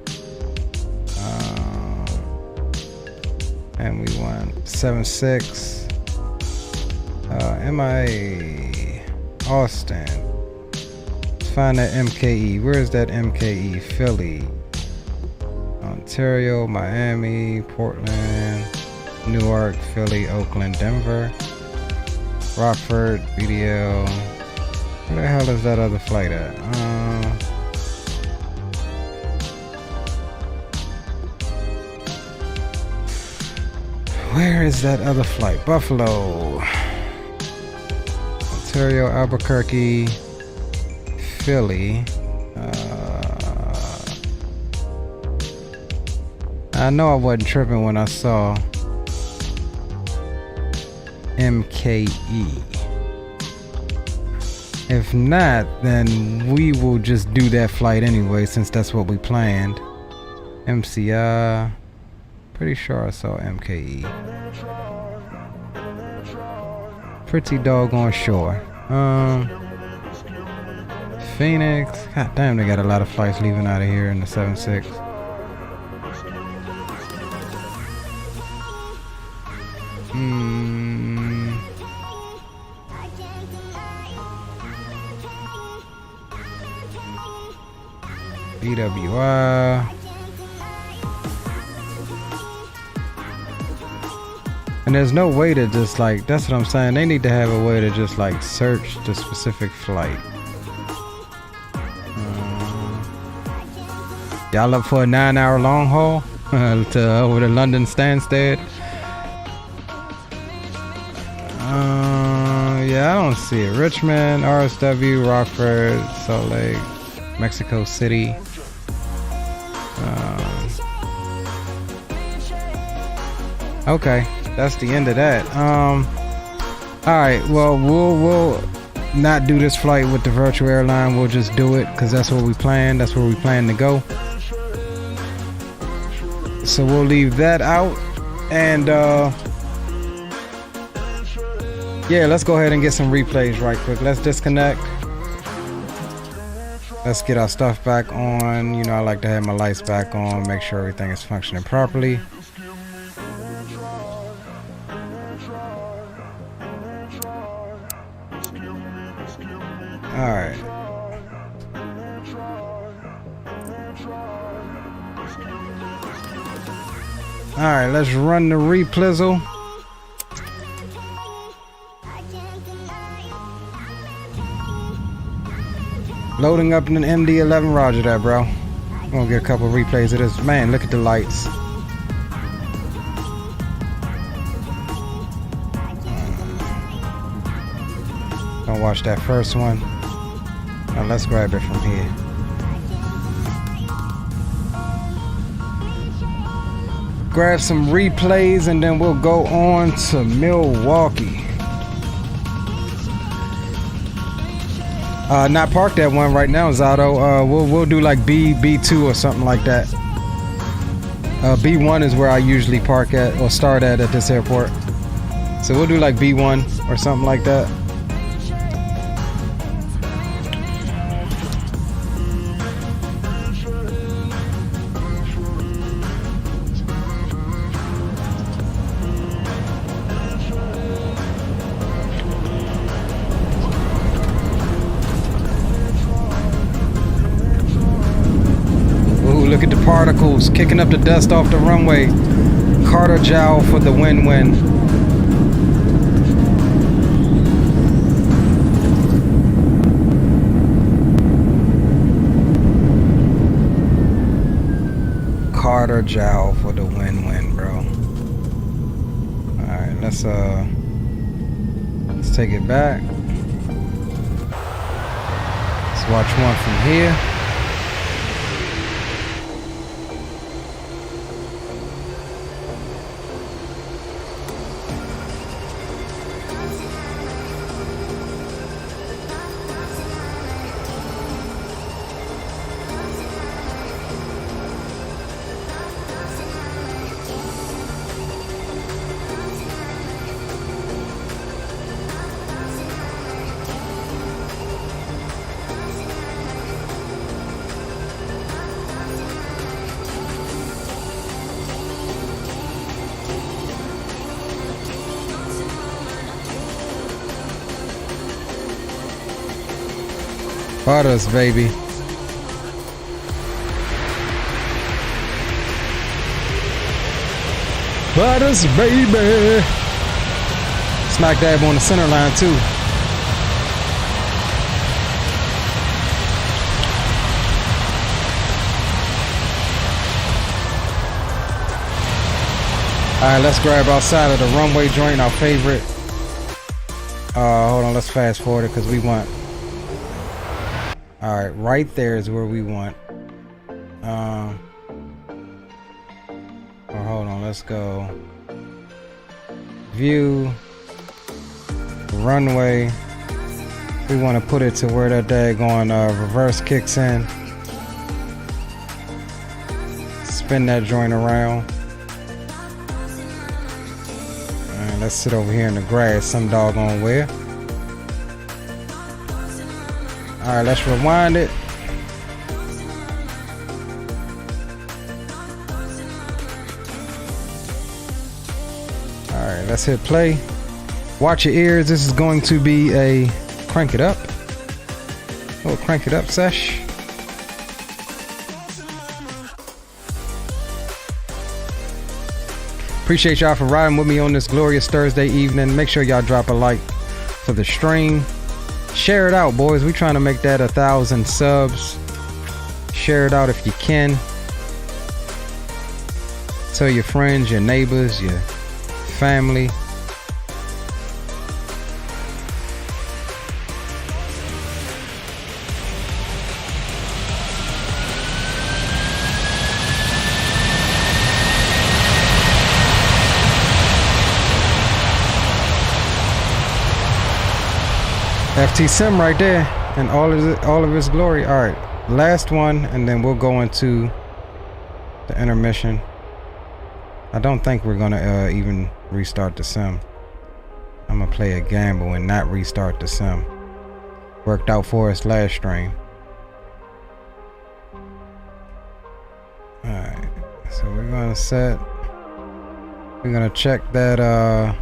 And we went 76. MIA Austin. Let's find that MKE. Where is that MKE? Philly, Ontario, Miami, Portland, Newark, Philly, Oakland, Denver, Rockford, BDL. Where the hell is that other flight at? Where is that other flight? Buffalo, Ontario, Albuquerque, Philly. I know I wasn't tripping when I saw MKE. If not, then we will just do that flight anyway, since that's what we planned. MCI. Pretty sure I saw MKE. Pretty doggone sure. Phoenix. God damn, they got a lot of flights leaving out of here in the 76. BWI. And there's no way to just like, that's what I'm saying. They need to have a way to just like search the specific flight. Y'all up for a 9-hour long haul to over to London Stansted? Yeah, I don't see it. Richmond, RSW, Rockford, Salt Lake, Mexico City. Okay, that's the end of that. All right, well, we'll not do this flight with the virtual airline. We'll just do it because that's what we planned. That's where we plan to go. So we'll leave that out, and yeah, let's go ahead and get some replays right quick. Let's disconnect. Let's get our stuff back on. You know, I like to have my lights back on, make sure everything is functioning properly. All right. All right, let's run the replizzle. Loading up in an MD-11, roger that, bro. I'm gonna get a couple of replays of this. Man, look at the lights. Don't watch that first one. Now let's grab it from here. Grab some replays and then we'll go on to Milwaukee. Not parked at one right now, Zato. We'll do like B2 or something like that. B1 is where I usually park at or start at this airport. So we'll do like B1 or something like that. Look at the particles kicking up the dust off the runway. Carter jowl for the win-win. Carter jowl for the win-win, bro. All right, let's take it back. Let's watch one from here. Butters, baby. Butters, baby. Smack dab on the center line, too. Alright, let's grab outside of the runway joint, our favorite. Hold on, let's fast forward it because we want. Alright, right there is where we want. Hold on, let's go. View. Runway. We want to put it to where that daggone reverse kicks in. Spin that joint around. And let's sit over here in the grass some doggone where. Alright, let's rewind it. Alright, let's hit play. Watch your ears. This is going to be a crank it up. Oh, crank it up sesh. Appreciate y'all for riding with me on this glorious Thursday evening. Make sure y'all drop a like for the stream. Share it out, boys. We trying to make that 1,000 subs. Share it out if you can. Tell your friends, your neighbors, your family. FT Sim right there and all of its glory. All right, last one, and then we'll go into the intermission. I don't think we're gonna even restart the sim. I'm gonna play a gamble and not restart the sim. Worked out for us last stream. All right, so we're gonna set. We're gonna check that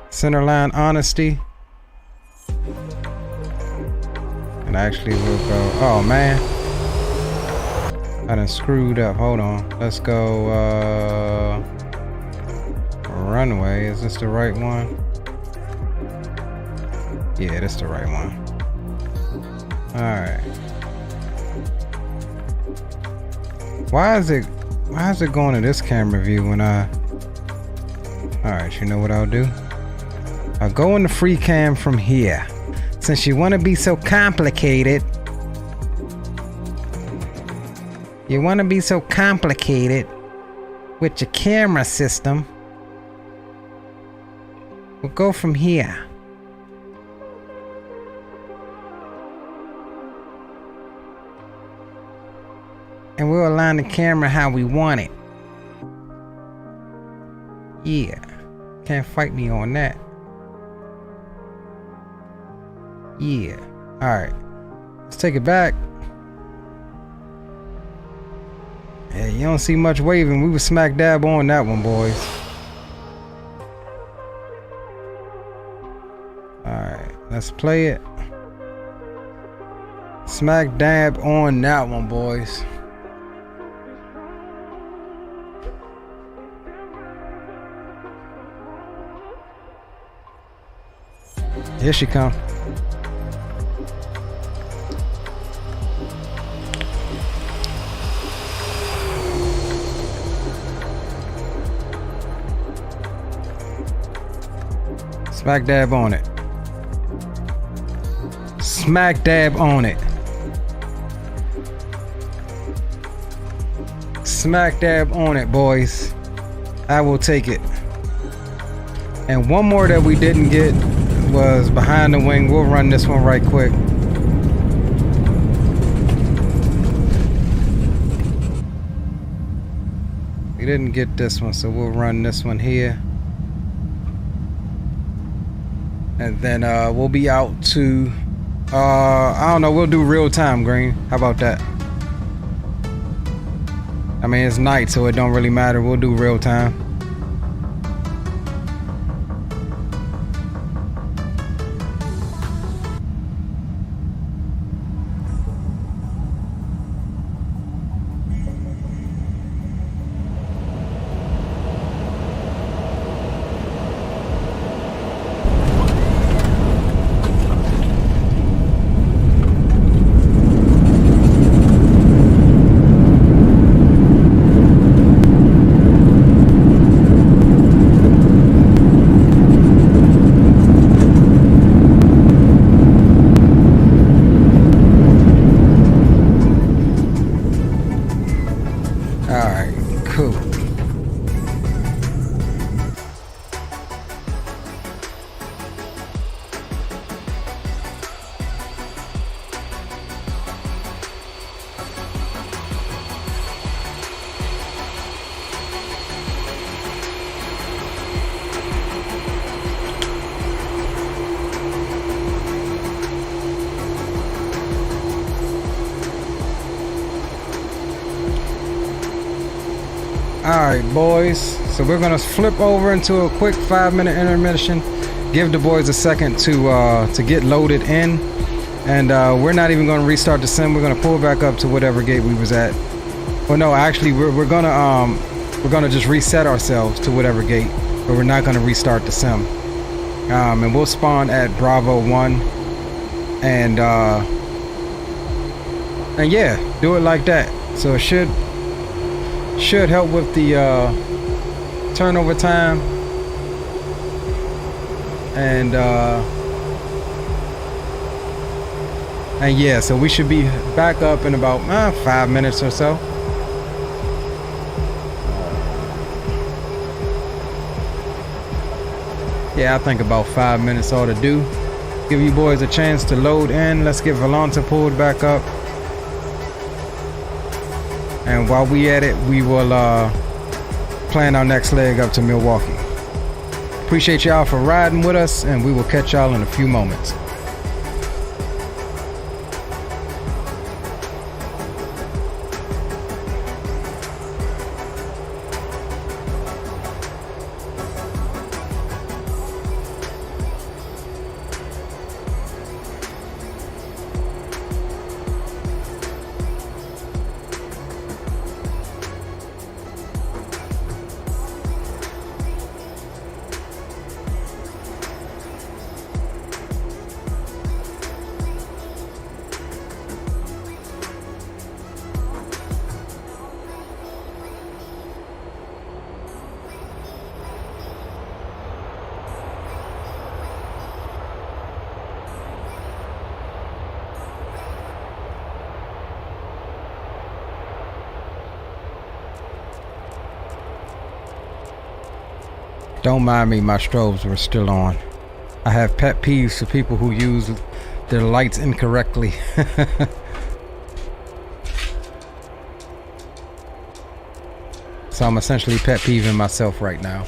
center line honesty. And actually we'll go, oh man, I done screwed up. Hold on, let's go runway. Is this the right one? Yeah, this the right one. Alright, why is it going to this camera view when I alright, you know what I'll do? I'll go in the free cam from here. Since you want to be so complicated. You want to be so complicated with your camera system. We'll go from here. And we'll align the camera how we want it. Yeah. Can't fight me on that. Yeah. Alright. Let's take it back. Yeah, you don't see much waving. We were smack dab on that one, boys. Alright. Let's play it. Smack dab on that one, boys. Here she come. Smack dab on it. Smack dab on it. Smack dab on it, boys. I will take it. And one more that we didn't get was behind the wing. We'll run this one right quick. We didn't get this one, so we'll run this one here. And then we'll be out to I don't know, we'll do real time, Green. How about that? I mean, it's night, so it don't really matter. We'll do real time. Alright, boys, so we're gonna flip over into a quick 5-minute intermission, give the boys a second to get loaded in, and we're not even gonna restart the sim. We're gonna pull back up to whatever gate we was at. Well, no, actually we're gonna we're gonna just reset ourselves to whatever gate, but we're not gonna restart the sim. And we'll spawn at Bravo 1 and yeah, do it like that. So it should help with the turnover time. And yeah, so we should be back up in about 5 minutes or so. Yeah, I think about 5 minutes ought to do. Give you boys a chance to load in. Let's get Volanta pulled back up. And while we at it, we will plan our next leg up to Milwaukee. Appreciate y'all for riding with us, and we will catch y'all in a few moments. Don't mind me, my strobes were still on. I have pet peeves for people who use their lights incorrectly. So I'm essentially pet peeving myself right now.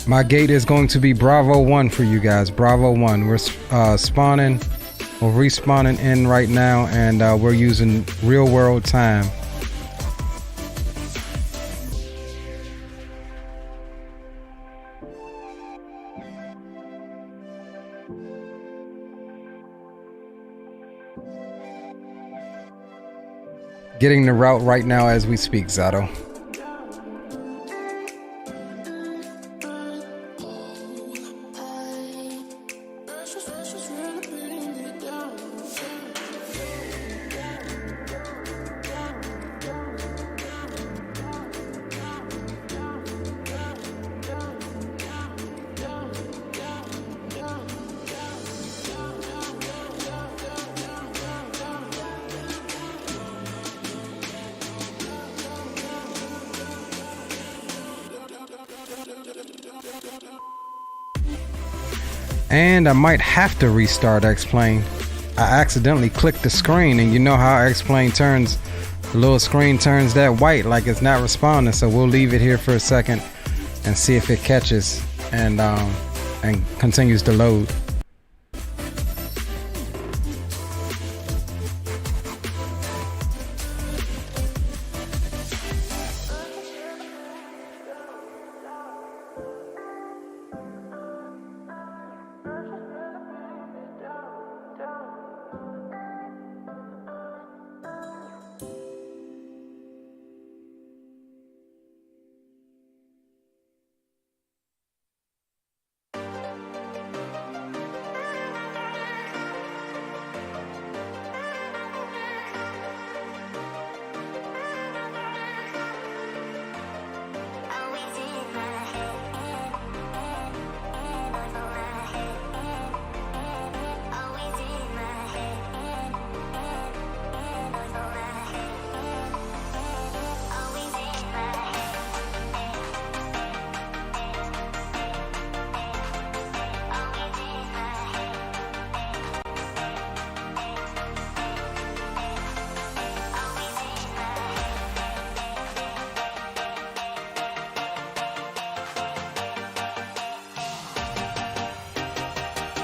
My gate is going to be Bravo 1 for you guys. Bravo 1. We're spawning or respawning in right now, and we're using real world time. Getting the route right now as we speak, Zato. And I might have to restart XPlane. I accidentally clicked the screen, and you know how XPlane turns, the little screen turns that white like it's not responding. So we'll leave it here for a second and see if it catches and continues to load.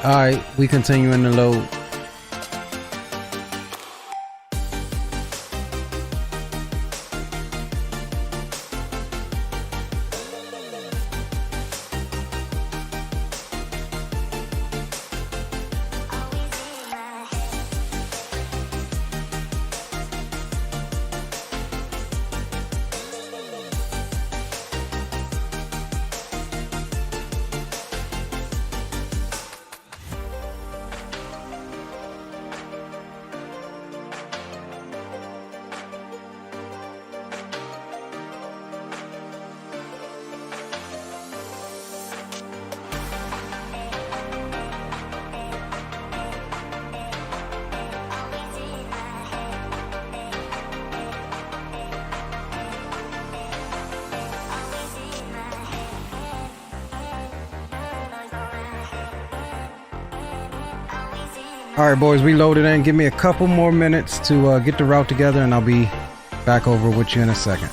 All right, we continuing the load. All right, boys, we loaded in. Give me a couple more minutes to get the route together, and I'll be back over with you in a second.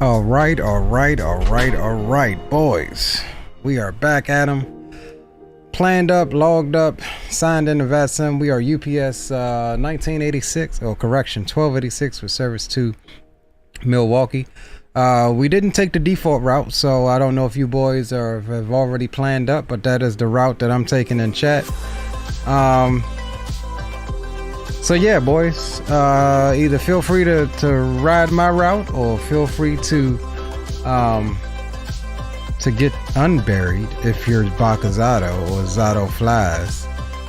All right, boys. We are back at them. Planned up, logged up, signed into VATSIM. We are UPS 1986, or correction, 1286 with service to Milwaukee. We didn't take the default route, so I don't know if you boys have already planned up, but that is the route that I'm taking in chat. So yeah, boys, either feel free to ride my route, or feel free to get unburied if you're BarraCuda or Zato flies.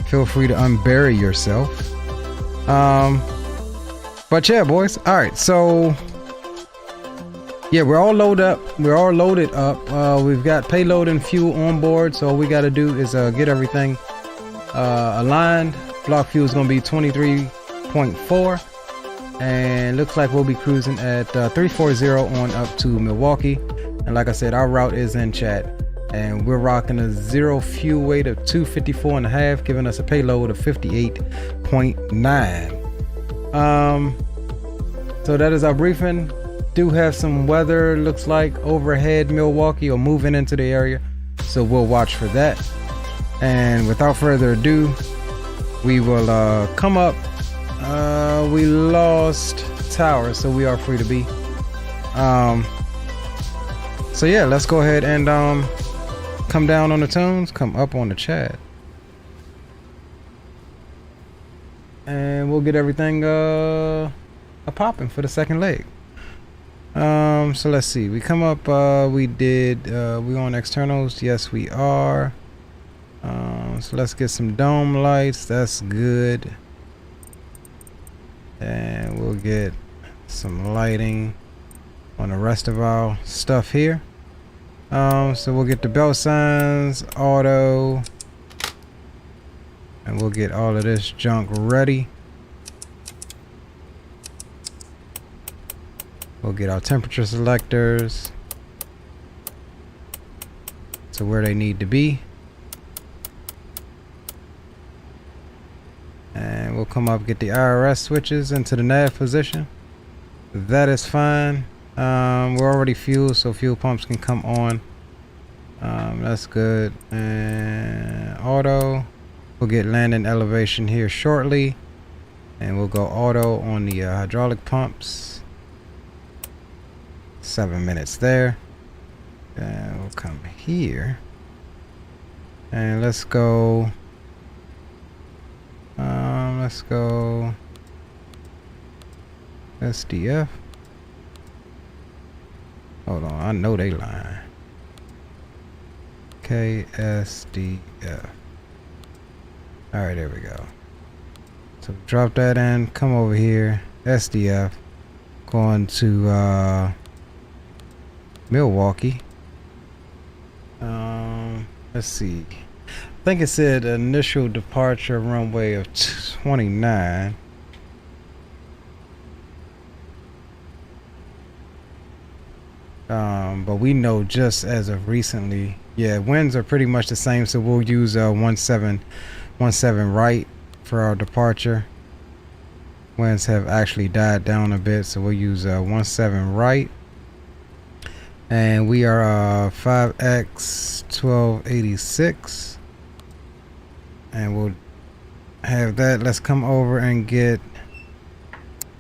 Feel free to unbury yourself. But yeah, boys. All right, so yeah, we're all loaded up. We've got payload and fuel on board, so all we got to do is get everything aligned. Block fuel is going to be 23.4, and looks like we'll be cruising at 340 on up to Milwaukee. And like I said, our route is in chat, and we're rocking a zero fuel weight of 254.5, giving us a payload of 58.9. So that is our briefing. Do have some weather, looks like overhead Milwaukee or moving into the area, so we'll watch for that. And without further ado, we will come up. We lost tower, so we are free to be. So yeah, let's go ahead and come down on the tunes, come up on the chat, and we'll get everything a popping for the second leg. So let's see. We come up. We on externals. Yes, we are. So let's get some dome lights. That's good. And we'll get some lighting on the rest of our stuff here. So we'll get the belt signs, auto, and we'll get all of this junk ready. We'll get our temperature selectors to where they need to be. And we'll come up, get the Aorus switches into the nav position. That is fine. We're already fueled, so fuel pumps can come on. That's good. And auto. We'll get landing elevation here shortly. And we'll go auto on the hydraulic pumps. 7 minutes there. And we'll come here. And let's go. Let's go SDF. Hold on, I know they lying. KSDF. Alright, there we go. So drop that in, come over here, SDF, going to Milwaukee. Let's see. I think it said initial departure runway of 29. But we know just as of recently, yeah, winds are pretty much the same, so we'll use 17 right for our departure. Winds have actually died down a bit, so we'll use 17 right. And we are 5X1286. And we'll have that. Let's come over and get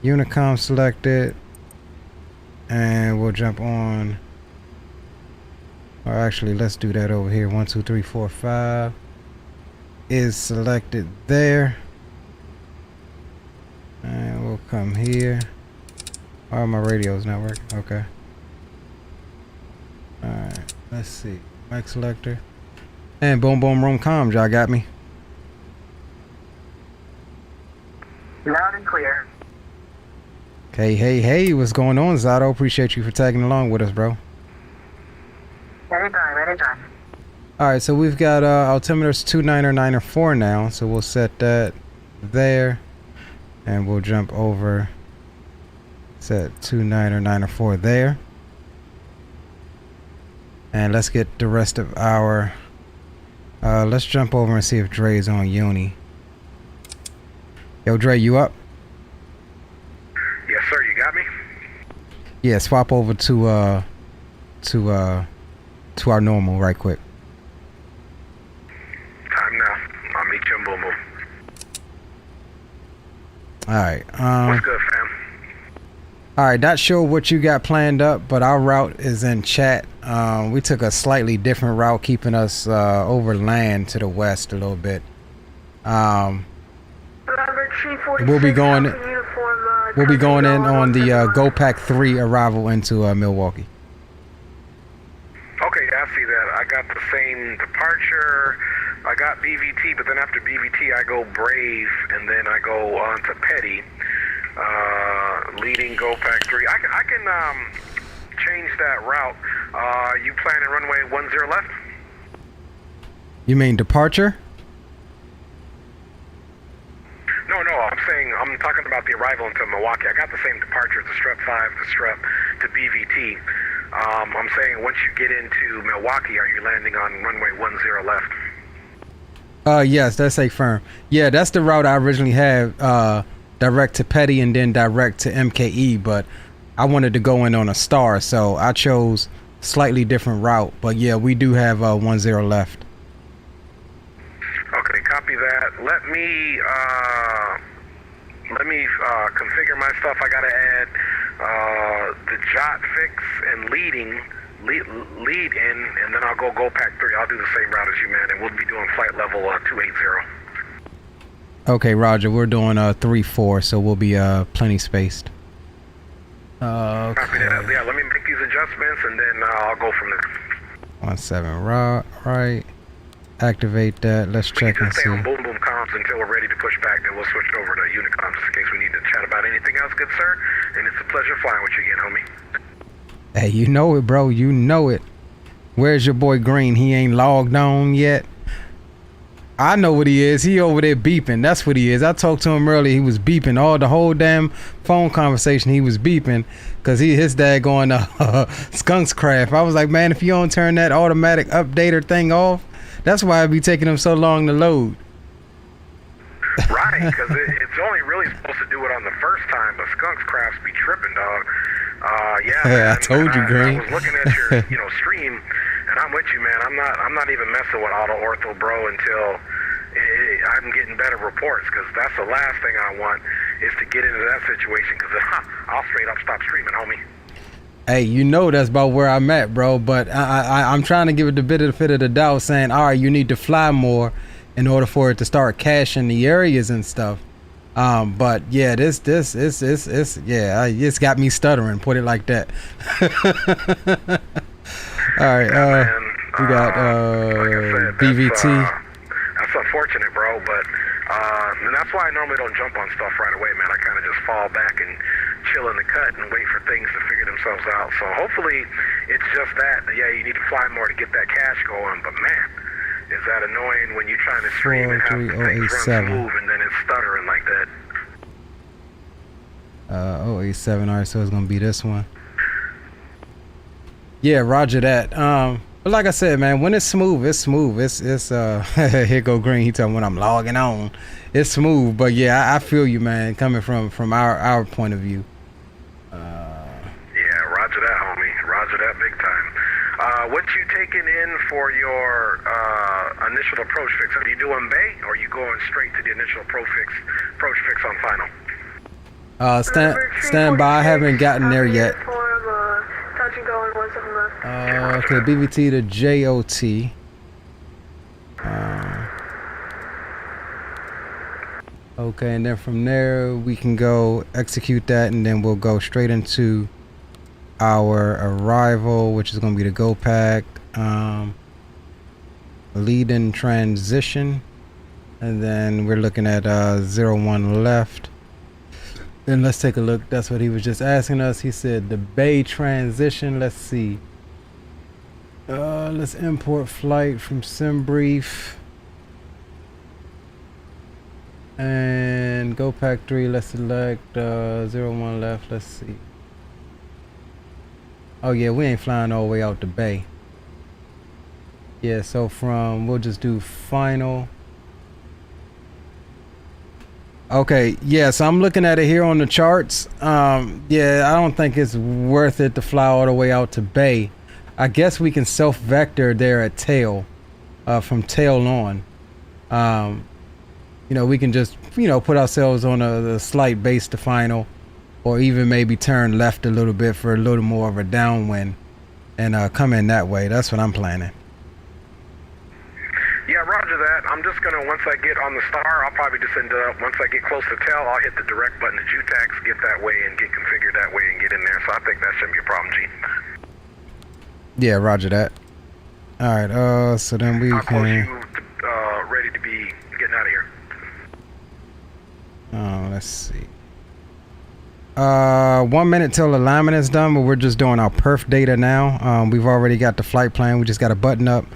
Unicom selected. And we'll jump on. Or actually, let's do that over here. 1, 2, 3, 4, 5 is selected there. And we'll come here. Oh, my radio's not working. Okay. Alright, let's see. Mic selector. And boom, boom, room comms. Y'all got me? Loud and clear. Hey, what's going on, Zato? Appreciate you for tagging along with us, bro. Anytime. Alright, so we've got altimeters 2994 now, so we'll set that there. And we'll jump over, set 2994 there. And let's get the rest of our, let's jump over and see if Dre's on Uni. Yo, Dre, you up? Yes, sir. You got me? Yeah, swap over to our normal right quick. Time now. I'll meet you in Boom Boom. All right. What's good, fam? All right, not sure what you got planned up, but our route is in chat. We took a slightly different route, keeping us over land to the west a little bit. We'll be going. We'll be going in on the GoPack 3 arrival into Milwaukee. Okay, I see that. I got the same departure. I got BVT, but then after BVT, I go Brave, and then I go on to Petty. Leading GoPack 3. I can change that route. You planning runway 10 left? You mean departure? No, I'm talking about the arrival into Milwaukee. I got the same departure as the Strep 5, the Strep to BVT. I'm saying once you get into Milwaukee, are you landing on runway 10 left? Yes, that's a firm. Yeah, that's the route I originally had, direct to Petty and then direct to MKE, but I wanted to go in on a star, so I chose slightly different route. But yeah, we do have 10 left. Okay, copy that. Let me configure my stuff. I gotta add the jot fix and lead in, and then I'll go GoPack 3. I'll do the same route as you, man, and we'll be doing flight level 280. Okay, Roger. We're doing 3-4, so we'll be plenty spaced. Okay. Copy that. Yeah, let me make these adjustments, and then I'll go from there. 17 right. Activate that. Let's check and stay see. on Boom Boom comms until we're ready to push back. Then we'll switch over to Unicom just in case we need to chat about anything else, good sir. And it's a pleasure flying with you again, homie. Hey, you know it, bro. You know it. Where's your boy Green? He ain't logged on yet. I know what he is. He over there beeping. That's what he is. I talked to him earlier. He was beeping all the whole damn phone conversation. He was beeping because his dad going Skunk's Craft. I was like, man, if you don't turn that automatic updater thing off, that's why it be taking him so long to load. Right, because it's only really supposed to do it on the first time, but Skunk's Crafts be tripping, dog. Yeah, I told you, Green. I was looking at your stream, and I'm with you, man. I'm not even messing with Auto Ortho, bro, until I'm getting better reports, because that's the last thing I want is to get into that situation, because I'll straight up stop streaming, homie. Hey, you know that's about where I'm at, bro. But I'm trying to give it the benefit of the doubt, saying, all right, you need to fly more in order for it to start caching the areas and stuff. But yeah, it's got me stuttering. Put it like that. All right, we got like I said, BVT. That's unfortunate, bro. But and that's why I normally don't jump on stuff right away, man. I kind of just fall back and chill in the cut and wait for things to figure themselves out. So hopefully it's just that. Yeah, you need to fly more to get that cache going. But man, is that annoying when you're trying to stream and have things run smooth and then it's stuttering like that. 087. All right, so it's gonna be this one. Yeah, Roger that. But like I said, man, when it's smooth, it's smooth. It's here go Green. He telling me when I'm logging on, it's smooth. But yeah, I feel you, man, coming from our point of view. Yeah, Roger that, homie. Roger that big time. What you taking in for your initial approach fix? Are you doing Bay or are you going straight to the initial approach fix on final? Stand by. I haven't gotten there yet. Okay, BVT to JOT. Okay, and then from there we can go execute that, and then we'll go straight into our arrival, which is going to be the GoPack lead in transition, and then we're looking at 01 left. Then let's take a look. That's what he was just asking us. He said the Bay transition. Let's see. Let's import flight from SimBrief. And GoPack 3. Let's select 01 left. Let's see. Oh yeah, we ain't flying all the way out the Bay. Yeah, so we'll just do final. Okay, yeah, so I'm looking at it here on the charts. Yeah, I don't think it's worth it to fly all the way out to Bay. I guess we can self-vector there at tail, from tail on. You know, we can just, you know, put ourselves on a slight base to final, or even maybe turn left a little bit for a little more of a downwind and come in that way. That's what I'm planning. Yeah, roger that. I'm just gonna, once I get on the star, I'll probably just end up, once I get close to tail, I'll hit the direct button to JUTAX, get that way and get configured that way and get in there. So I think that shouldn't be a problem, G. Yeah, roger that. Alright, so then we I'll close can... you ready to be getting out of here. Let's see. 1 minute till alignment is done, but we're just doing our perf data now. We've already got the flight plan. We just got to button up,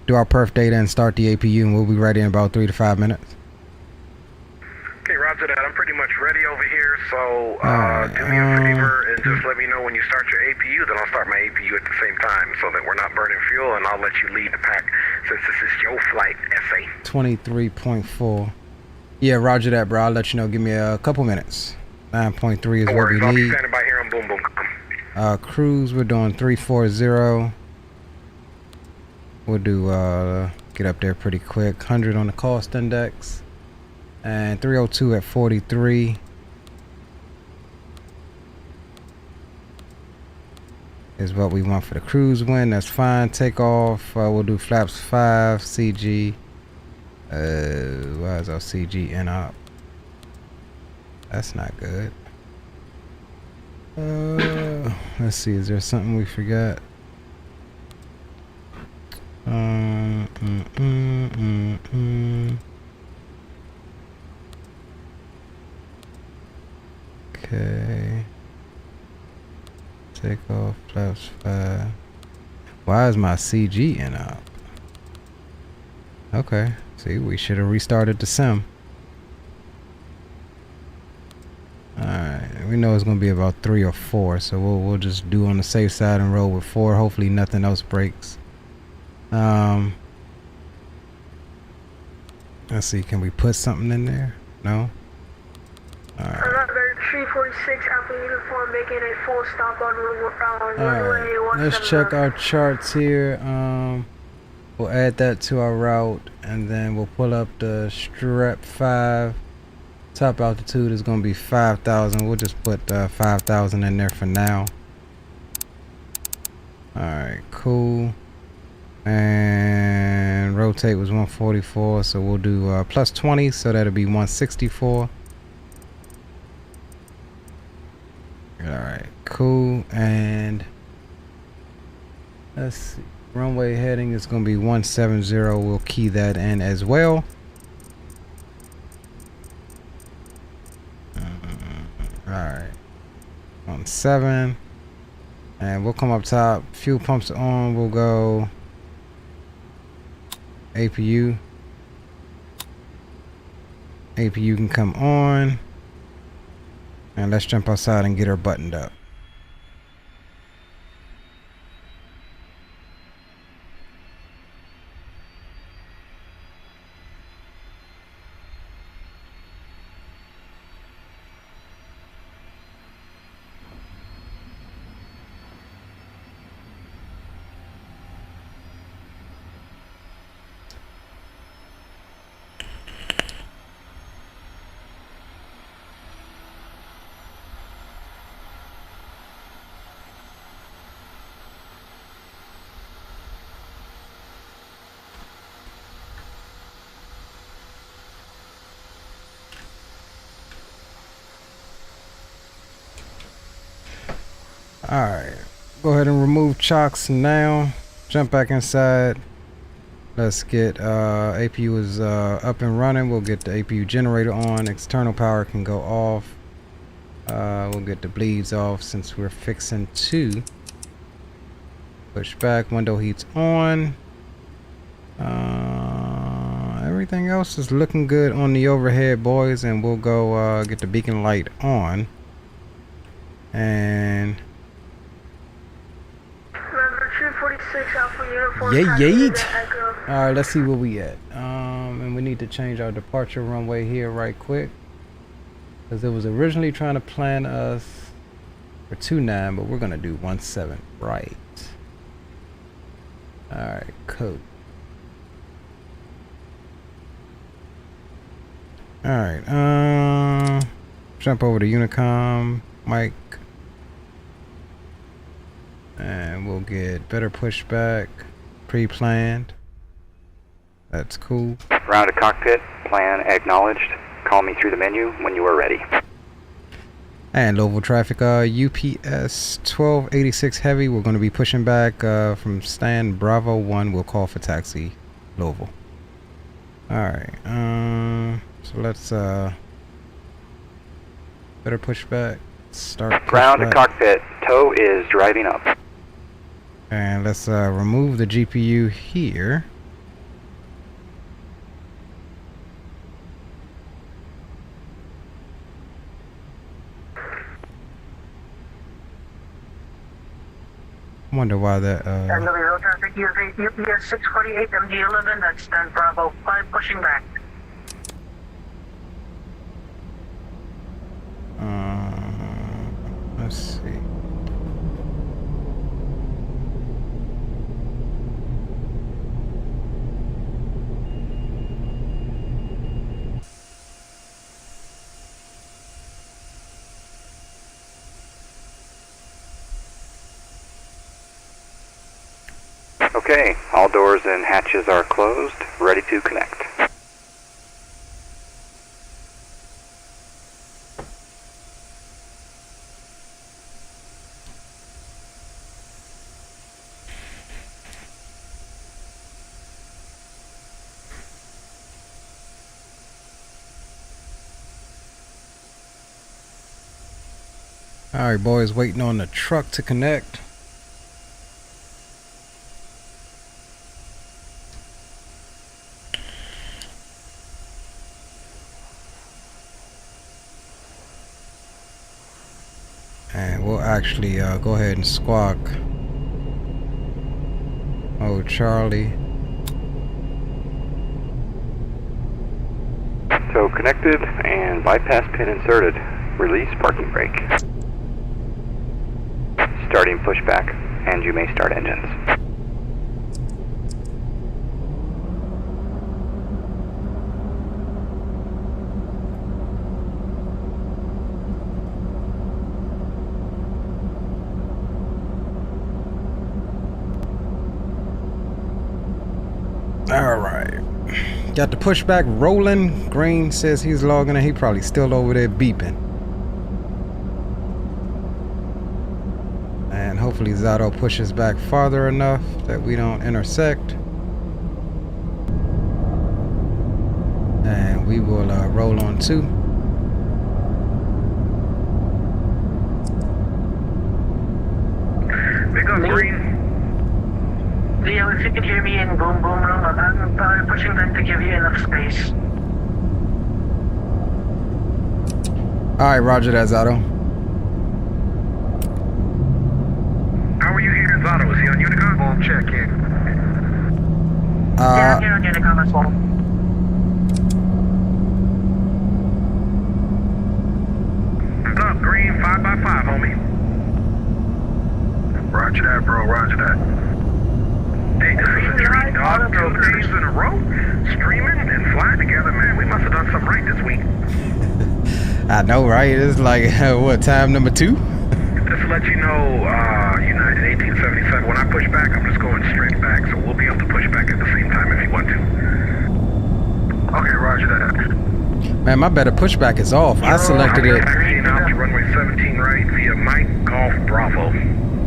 do our perf data, and start the APU, and we'll be ready in about 3 to 5 minutes. Okay, roger that. I'm pretty much ready over here, so do me a favor and just let me know when you start your APU, then I'll start my APU at the same time so that we're not burning fuel, and I'll let you lead the pack since this is your flight, SA. 23.4. Yeah, roger that, bro. I'll let you know. Give me a couple minutes. 9.3 is No what worries. we I'll be need. standing by here on boom boom. Cruise, we're doing 340. We'll do get up there pretty quick. 100 on the cost index, and 302 at 43 is what we want for the cruise wind. That's fine. Takeoff, we'll do flaps 5 CG. Why is our CG in up? That's not good. Let's see, is there something we forgot? Okay. Take off flaps 5. Why is my CG in up? Okay. See, we should have restarted the sim. Alright, we know it's gonna be about 3 or 4, so we'll just do on the safe side and roll with 4. Hopefully nothing else breaks. Let's see, can we put something in there? No? Alright. Another 346 Alpha uniform making a full stop on runway 17. Let's check our charts here. We'll add that to our route, and then we'll pull up the strep 5. Top altitude is going to be 5,000. We'll just put 5,000 in there for now. Alright, cool. And rotate was 144, so we'll do plus 20, so that'll be 164. Alright, cool. And let's see. Runway heading is going to be 170. We'll key that in as well. Alright. 17. And we'll come up top. Fuel pumps are on. We'll go APU. APU can come on. And let's jump outside and get her buttoned up. Alright, go ahead and remove chocks now. Jump back inside. Let's get APU is up and running. We'll get the APU generator on. External power can go off. We'll get the bleeds off since we're fixing to push back. Window heat's on. Everything else is looking good on the overhead, boys, and we'll go get the beacon light on. And Alright, let's see where we at. And we need to change our departure runway here right quick. Because it was originally trying to plan us for 2.9, but we're gonna do 1.7 right. Alright, code. Alright, jump over to Unicom, mic. And we'll get better pushback, pre-planned. That's cool. Round to cockpit, plan acknowledged. Call me through the menu when you are ready. And local traffic, UPS 1286 heavy. We're going to be pushing back from stand Bravo 1. We'll call for taxi, Louisville. Alright, so let's better push back. Start push Round to back. cockpit, tow is driving up. And let's remove the GPU here. Wonder why that Road traffic, UPS 648 MD11, that's stand Bravo 5 pushing back. let's see. Okay, all doors and hatches are closed, ready to connect. Alright, boys, waiting on the truck to connect. And we'll actually go ahead and squawk. Oh, Charlie. So connected and bypass pin inserted. Release parking brake. Starting pushback, and you may start engines. Alright. Got the pushback rolling. Green says he's logging in. He probably still over there beeping. And hopefully Zato pushes back farther enough that we don't intersect. And we will roll on 2. Big up, Green. Leo, if you can hear me in boom boom room, I'm probably pushing them to give you enough space. Alright, roger that, Zato. How are you hearing Zato? Is he on Unicom? We'll check in. Yeah, I'm here on Unicom as well. What's up, Green? 5x5, homie. Roger that, bro. Roger that. Hey, this is a treat, dog. 2 days in a row, streaming and flying together, man. We must have done something right this week. I know, right? It's like, what, time number 2? Just to let you know, United 1877, when I push back, I'm just going straight back, so we'll be able to push back at the same time if you want to. Okay, roger that. Man, my better pushback is off. I selected it. Taxiing out to runway 17 right via Mike Golf Bravo.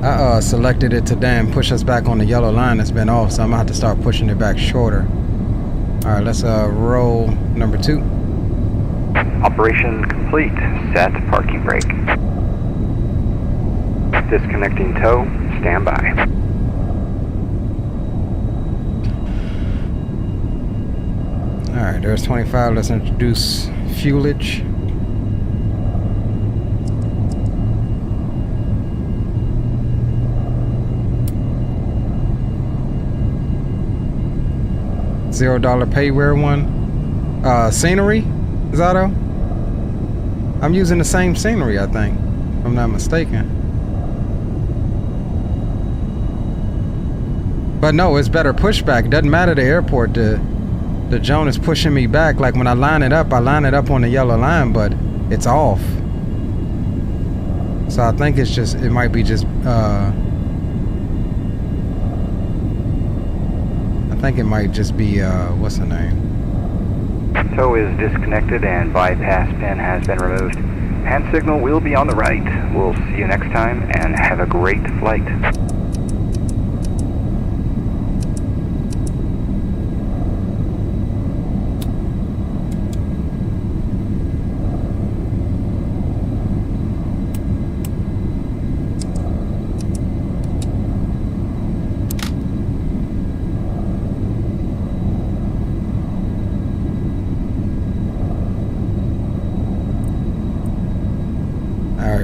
I selected it to damn push us back on the yellow line that's been off, so I'm gonna have to start pushing it back shorter. Alright, let's roll number 2. Operation complete. Set parking brake. Disconnecting tow. Stand by. Alright, there's 25. Let's introduce fuelage. $0 payware one. Scenery, Zato. I'm using the same scenery, I think, if I'm not mistaken. But no, it's better pushback. Doesn't matter the airport. The drone is pushing me back. Like when I line it up on the yellow line, but it's off. So I think it's just, it might be just, I think it might just be, what's the name? Tow is disconnected and bypass pin has been removed. Hand signal will be on the right. We'll see you next time and have a great flight.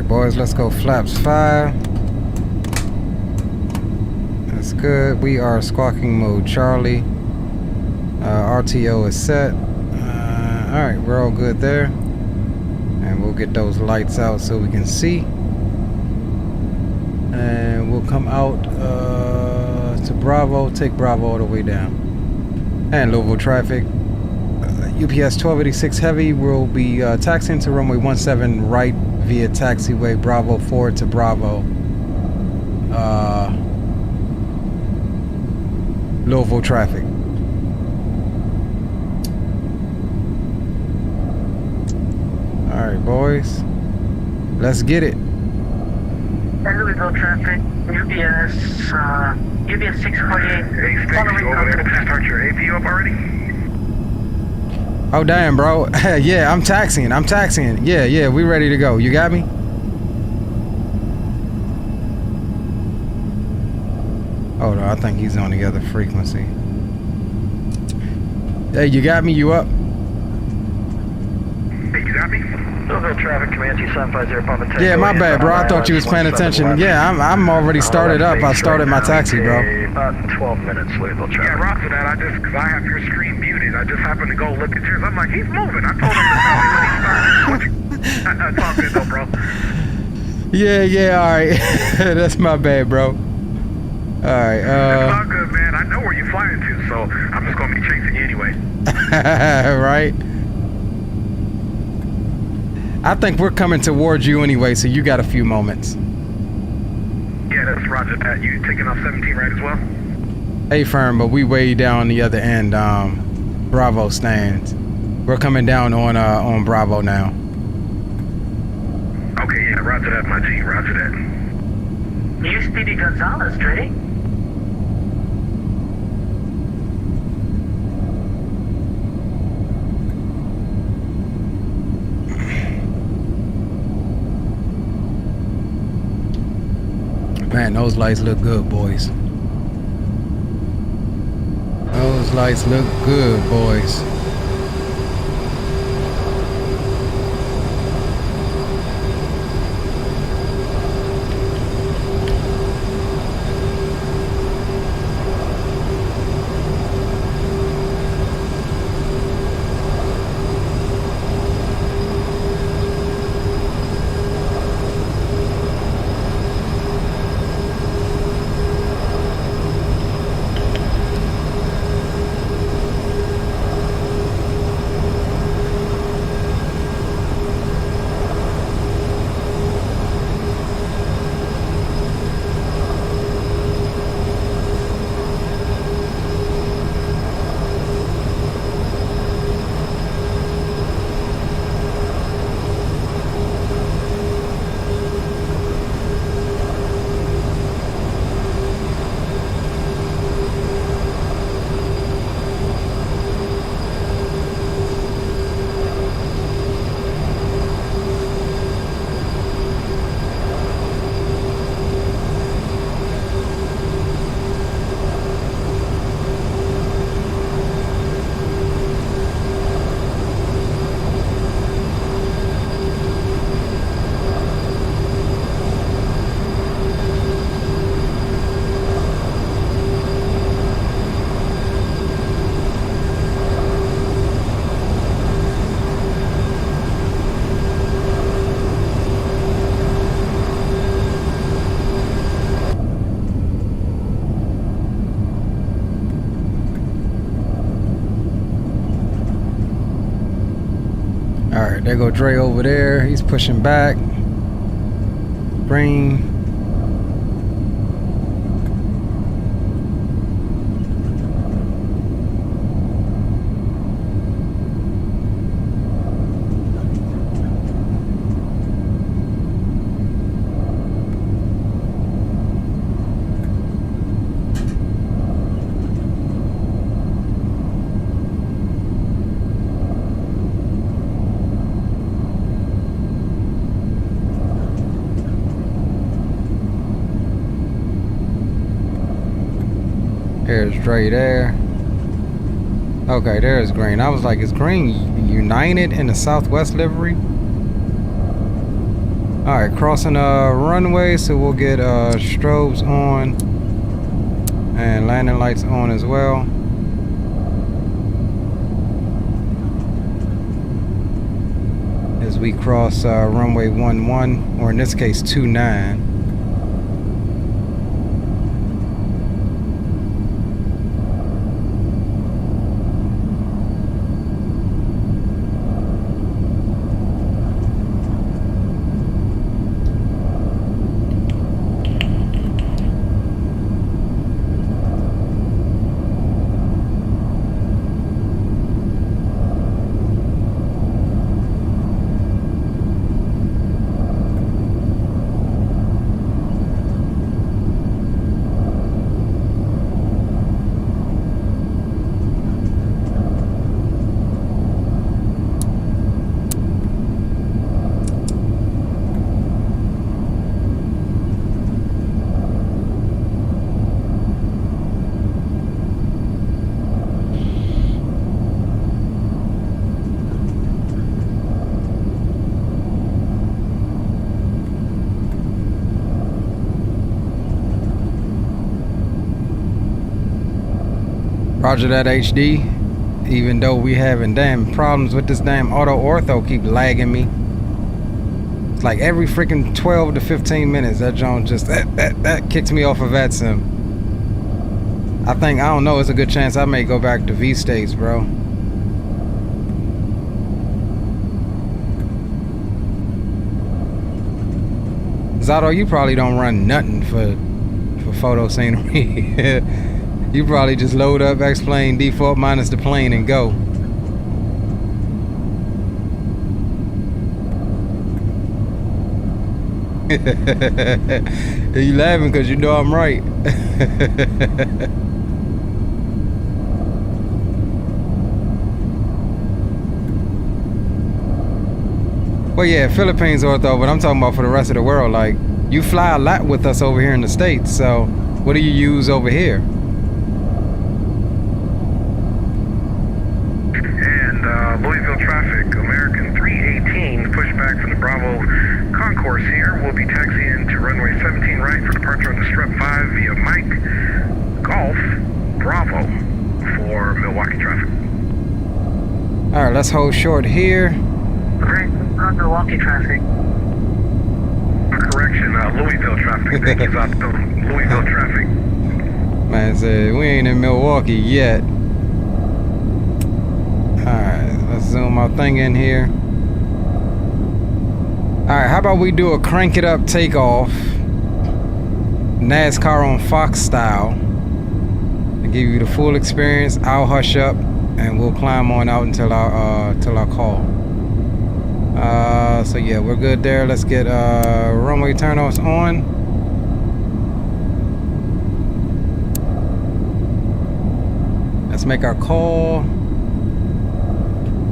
Boys, let's go flaps 5. That's good. We are squawking mode Charlie. RTO is set. Alright, we're all good there. And we'll get those lights out so we can see. And we'll come out to Bravo, take Bravo all the way down. And Louisville traffic. UPS 1286 Heavy will be taxiing to runway 17 right via taxiway Bravo forward to Bravo. Louisville traffic. Alright, boys. Let's get it. Louisville traffic, UPS 648. Hey, Sticks, you over there to start your APU up already? Oh damn, bro. Yeah, I'm taxiing. Yeah, we ready to go. You got me? Oh no, I think he's on the other frequency. Hey, you got me? You up? Hey, you got me? Louisville traffic, command T750 Papa Tango. Yeah, my bad, bro. I thought you was paying attention. Yeah, I'm already started up. I started my taxi, bro. About 12 minutes, Louisville traffic. Yeah, rock for that. Cause I have your screen muted. I just happened to go look at yours. I'm like, he's moving. I told him to tell me when he started. That's all good though, bro. Yeah, alright. That's my bad, bro. Alright, It's all good, man. I know where you're flying to, so I'm just gonna be chasing you anyway. Right? I think we're coming towards you anyway, so you got a few moments. Yeah, that's roger that. You taking off 17 right as well? Hey, firm, but we way down the other end. Bravo stands. We're coming down on Bravo now. Okay, yeah, roger that, my G. Roger that. You Speedy Gonzalez, Dre. Man, those lights look good, boys. Those lights look good, boys. right, there go Dre over there. He's pushing back. Green. There's Dre there. Okay, there's Green. I was like, is Green United in the Southwest livery? Alright, crossing a runway, so we'll get strobes on and landing lights on as well. As we cross runway 11, or in this case 29. Roger that, HD. Even though we having damn problems with this damn Ortho keep lagging me. It's like every freaking 12 to 15 minutes that John just that kicks me off of VATSIM. I don't know, it's a good chance I may go back to V states, bro. Zato, you probably don't run nothing for photo scenery. You probably just load up XPlane default minus the plane and go. You laughing because you know I'm right. Well, yeah, Philippines Ortho, but I'm talking about for the rest of the world. Like, you fly a lot with us over here in the States, so what do you use over here? Louisville traffic, American 318, pushback from the Bravo concourse here. We'll be taxiing to runway 17 right for departure on the Strep 5 via Mike Golf Bravo for Milwaukee traffic. Alright, let's hold short here. Great, on Milwaukee traffic. Correction, Louisville traffic. Thank you, Zato. Louisville traffic. Man said, we ain't in Milwaukee yet. Alright, let's zoom our thing in here. Alright, how about we do a crank it up takeoff, NASCAR on Fox style, to give you the full experience. I'll hush up and we'll climb on out until our call. So yeah, we're good there. Let's get runway turnoffs on. Let's make our call.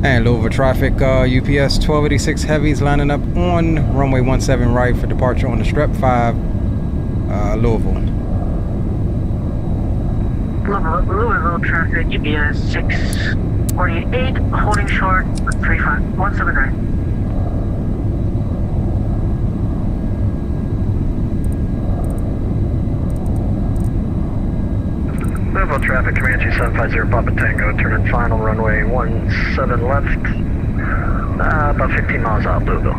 And Louisville traffic, UPS 1286 heavies lining up on runway 17 right for departure on the Strep 5, Louisville. Louisville traffic, UPS 648, holding short, 179. Louisville traffic, Comanche 750 Papa Tango, turning final runway 17 left, about 15 miles out Louisville.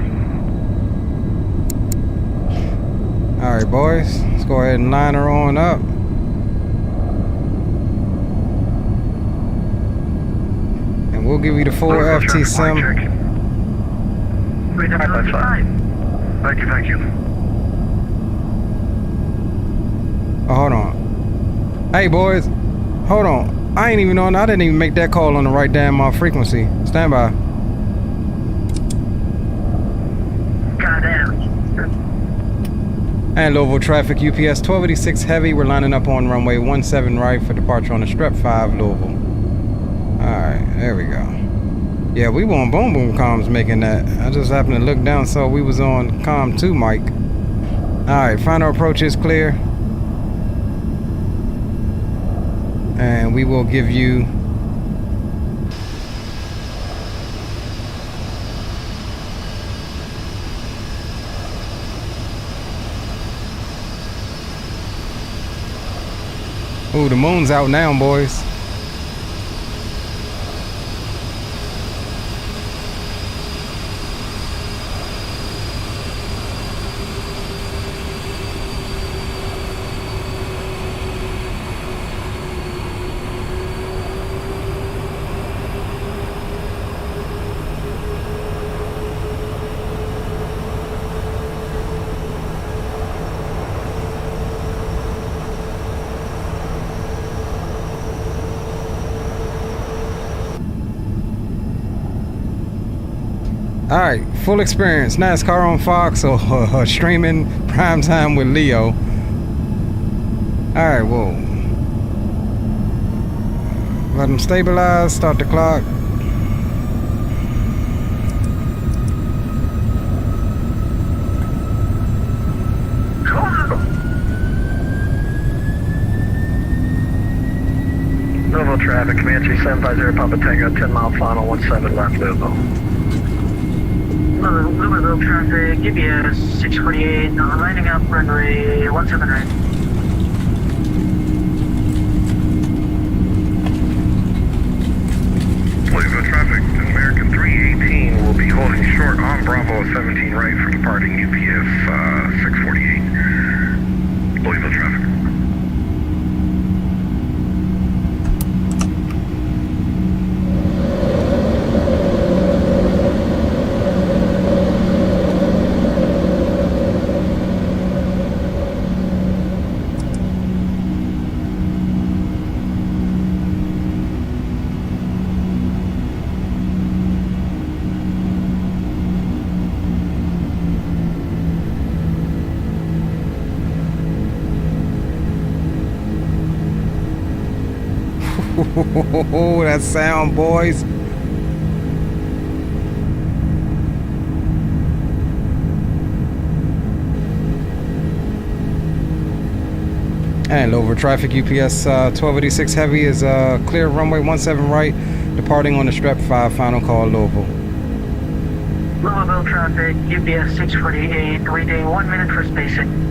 Alright boys, let's go ahead and line her on up. And we'll give you the full FT sim. That's fine. Thank you. Oh, hold on. Hey, boys. Hold on. I ain't even on. I didn't even make that call on the right damn frequency. Stand by. Goddamn. And Louisville traffic, UPS 1286 heavy. We're lining up on runway 17 right for departure on the Strep 5 Louisville. Alright, there we go. Yeah, we were on Boom Boom comms making that. I just happened to look down, so we was on comm 2 mic. Alright, final approach is clear. And we will give you ooh, the moon's out now, boys. All right, full experience. NASCAR on Fox or streaming primetime with Leo. All right, whoa. Let them stabilize, start the clock. Louisville traffic, Comanche 750 Papa Tango, 10 mile final, 17 left Louisville. Louisville traffic, UPS 648, lining up runway 17 right. Louisville traffic, American 318 will be holding short on Bravo 17 right for departing UPS 648. Louisville traffic. Oh, that sound, boys. And over traffic, UPS 1286 heavy is clear runway 17 right, departing on the Strep 5, final call Louisville. Louisville traffic, UPS 648, waiting 1 minute for spacing.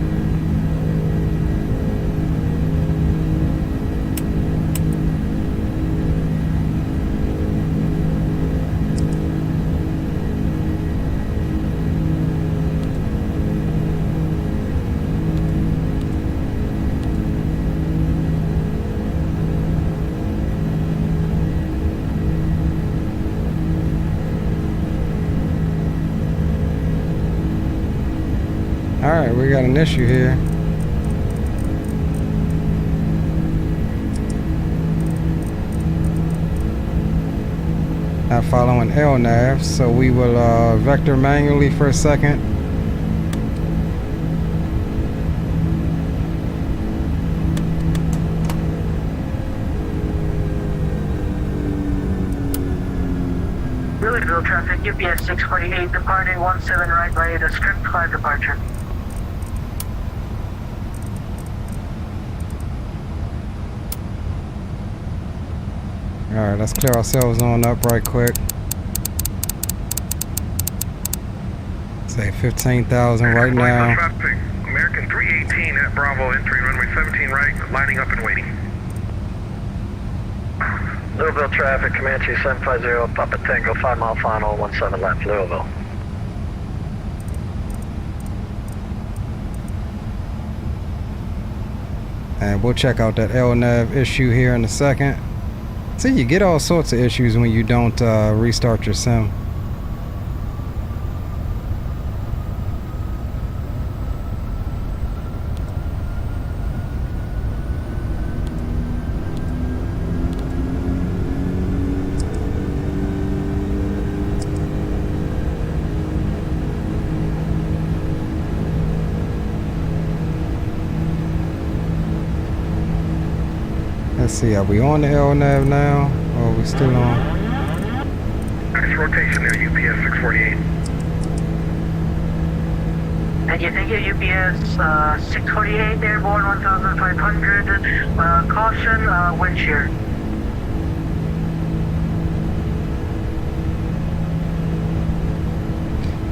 Alright, we got an issue here. Not following LNAV, so we will vector manually for a second. Louisville traffic, UPS 648, departing 17 right via the Strip 5 departure. Alright, let's clear ourselves on up right quick. Say 15,000 right now. Traffic, American 318 at Bravo, entering runway 17 right, lining up and waiting. Louisville traffic, Comanche 750 Papa Tango, 5 mile final, 17 left Louisville. And we'll check out that LNAV issue here in a second. See, you get all sorts of issues when you don't restart your sim. Let's see, are we on the LNAV now? Or are we still on? Next rotation there, UPS 648. Thank you, UPS 648, airborne 1500, caution, wind shear.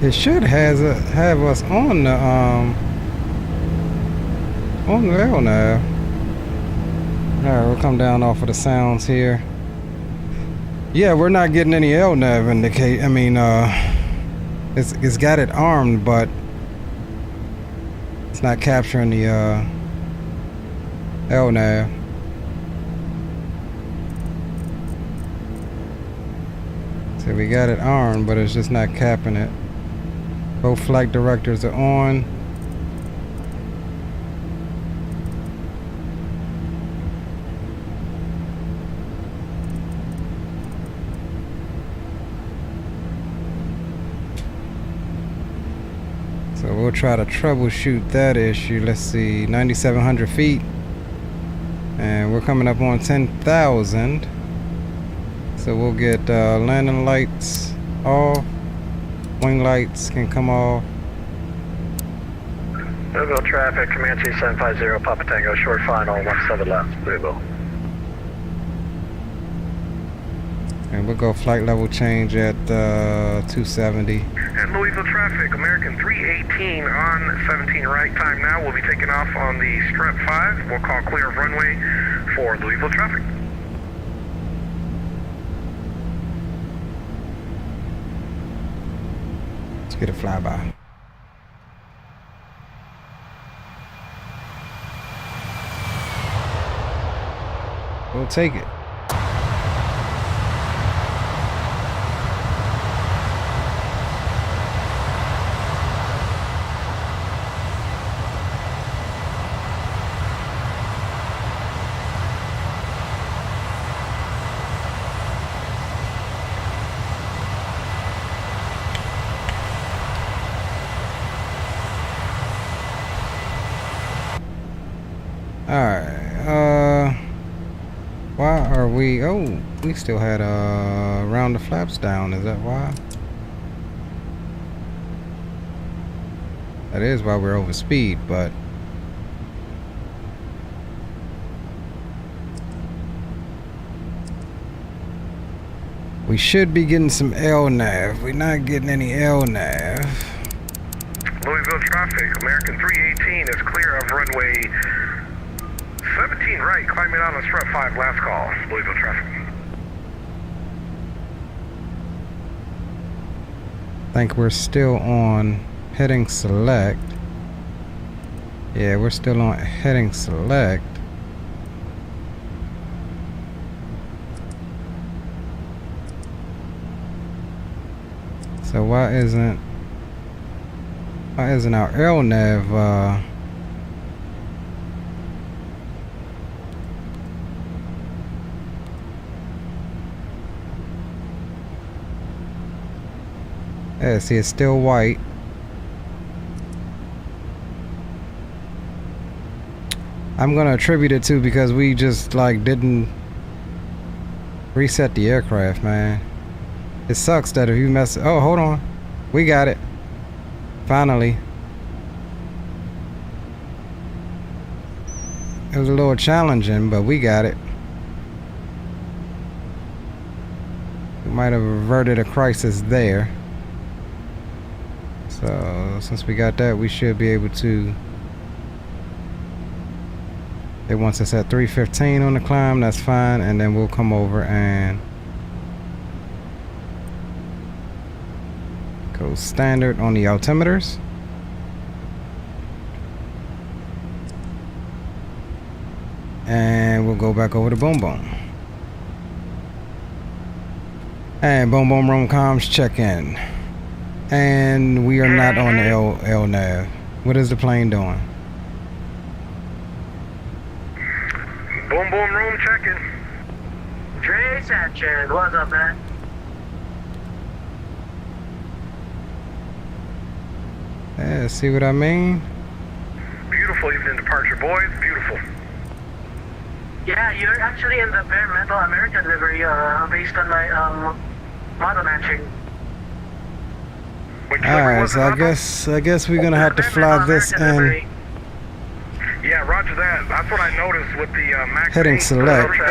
It should have us on the LNAV. Alright, we'll come down off of the sounds here. Yeah, we're not getting any LNAV indicate. I mean, it's got it armed, but it's not capturing the LNAV. So we got it armed, but it's just not capping it. Both flight directors are on. So we'll try to troubleshoot that issue. Let's see, 9,700 feet. And we're coming up on 10,000. So we'll get landing lights off. Wing lights can come off. Louisville traffic, Comanche 750, Papa Tango, short final, 17 left, Louisville. And we'll go flight level change at 270. And Louisville traffic, American 318 on 17 right time now. We'll be taking off on the Strep 5. We'll call clear of runway for Louisville traffic. Let's get a flyby. We'll take it. Alright, why are we, oh, we still had round the flaps down, is that why? That is why we're over speed, but we should be getting some LNAV. We're not getting any LNAV. Louisville traffic, American 318 is clear of runway 17 right, climbing out on Strut 5, last call, Louisville traffic. I think we're still on heading select. Yeah, we're still on heading select. So why isn't our LNAV yeah, see, it's still white. I'm gonna attribute it to because we just like didn't reset the aircraft, man. It sucks that if you mess, oh, hold on, we got it finally. It was a little challenging, but we got it. We might have averted a crisis there. So since we got that, we should be able to. It wants us at 315 on the climb, that's fine, and then we'll come over and go standard on the altimeters. And we'll go back over to Boom Boom. And Boom Boom room comms check in. And we are not on the LNAV. What is the plane doing? Boom boom room checking. Trey Sanchez, what's up, man? Yeah, see what I mean? Beautiful evening departure, boys. Beautiful. Yeah, you're actually in the bare metal American livery based on my model matching. Alright, so I guess we're gonna have to fly this in. Yeah, roger that. That's what I noticed with the Max. Heading select. For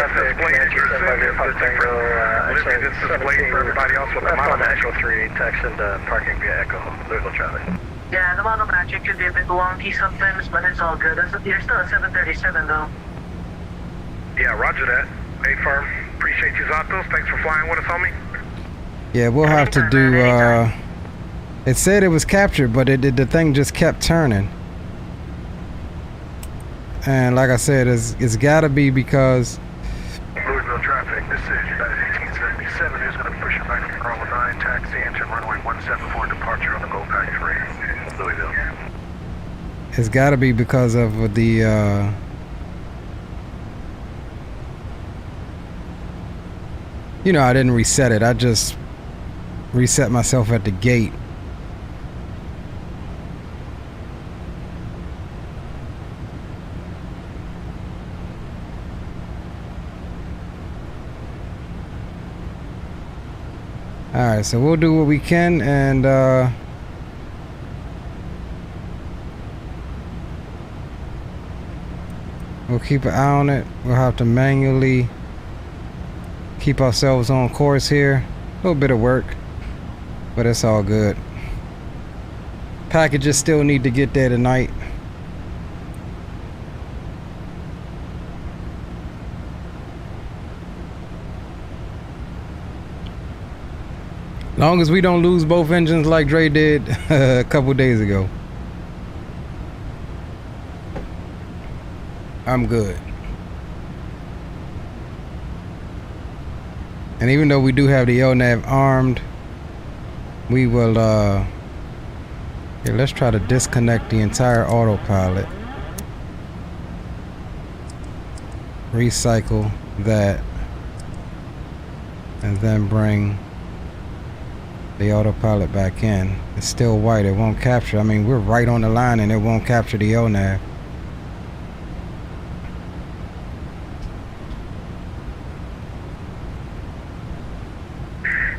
everybody else with the model matching. 3, text into parking via Echo. Louisville traffic. Yeah, the model matching could be a bit wonky sometimes, but it's all good. You're still at 737 though. Yeah, roger that. Hey, firm. Appreciate you, Zatos. Thanks for flying with us, homie. Yeah, we'll have to do. It said it was captured, but the thing just kept turning. And like I said, it's gotta be because. Louisville traffic. This is 1877. Is going to push it back to Carmel 9. Taxi engine runway 174. Departure on the Gold Package 3. Louisville. It's gotta be because of the. You know, I didn't reset it. I just reset myself at the gate. Alright, so we'll do what we can, and we'll keep an eye on it. We'll have to manually keep ourselves on course here. A little bit of work, but it's all good. Packages still need to get there tonight. Long as we don't lose both engines like Dre did a couple days ago, I'm good. And even though we do have the LNAV armed, we will here, let's try to disconnect the entire autopilot, recycle that, and then bring the autopilot back in. It's still white, it won't capture. I mean, we're right on the line and it won't capture the LNAV.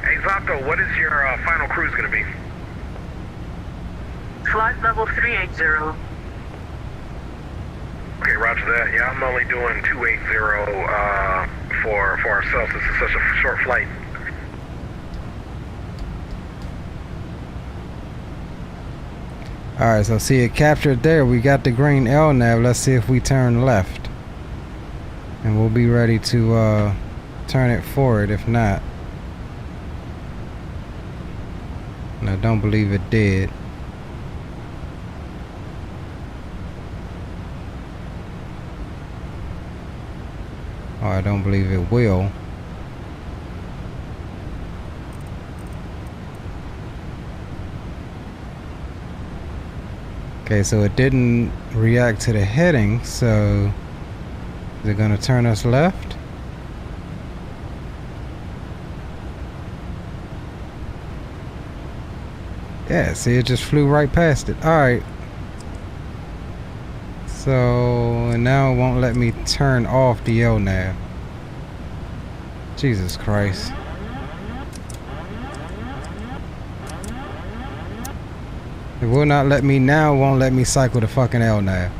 Hey Zato, what is your final cruise going to be? Flight level 380. Okay, roger that. Yeah, I'm only doing 280 for ourselves. This is such a short flight. Alright, so see it captured there. We got the green LNAV. Let's see if we turn left. And we'll be ready to turn it forward if not. And I don't believe it did. Oh, I don't believe it will. Okay, so it didn't react to the heading, so is it gonna turn us left? Yeah, see, it just flew right past it. Alright. So, and now it won't let me turn off the LNAV. Jesus Christ. It will not let me now, won't let me cycle the fucking LNAV.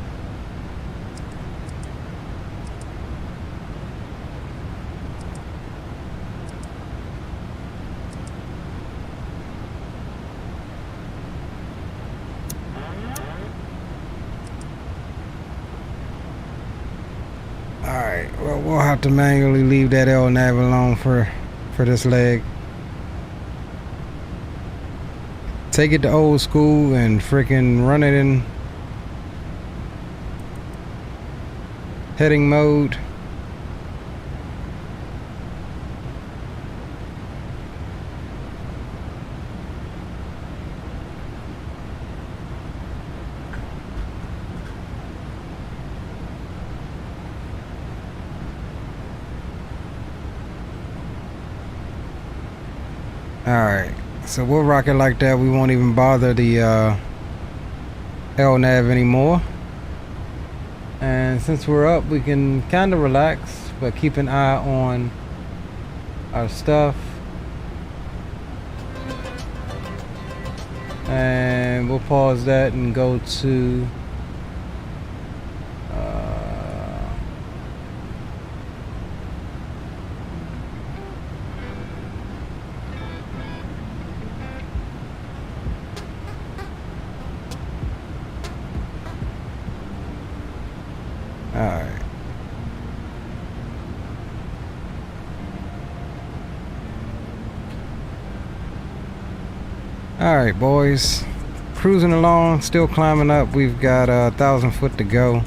Alright, well, we'll have to manually leave that LNAV alone for this leg. Take it to old school and freaking run it in heading mode. Alright, so we'll rock it like that. We won't even bother the LNAV anymore. And since we're up, we can kind of relax, but keep an eye on our stuff. And we'll pause that and go to alright. Alright, boys. Cruising along, still climbing up. We've got 1,000 foot to go.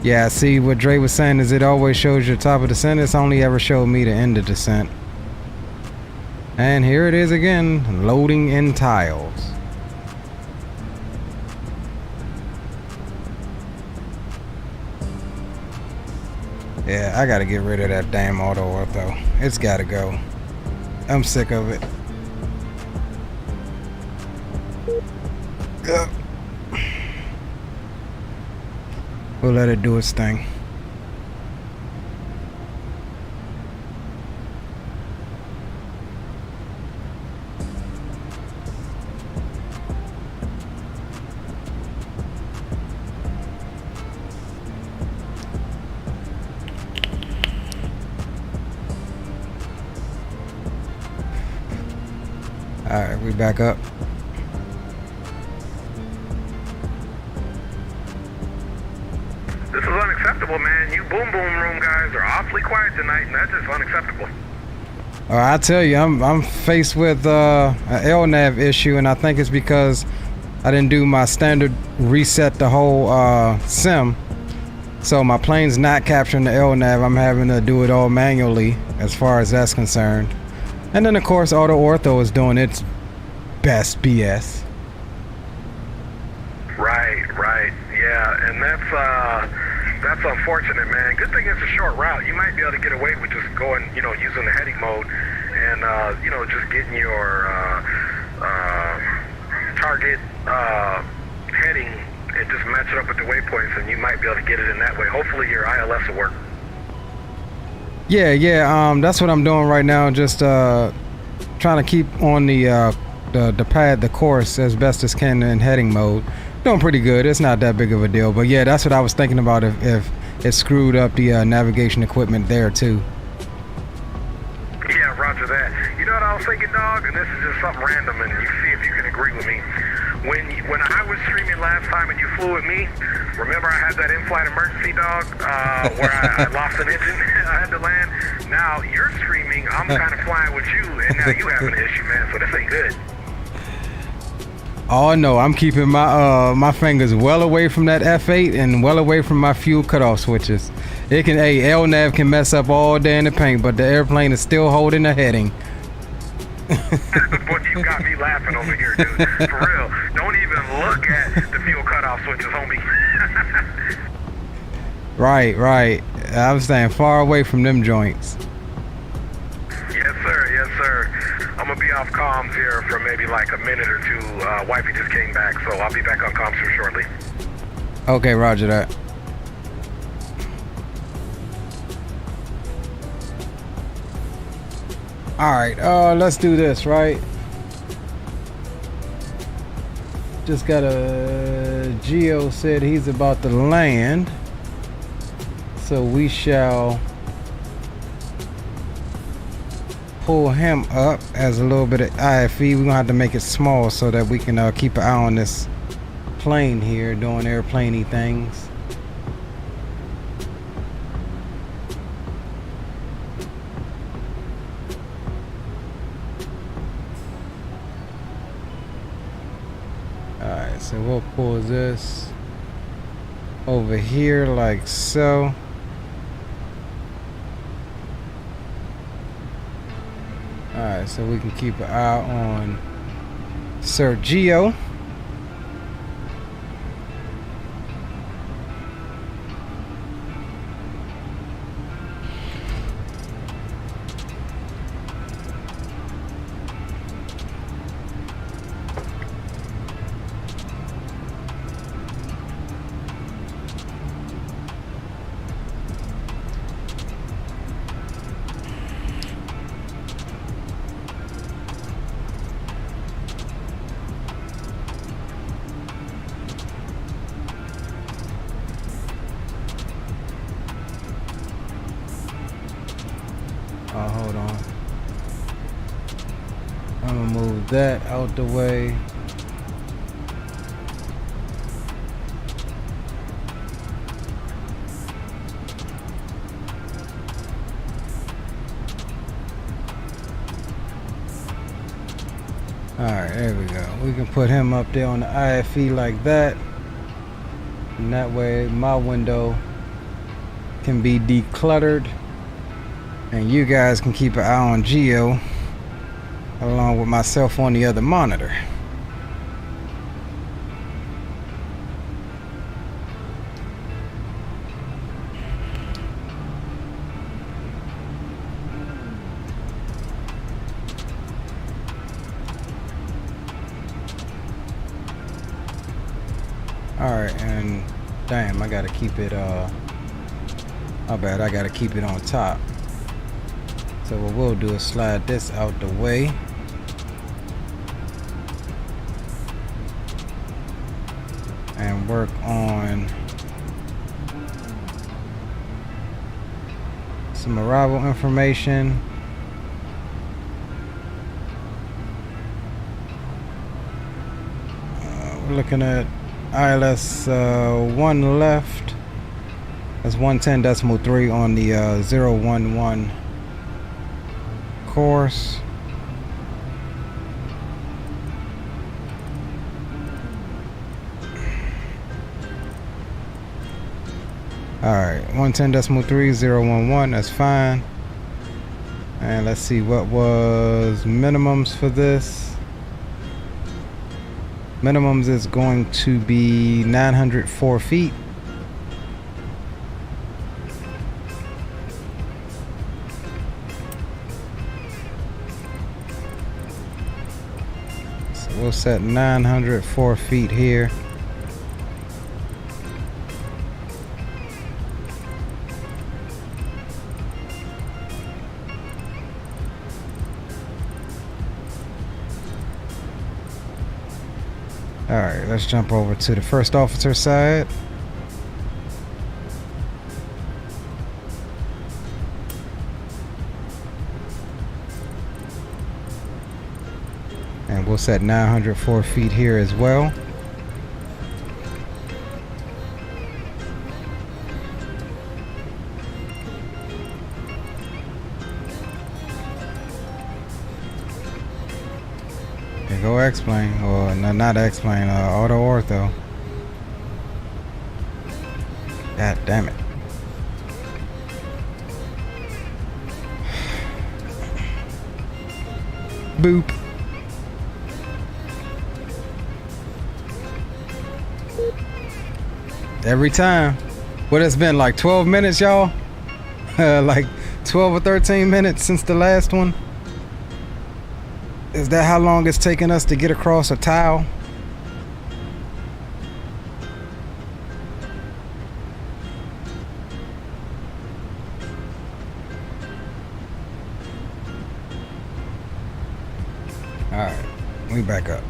Yeah, see what Dre was saying is it always shows your top of descent. It's only ever showed me the end of descent. And here it is again, loading in tiles. Yeah, I gotta get rid of that damn auto ortho. It's gotta go. I'm sick of it. Yep. We'll let it do its thing. Alright, we back up. This is unacceptable, man. You boom boom room guys are awfully quiet tonight, and that's just unacceptable. I tell you, I'm faced with an LNAV issue, and I think it's because I didn't do my standard reset the whole sim. So my plane's not capturing the LNAV. I'm having to do it all manually as far as that's concerned. And then of course Auto Ortho is doing its best BS. Right. Yeah, and that's unfortunate, man. Good thing it's a short route. You might be able to get away with just going, using the heading mode and, just getting your target heading and just match it up with the waypoints, and you might be able to get it in that way. Hopefully your ILS will work. Yeah, that's what I'm doing right now. Just trying to keep on the course as best as can in heading mode. Doing pretty good. It's not that big of a deal, but yeah, that's what I was thinking about if it screwed up the navigation equipment there too. Yeah, roger that. You know what I was thinking, dog? And this is just something random, and you see if you can agree with me. When I was streaming last time and you flew with me, remember I had that in-flight emergency, dog, where I lost an engine. I had to land. Now you're streaming, I'm kind of flying with you, and now you have an issue, man, so this ain't good. Oh no, I'm keeping my fingers well away from that F8 and well away from my fuel cutoff switches. LNAV can mess up all day in the paint, but the airplane is still holding the heading. Boy, you got me laughing over here, dude. For real. Don't even look at the fuel cutoff switches, homie. Right. I'm staying far away from them joints. Yes, sir. I'm gonna be off comms here for maybe like a minute or two. Wifey just came back, so I'll be back on comms here shortly. Okay, roger that. Alright, let's do this, right? Just got a Geo said he's about to land. So we shall pull him up as a little bit of IFE. We're gonna have to make it small so that we can keep an eye on this plane here doing airplaney things. Alright, so we'll pull this over here like so. Alright, so we can keep an eye on Sir Geo. hold on. I'm gonna move that out the way. Alright, there we go. We can put him up there on the IFE like that. And that way my window can be decluttered. And you guys can keep an eye on Geo along with myself on the other monitor. Alright, and damn, I gotta keep it my bad, I gotta keep it on top. So what we'll do is slide this out the way. And work on some arrival information. We're looking at ILS 1 left. That's 110.3 on the 011 course. Alright, 110.3, 011, that's fine. And let's see what was minimums for this. Minimums is going to be 904 feet. So we'll set 904 feet here. Alright, let's jump over to the first officer side. And we'll set 904 feet here as well. Go XPlane, or no, not XPlane, Ortho. God damn it. Boop. Every time. What, it's been like 12 minutes, y'all? Like 12 or 13 minutes since the last one? Is that how long it's taken us to get across a tile? Alright, we back up.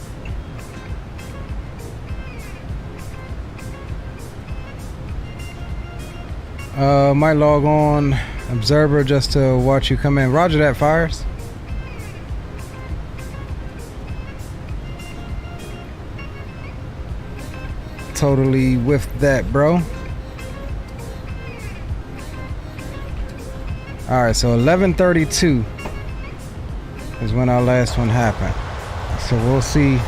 Might log on Observer just to watch you come in. Roger that, Fires. Totally with that, bro. All right, so 11:32 is when our last one happened. So we'll see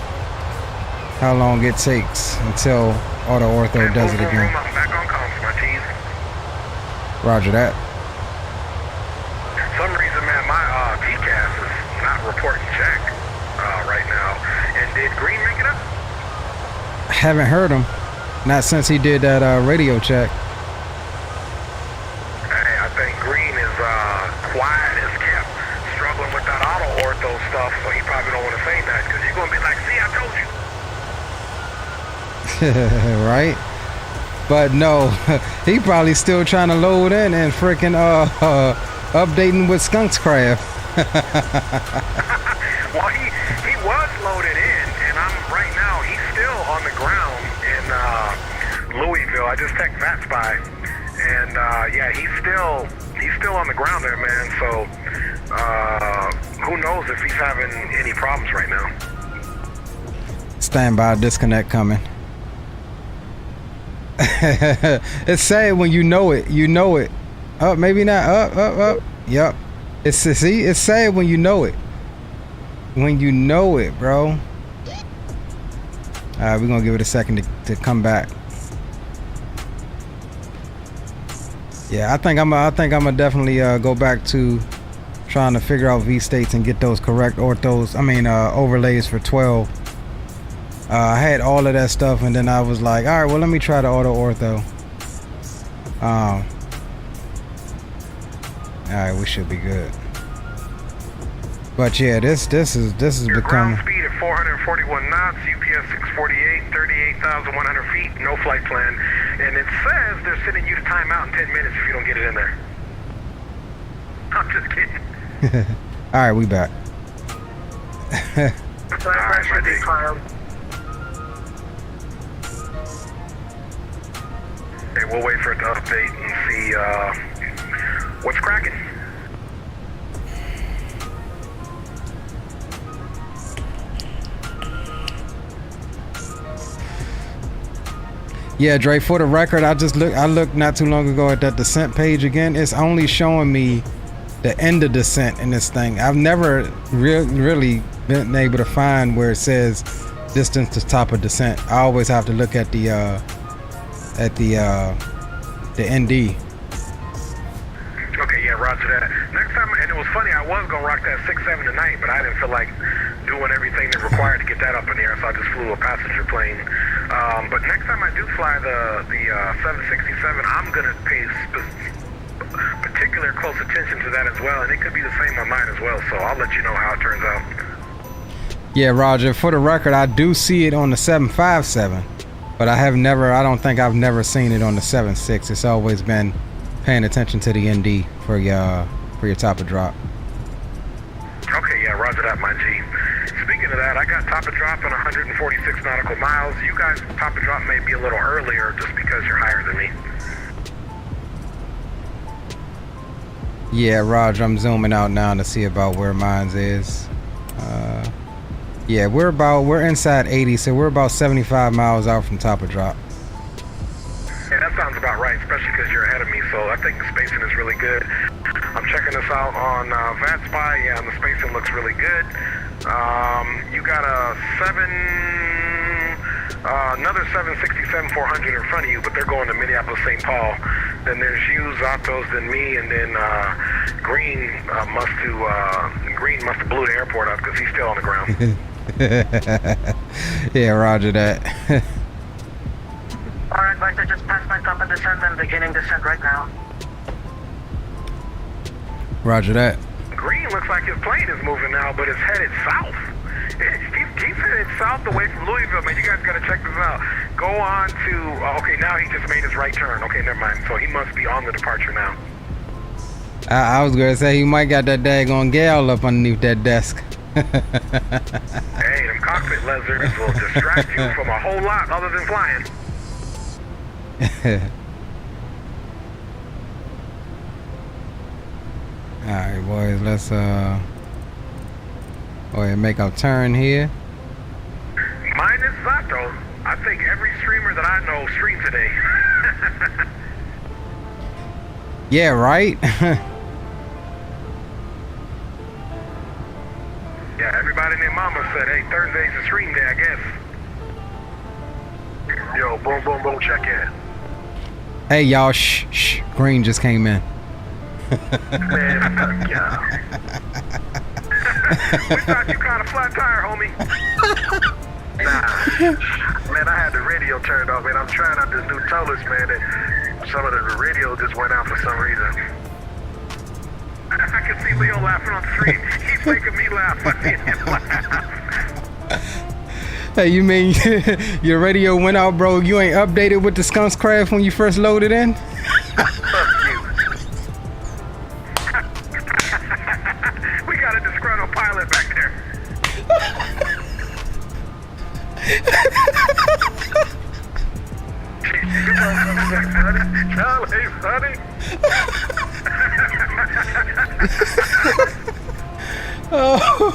how long it takes until Ortho does it again. I'm back on comms, my team. Roger that. For some reason, man, my TCAS is not reporting jack right now. And did Green make it up? Haven't heard him. Not since he did that radio check. Hey, I think Green is quiet as kept, struggling with that auto ortho stuff, so he probably don't want to say that, because you're going to be like, see, I told you. Right? But no, he probably still trying to load in and freaking updating with Skunkscraft. Well, he was loaded in, and right now, he's still on the ground in Louisville. I just checked that spy, and yeah, he's still on the ground there, man. So Who knows if he's having any problems right now. Stand by, disconnect coming. It's sad when you know it. You know it. Up, maybe not. Up. Yep. It's sad when you know it. When you know it, bro. All right, we're gonna give it a second to come back. Yeah, I think I'm gonna definitely go back to trying to figure out V states and get those correct orthos. I mean overlays for 12. I had all of that stuff, and then I was like, all right, well, let me try the auto ortho. All right, we should be good. But yeah, this is Your becoming. ground speed at 441 knots, UPS 648, 38,100 feet, no flight plan. And it says they're sending you to timeout in 10 minutes if you don't get it in there. I'm just kidding. All right, we back. All right, my D. Okay, we'll wait for it to update and see what's cracking. Yeah, Dre, for the record, I looked not too long ago at that descent page again. It's only showing me the end of descent in this thing. I've never really been able to find where it says distance to top of descent. I always have to look at the ND. Okay, yeah, roger that. Next time, and it was funny, I was gonna rock that 6-7 tonight, but I didn't feel like doing everything that required to get that up in the air, so I just flew a passenger plane. But next time I do fly the 767, I'm gonna pay particular close attention to that as well, and it could be the same on mine as well, so I'll let you know how it turns out. Yeah, Roger, for the record, I do see it on the 757, but I don't think I've never seen it on the 76. It's always been paying attention to the ND for your top of drop. Okay, yeah, roger that, my G. Speaking of that, I got top of drop in 146 nautical miles. You guys, top of drop may be a little earlier just because you're higher than me. Yeah, Roger, I'm zooming out now to see about where mine is. Yeah, we're inside 80, so we're about 75 miles out from top of drop. Yeah, that sounds about right, especially because you're ahead of me, so I think the spacing is really good. I'm checking this out on VATSPY, yeah, and the spacing looks really good. You got another 767-400 in front of you, but they're going to Minneapolis, St. Paul. Then there's you, Zatos, then me, and then Green must have blew the airport up because he's still on the ground. Yeah, roger that. Alright, guys, I just passed my top of descent and beginning descent right now. Roger that. Green looks like his plane is moving now, but it's headed south. He's headed south away from Louisville, man. You guys gotta check this out. Go on to, okay, now he just made his right turn. Okay, never mind. So he must be on the departure now. I was gonna say he might got that daggone gal up underneath that desk. Hey, them cockpit lizards will distract you from a whole lot other than flying. Alright, boys, let's go ahead and make our turn here. Mine is Zato. I think every streamer that I know streamed today. Yeah, right? Yeah, everybody and their mama said, hey, Thursday's a stream day, I guess. Yo, boom, boom, boom, check in. Hey, y'all, shh. Green just came in. Man, fuck y'all. We thought you caught a flat tire, homie. Nah, man, I had the radio turned off, man. I'm trying out this new Tolus, man, and some of the radio just went out for some reason. I can see Leo laughing on the street. He's making me laugh. I see him laugh. Hey, you mean your radio went out, bro? You ain't updated with the Skunks Craft when you first loaded in? Fuck you. We got a disgruntled pilot back there. Charlie, funny. Oh.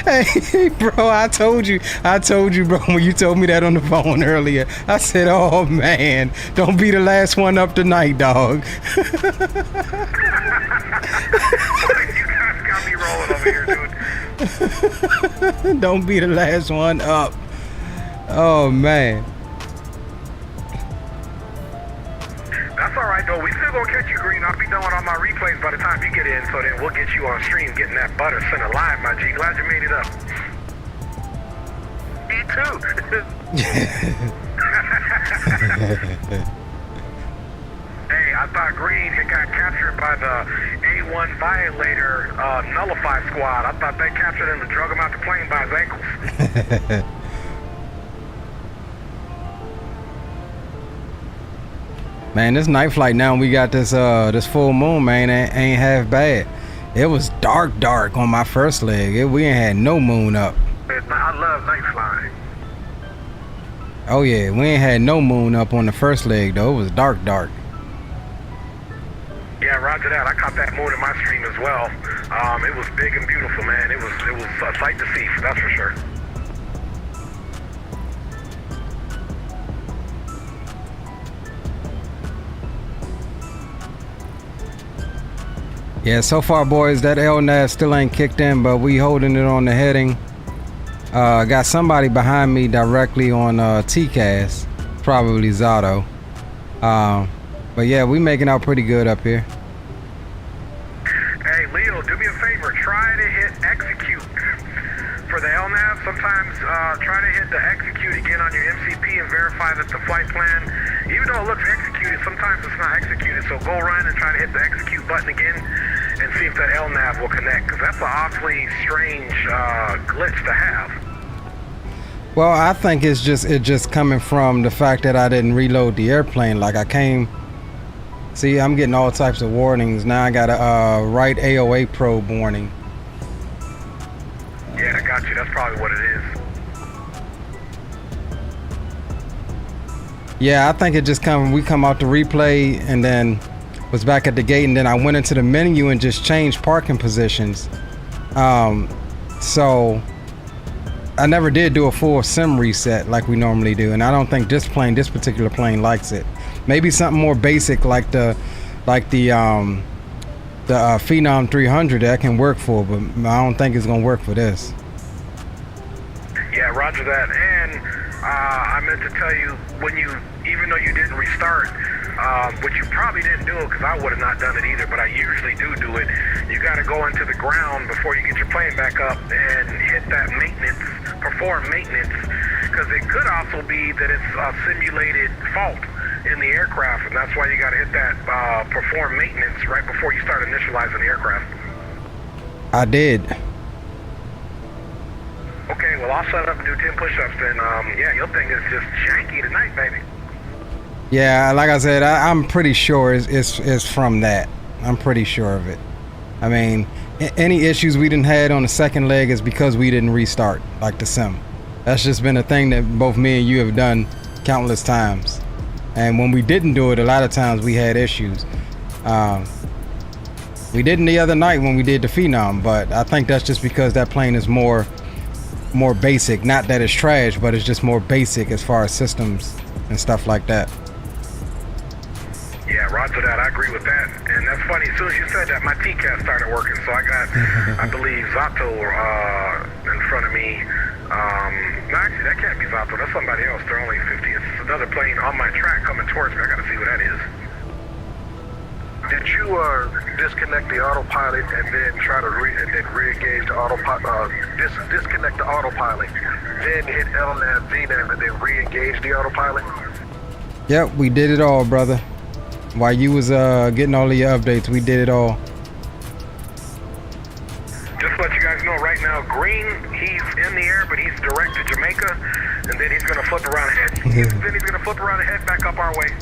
Hey, bro, I told you, bro, when you told me that on the phone earlier. I said, oh, man, don't be the last one up tonight, dog. You guys got me rolling over here, dude. Don't be the last one up. Oh, man. That's all right, though. We still gonna catch you, Green. I'll be done with all my replays by the time you get in, so then we'll get you on stream getting that butter sent alive, my G. Glad you made it up. Me too. Hey, I thought Green had got captured by the A1 Violator Nullify Squad. I thought they captured him and drug him out the plane by his ankles. Man, this night flight now, we got this this full moon, man, ain't half bad. It was dark on my first leg. We ain't had no moon up. I love night flying. Oh yeah, we ain't had no moon up on the first leg though. It was dark. Yeah, roger that. I caught that moon in my stream as well. It was big and beautiful, man. It was a sight to see, that's for sure. Yeah, so far, boys, that LNAV still ain't kicked in, but we holding it on the heading. Got somebody behind me directly on TCAS, probably Zato. But yeah, we making out pretty good up here. Hey, Leo, do me a favor. Try to hit execute for the LNAV. Sometimes try to hit the execute again on your MCP and verify that the flight plan, even though it looks executed, sometimes it's not executed. So go run and try to hit the execute button again and see if that LNAV will connect, because that's an awfully strange glitch to have. Well, I think it's just coming from the fact that I didn't reload the airplane. Like I came, see, I'm getting all types of warnings now. I got a right AOA probe warning. Yeah, I got you. That's probably what it is. Yeah, I think it just we come out the replay and then was back at the gate, and then I went into the menu and just changed parking positions. So I never did do a full sim reset like we normally do, and I don't think this particular plane likes it. Maybe something more basic like the Phenom 300 that can work for, but I don't think it's gonna work for this. Yeah, roger that. And I meant to tell you, even though you didn't restart, which you probably didn't do it, because I would have not done it either, but I usually do it. You got to go into the ground before you get your plane back up and hit that perform maintenance, because it could also be that it's a simulated fault in the aircraft, and that's why you got to hit that perform maintenance right before you start initializing the aircraft. I did. Okay, well, I'll set up and do 10 push-ups, then yeah, your thing is just janky tonight, baby. Yeah, like I said, I'm pretty sure it's from that. I'm pretty sure of it. I mean, any issues we didn't had on the second leg is because we didn't restart like the sim. That's just been a thing that both me and you have done countless times. And when we didn't do it, a lot of times we had issues. We didn't the other night when we did the Phenom, but I think that's just because that plane is more basic. Not that it's trash, but it's just more basic as far as systems and stuff like that. Yeah, roger that. I agree with that. And that's funny. As soon as you said that, my TCAS started working. So I got, I believe, Zato in front of me. No, actually, that can't be Zato. That's somebody else. They're only 50. It's another plane on my track coming towards me. I got to see what that is. Did you disconnect the autopilot and then try to re-engage the autopilot? Disconnect the autopilot, then hit LNAV, VNAV, and then re-engage the autopilot? Yep, we did it all, brother. While you was getting all of your updates, we did it all. Just to let you guys know right now, Green, he's in the air, but he's direct to Jamaica, and then he's gonna flip around ahead. Then he's gonna flip around ahead back up our way.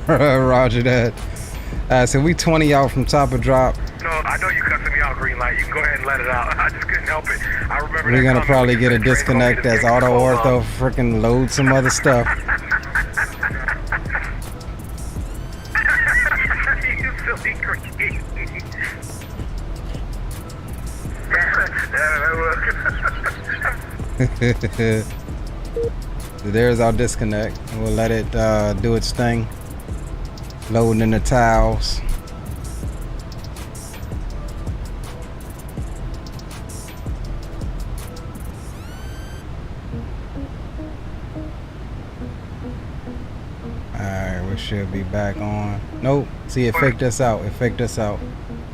Roger that. So we 20 out from top of drop. No, I know you cussing me out, Green Light. You can go ahead and let it out. I just couldn't help it. I remember we're gonna probably get a disconnect as Auto Ortho freaking load some other stuff. There's our disconnect. We'll let it do its thing. Loading in the tiles. Alright, we should be back on. Nope. See, it faked us out. It faked us out.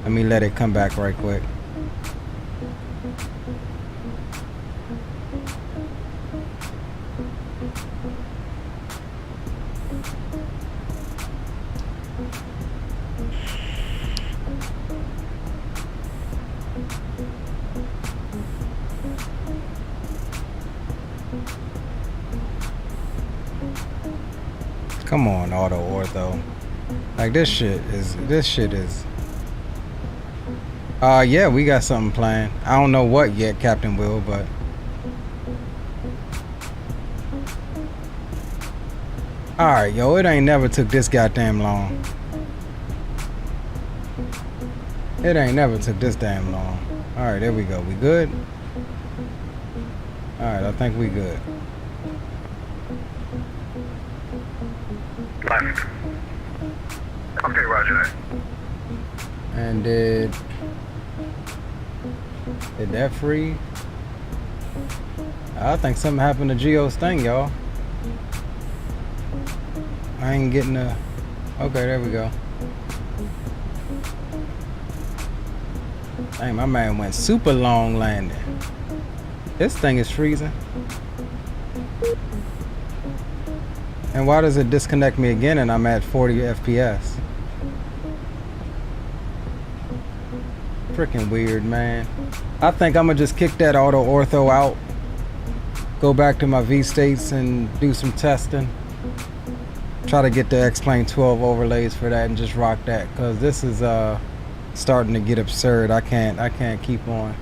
Let me let it come back right quick. Come on, Ortho. Like this shit is. Yeah, we got something planned. I don't know what yet, Captain Will, but. Alright, yo, it ain't never took this goddamn long. It ain't never took this damn long. Alright, there we go. We good? Alright, I think we good. Left. Okay, roger that. And did that free? I think something happened to Geo's thing, y'all. I ain't getting a... Okay, there we go. Dang, my man went super long landing. This thing is freezing. And why does it disconnect me again and I'm at 40 FPS? Freaking weird, man. I think I'm gonna just kick that auto ortho out. Go back to my V-states and do some testing. Try to get the XPlane 12 overlays for that and just rock that. Cause this is starting to get absurd. I can't keep on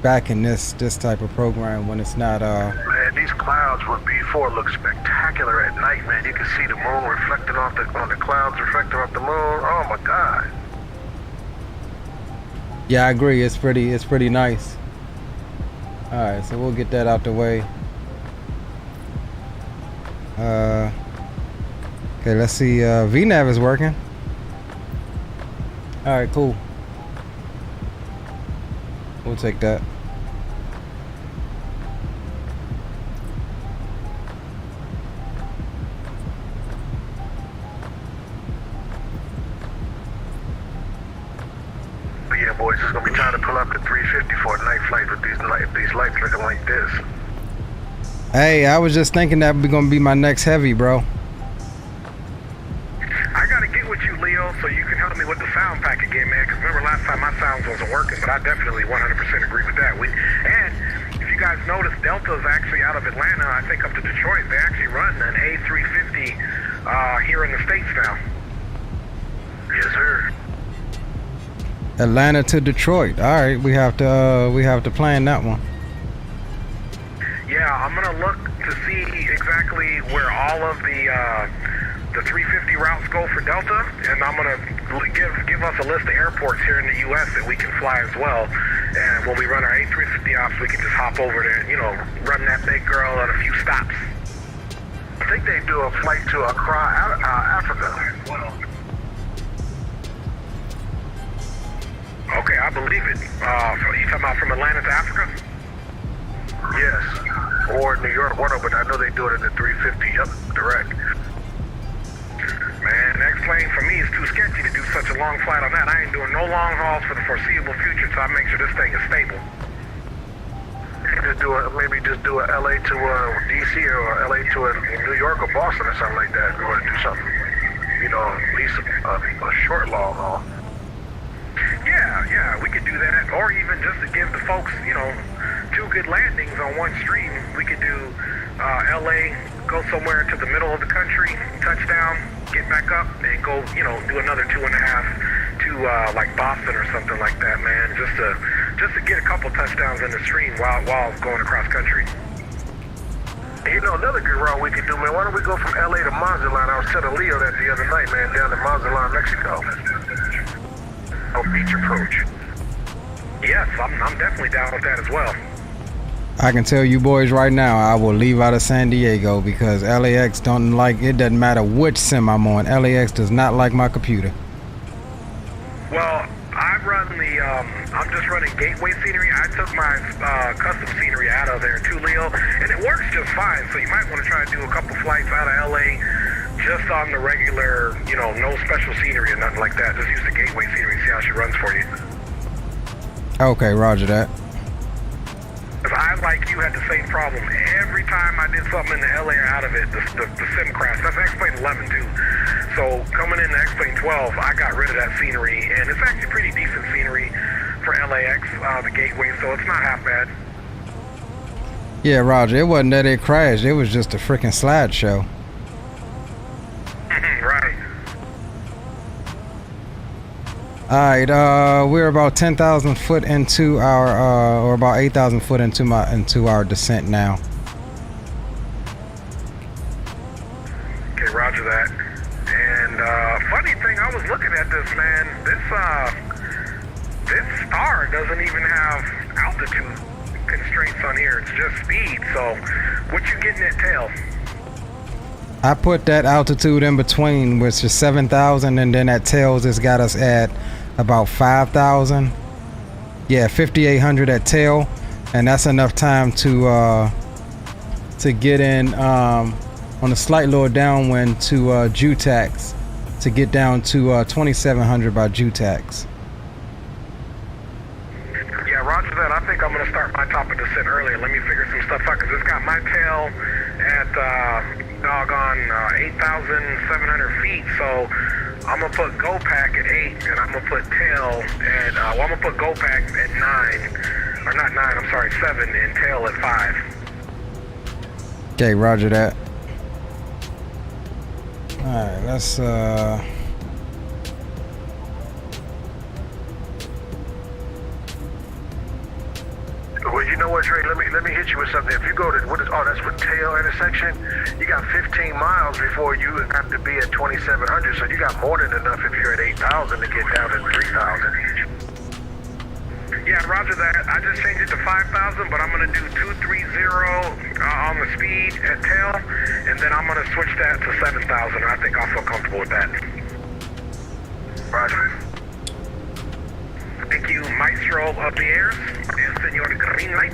backing this type of program when it's not Man, these clouds with B4 look spectacular at night, man. You can see the moon reflected off the clouds reflecting off the moon. Oh my god. Yeah, I agree. It's pretty nice. All right, so we'll get that out the way. Okay, let's see. VNav is working. All right, cool. We'll take that. Yeah, boys, it's gonna be time to pull up the 350 for a night flight with these lights looking like this. Hey, I was just thinking that gonna be my next heavy, bro. I gotta get with you, Leo, so you can help me with the sound pack again, man. Because remember last time my sounds wasn't working, but I definitely 100% agree with that. And if you guys notice, Delta's actually out of Atlanta, I think up to Detroit. They actually run an A350 here in the States now. Yes, sir. Atlanta to Detroit. All right, we have to plan that one. Yeah, I'm gonna look to see exactly where all of the 350 routes go for Delta, and I'm gonna give us a list of airports here in the U.S. that we can fly as well. And when we run our A350 ops, we can just hop over there and run that big girl on a few stops. I think they do a flight to Accra, Africa. Okay, I believe it. You talking about from Atlanta to Africa? Yes, or New York, but I know they do it in the 350, yep, direct. Man, XPlane for me is too sketchy to do such a long flight on that. I ain't doing no long hauls for the foreseeable future, so I make sure this thing is stable. Maybe just do a LA to DC or LA to New York or Boston or something like that. We want to do something, at least a short long haul. Yeah, we could do that. Or even just to give the folks, two good landings on one stream. We could do LA, go somewhere to the middle of the country, touchdown, get back up, and go, do another 2.5 to like Boston or something like that, man. Just to get a couple touchdowns in the stream while going across country. Another good route we could do, man. Why don't we go from LA to Mazatlan? I was telling Leo that the other night, man, down to Mazatlan, Mexico. On beach approach. Yes, I'm definitely down with that as well. I can tell you boys right now, I will leave out of San Diego because LAX don't like, it doesn't matter which sim I'm on. LAX does not like my computer. Well, I run the, I'm just running gateway scenery. I took my custom scenery out of there too, Leo, and it works just fine. So you might want to try to do a couple flights out of LA just on the regular, you know, no special scenery or nothing like that. Just use the gateway scenery, see how she runs for you. Okay, roger that. Because I, like you, had the same problem. Every time I did something in the LA or out of it, the sim crashed. That's XPlane 11 too. So coming into XPlane 12, I got rid of that scenery, and it's actually pretty decent scenery for LAX, the gateway, so it's not half bad. Yeah, roger. It wasn't that it crashed. It was just a freaking slideshow. Right. All right, we're about 10,000 foot into our, or about 8,000 foot into our descent now. Okay, roger that. And funny thing, I was looking at this, man. This star doesn't even have altitude constraints on here. It's just speed. So, what you getting at tail? I put that altitude in between, which is 7,000, and then at tails it's got us at about 5,000. Yeah, 5,800 at tail, and that's enough time to get in on a slight lower downwind to JUTAX to get down to 2,700 by JUTAX. Yeah, roger that. I think I'm going to start my top of descent earlier. Let me figure some stuff out, because it's got my tail at doggone 8,700 feet, so I'm going to put GoPack at 8, and I'm going to put tail at, I'm going to put GoPack at 9, or not 9, I'm sorry, 7, and tail at 5. Okay, roger that. Alright, let's Well, you know what, Trey? Let me hit you with something. If you go to that's for tail intersection. You got 15 miles before you have to be at 2,700. So you got more than enough if you're at 8,000 to get down to 3,000. Yeah, roger that. I just changed it to 5,000, but I'm going to do 230 on the speed at tail, and then I'm going to switch that to 7,000. I think I'll feel comfortable with that. Roger. Thank you, Maestro of the Airs, and Senor Green Light.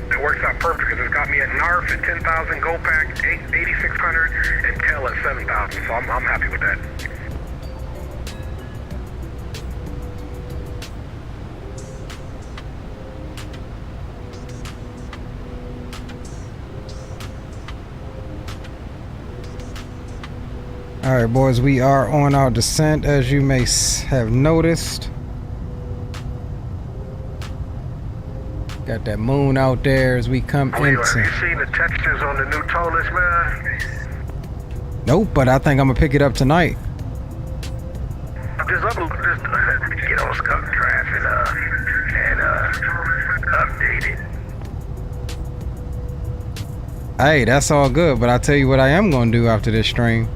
That works out perfect because it's got me at NARF at 10,000, GoPack 8,600, and tail at 7,000, so I'm happy with that. all right, boys, we are on our descent, as you may have noticed. Got that moon out there as we come Have you into. seen the textures on the new Tolus, man? Nope, but I think I'm gonna pick it up tonight. Just get on Skunk Drive and update it. Hey, that's all good, but I'll tell you what I am gonna do after this stream.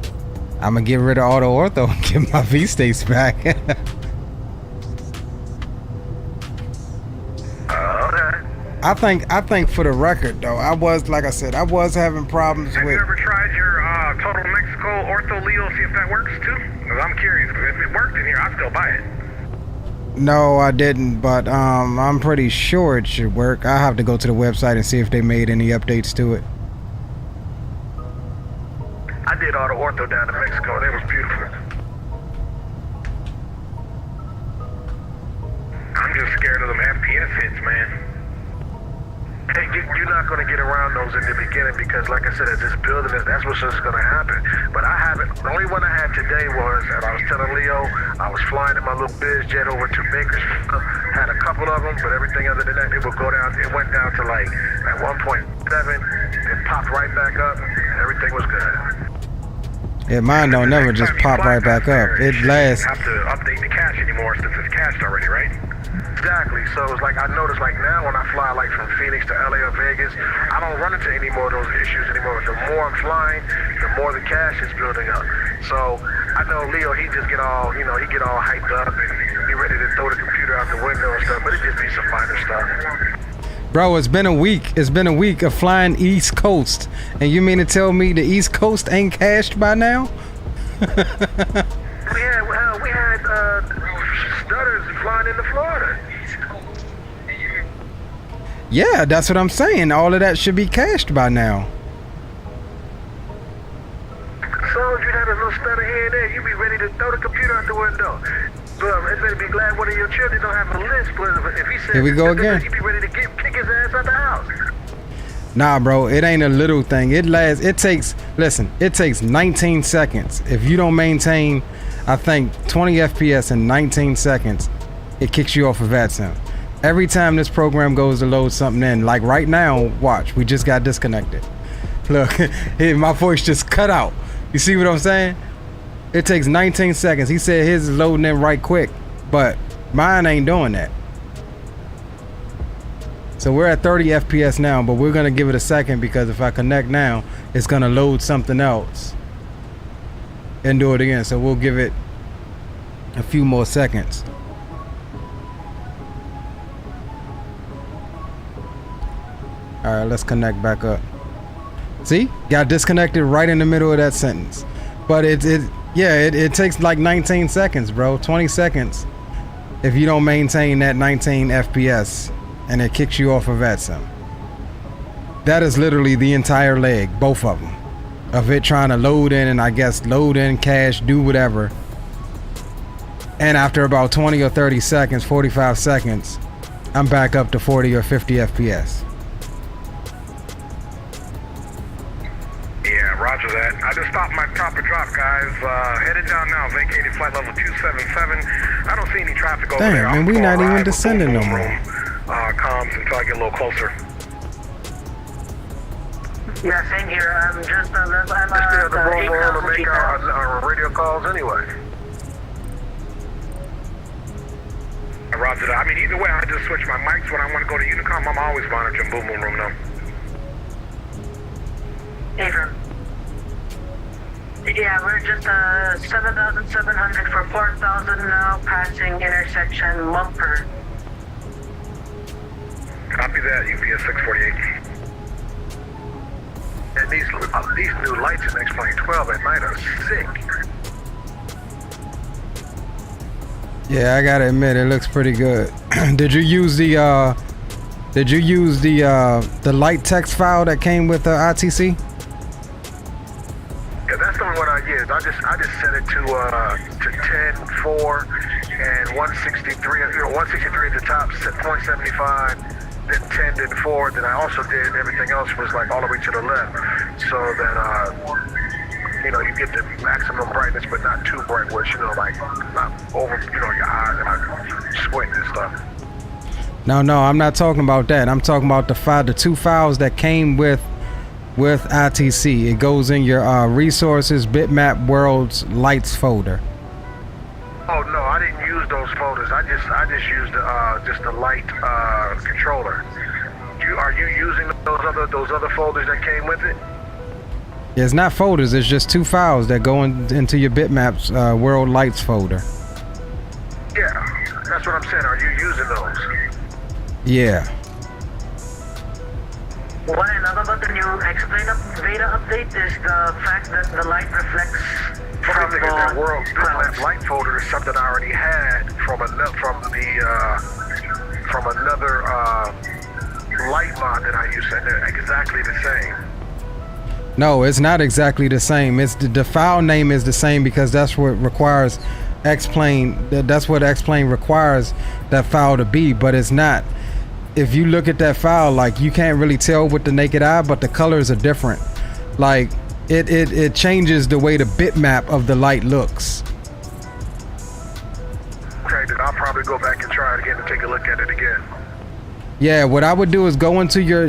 I'm gonna get rid of auto ortho and get my V-States back. I think for the record though, I was, like I said, I was having problems Have with. you ever tried your Total Mexico Ortho Leo, see if that works too? Because I'm curious, because if it worked in here, I'd still buy it. No, I didn't, but I'm pretty sure it should work. I have to go to the website and see if they made any updates to it. I did all the ortho down in Mexico, and it was beautiful. I'm just scared of them FPS hits, man. Hey, you're not going to get around those in the beginning because, like I said, as this building is, that's what's just going to happen. But I haven't. The only one I had today was, and I was telling Leo, I was flying in my little biz jet over to Bakersfield. Had a couple of them, but everything other than that, it would go down. It went down to like at 1.7. It popped right back up, and everything was good. Yeah, mine don't never just pop right back up. It lasts. You have to update the cache anymore since it's cached already, right? Exactly. So it's like I noticed, like now when I fly like from Phoenix to LA or Vegas, I don't run into any more of those issues anymore. The more I'm flying, the more the cache is building up. So I know Leo, he just get all, you know, he get all hyped up and be ready to throw the computer out the window and stuff, but it just be some minor stuff. Bro, it's been a week. It's been a week of flying East Coast. And you mean to tell me the East Coast ain't cached by now? we had stutters flying into Florida. Yeah, that's what I'm saying. All of that should be cached by now. So if you had a little stutter here and there, you'd be ready to throw the computer out the window. But it better be glad one of your children don't have a list. But if he said, here we go again. You'd be ready to kick his ass out the house. Nah, bro, it ain't a little thing. It takes 19 seconds. If you don't maintain, I think, 20 FPS in 19 seconds, it kicks you off of VATSIM. Every time this program goes to load something in, like right now, watch, we just got disconnected. Look, my voice just cut out. You see what I'm saying? It takes 19 seconds. He said his is loading in right quick, but mine ain't doing that. So we're at 30 FPS now, but we're gonna give it a second because if I connect now, it's gonna load something else and do it again. So we'll give it a few more seconds. All right, let's connect back up. See, got disconnected right in the middle of that sentence. But it takes like 19 seconds, bro. 20 seconds if you don't maintain that 19 FPS and it kicks you off of VATSIM. That is literally the entire leg, both of them, of it trying to load in and I guess load in, cache, do whatever. And after about 20 or 30 seconds, 45 seconds, I'm back up to 40 or 50 FPS. Yeah, roger that. I just stopped my chopper drop, guys. Headed down now, vacated flight level 277. I don't see any traffic over there. Damn, man, we not even descending no more. Comms until I get a little closer. Yeah, same here. I'm just Let's stay on the roll to make our radio calls anyway. Roger that. I mean, either way, I just switch my mics when I want to go to Unicom. I'm always monitoring Boom Boom Room now. Affirm. Yeah, we're just 7,700 for 4,000 now, passing intersection Mumper. Copy that, UPS 648. And these new lights in XPlane 12 at night are sick. Yeah, I gotta admit, it looks pretty good. Did you use the light text file that came with the ITC? Yeah, that's the one I used. I just set it to 10.4 and 163. 163 at the top, set 0.75, then 10, then 4. Then I also did everything else was like all the way to the left, so that you get the maximum brightness, but not too bright, where it's like not over your eyes and squinting and stuff. No, I'm not talking about that. I'm talking about the two files that came with ITC. It goes in your resources, bitmap, worlds, lights folder. Oh no, I didn't use those folders. I just used the light controller. Are you using those other folders that came with it? It's not folders. It's just two files that go into your bitmaps world lights folder. Yeah, that's what I'm saying. Are you using those? Yeah. What I love about the new XPlane beta update is the fact that the light reflects from the that world bitmap light folder is something I already had from another light mod that I used, and they're exactly the same. No, it's not exactly the same. It's the file name is the same because that's what requires XPlane. That's what XPlane requires that file to be, but it's not. If you look at that file, like, you can't really tell with the naked eye, but the colors are different. Like it changes the way the bitmap of the light looks. Okay, then I'll probably go back and try it again and take a look at it again. Yeah, what I would do is go into your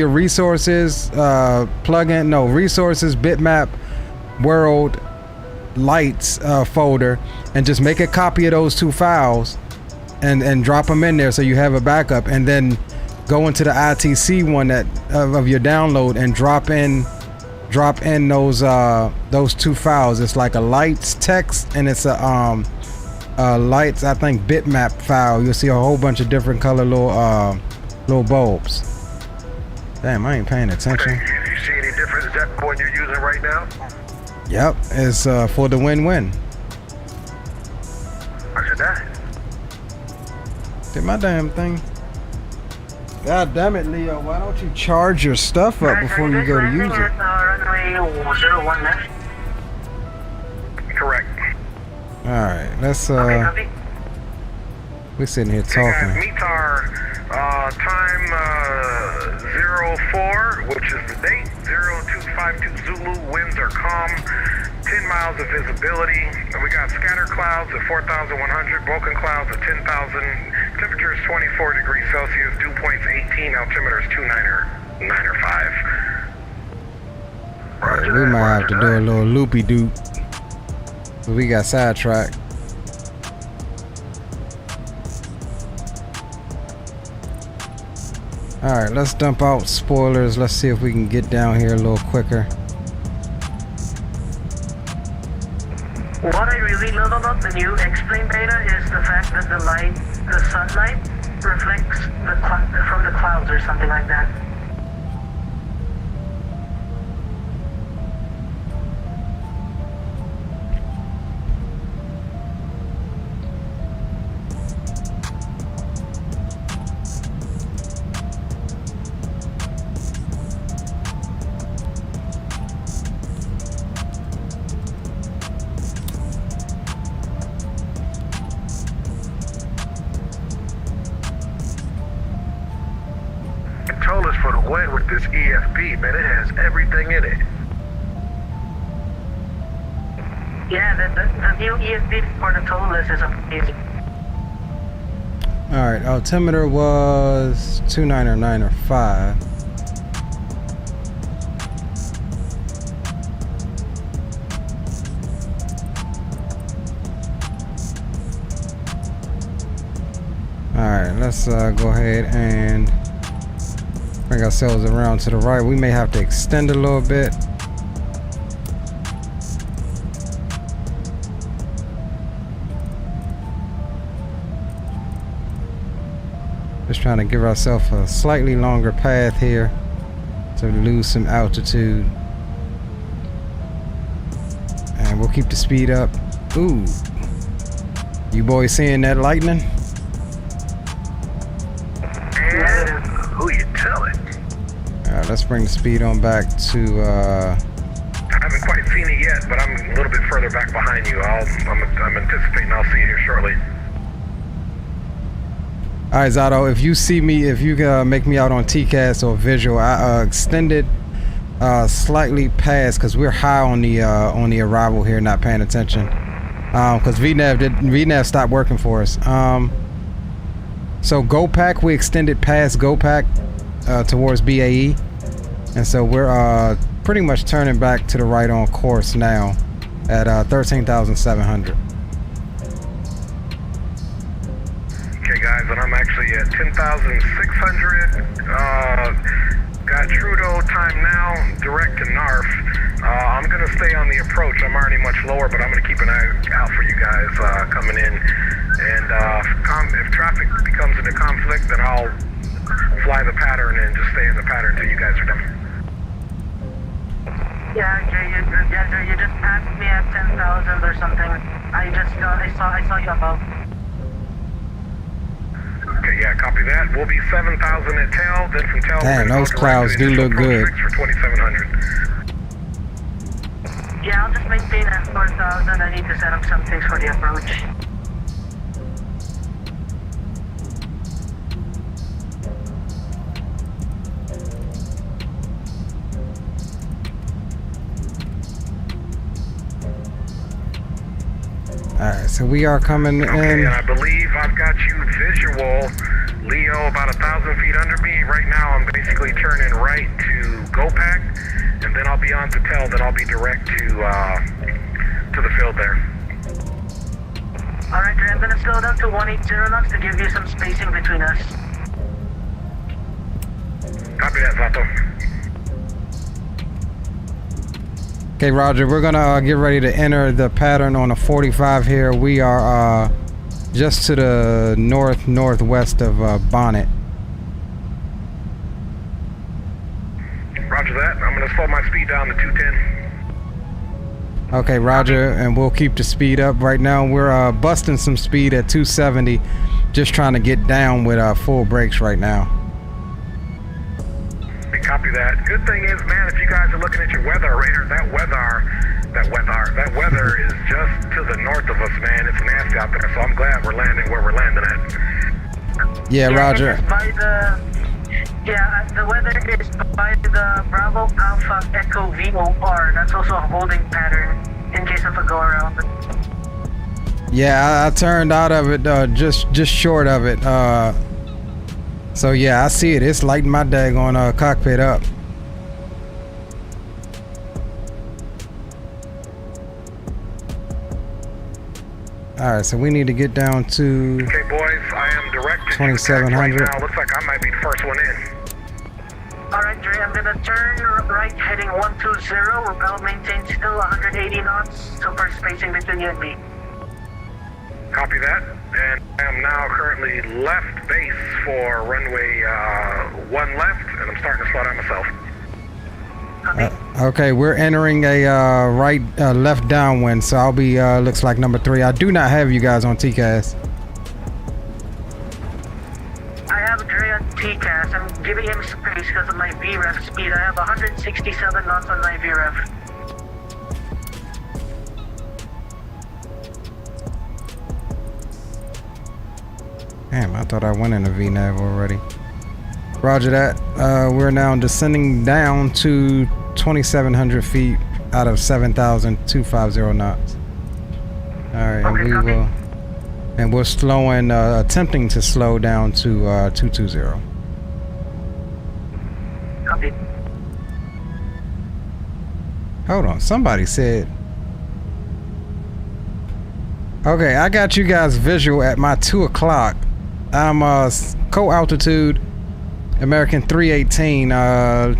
resources, resources, bitmap, world, lights folder, and just make a copy of those two files and drop them in there so you have a backup, and then go into the ITC one that of your download and drop in drop in those two files. It's like a lights text and it's a lights, I think, bitmap file. You'll see a whole bunch of different color little bulbs. Damn, I ain't paying attention. Okay. You see any difference? Is that the one you're using right now? Yep, it's for the win-win. Roger that. Get my damn thing. God damn it, Leo. Why don't you charge your stuff up before you go to use it? Runway 01 left. Correct. Alright, let's Okay, copy. we're sitting here Guys, talking. meet our time 04, which is the date, 0252 Zulu, winds are calm, 10 miles of visibility, and we got scattered clouds at 4,100, broken clouds at 10,000, temperature is 24 degrees Celsius, dew point's 18, altimeter is 295. Alright, we might have to do a little loopy-doop. But we got sidetracked. Alright, let's dump out spoilers. Let's see if we can get down here a little quicker. What I really love about the new XPlane beta is the fact that the sunlight reflects from the clouds or something like that. Controllers for the win with this EFB, man, it has everything in it. Yeah, the new EFB for the tolless is amazing. Alright, altimeter was 29905. Alright, let's go ahead and bring ourselves around to the right. We may have to extend a little bit. Just trying to give ourselves a slightly longer path here to lose some altitude. And we'll keep the speed up. Ooh. You boys seeing that lightning? And who you telling? Alright, let's bring the speed on back to I haven't quite seen it yet, but I'm a little bit further back behind you. I'm anticipating I'll see it here shortly. Alright, Zato, if you see me, if you make me out on TCAS or visual, I extended slightly past because we're high on the arrival here, not paying attention. Because VNAV stopped working for us. So GoPack, we extended past GoPack towards BAE, and so we're pretty much turning back to the right on course now at 13,700. Okay, guys, and I'm actually at 10,600. Got Trudeau time now, direct to NARF. I'm going to stay on the approach. I'm already much lower, but I'm going to keep an eye out for you guys coming in. And if traffic becomes into conflict, then I'll fly the pattern and just stay in the pattern until you guys are done. Yeah, you just passed me at 10,000 or something. I saw you above. Okay, yeah, copy that. We'll be 7,000 at tail, then from tail. Damn, those clouds do look good. For 2,700. Yeah, I'll just maintain at 4,000. I need to set up some things for the approach. Alright, so we are coming in. Okay, and I believe I've got you visual, Leo, about 1,000 feet under me. Right now I'm basically turning right to GoPack, and then I'll be on to tail, then I'll be direct to the field there. Alright, I'm gonna slow down to 180 knots to give you some spacing between us. Copy that, Zato. Okay, Roger. We're gonna get ready to enter the pattern on a 45 here. We are just to the northwest of Bonnet. Roger that. I'm gonna slow my speed down to 210. Okay, Roger, and we'll keep the speed up. Right now, we're busting some speed at 270, just trying to get down with full brakes right now. Copy that. Good thing is, man, if you guys are looking at your weather radar, that weather is just to the north of us, man. It's nasty out there, so I'm glad we're landing where we're landing at. Yeah, Roger. The weather is by the Bravo Alpha Echo VOR. That's also a holding pattern in case of a go around. Yeah, I turned out of it just short of it. So yeah, I see it. It's lighting my daggone cockpit up. All right, so we need to get down to. Okay, boys, I am directed 2700. right now. Looks like I might be the first one in. All right, Dre, I'm gonna turn right heading 120. I'll maintain still 180 knots. Super spacing between you and me. Copy that. And I am now currently left base for runway 1 left, and I'm starting to slow down myself. Okay, we're entering a left downwind, so I'll be looks like number 3. I do not have you guys on TCAS. I have Dre on TCAS. I'm giving him space because of my VREF speed. I have 167 knots on my VREF. Damn, I thought I went in a VNAV already. Roger that. We're now descending down to 2,700 feet out of 7,250 knots. All right, Okay, and we're slowing, attempting to slow down to 220. Copy. Hold on, somebody said. Okay, I got you guys visual at my 2 o'clock. I'm co-altitude American 318.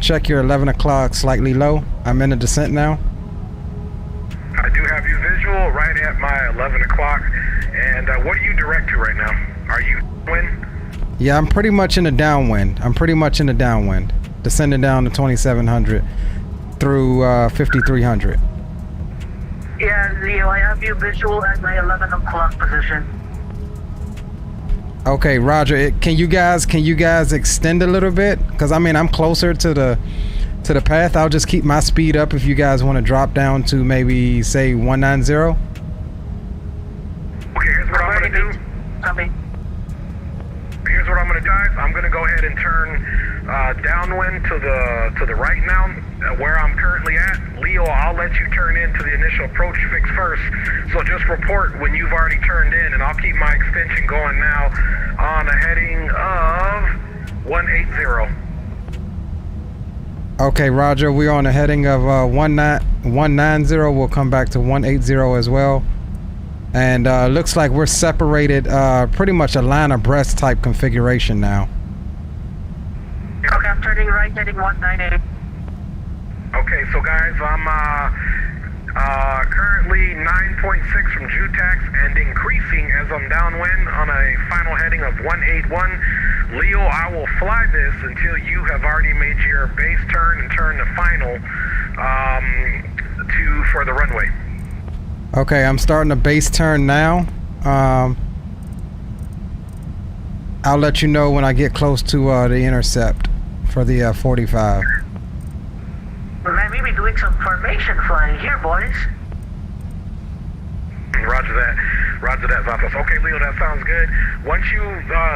Check your 11 o'clock, slightly low. I'm in the descent now. I do have you visual right at my 11 o'clock. And what are you direct to right now? Are you downwind? Yeah, I'm pretty much in the downwind. Descending down to 2,700 through 5,300. Yeah, Leo, I have you visual at my 11 o'clock position. Okay, Roger. Can you guys extend a little bit? Because I mean, I'm closer to the path. I'll just keep my speed up if you guys want to drop down to maybe say 190. Okay, here's what I'm gonna do. Copy. Here's what I'm gonna do, guys. I'm gonna go ahead and turn downwind to the right now, where I'm currently at. Leo, I'll let you turn into the initial approach fix first. So just report when you've already turned in, and I'll keep my extension going now on a heading of 180. Okay, Roger. We're on a heading of 190. We'll come back to 180 as well. And looks like we're separated, pretty much a line abreast type configuration now. Okay, I'm turning right heading 198. Okay, so guys, I'm currently 9.6 from JUTAX and increasing as I'm downwind on a final heading of 181. Leo, I will fly this until you have already made your base turn and turn the final for the runway. Okay, I'm starting a base turn now. I'll let you know when I get close to the intercept for the 45. Man, we be doing some formation flying here, boys. Roger that, Vatos. Okay, Leo, that sounds good. Once you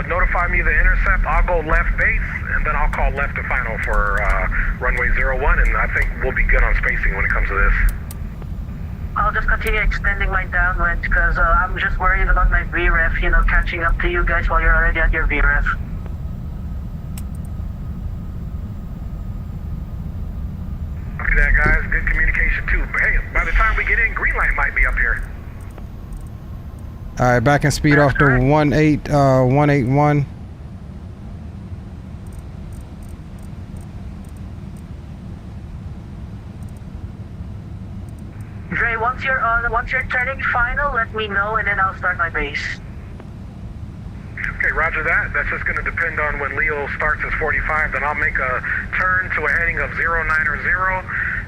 notify me the intercept, I'll go left base, and then I'll call left to final for runway 01, and I think we'll be good on spacing when it comes to this. I'll just continue extending my downwind because I'm just worried about my VREF, catching up to you guys while you're already at your VREF. Copy that, guys. Good communication, too. But hey, by the time we get in, green light might be up here. All right, back in speed off to 181. once you're turning final, let me know and then I'll start my base. Okay, roger that. That's just going to depend on when Leo starts his 45. Then I'll make a turn to a heading of 090,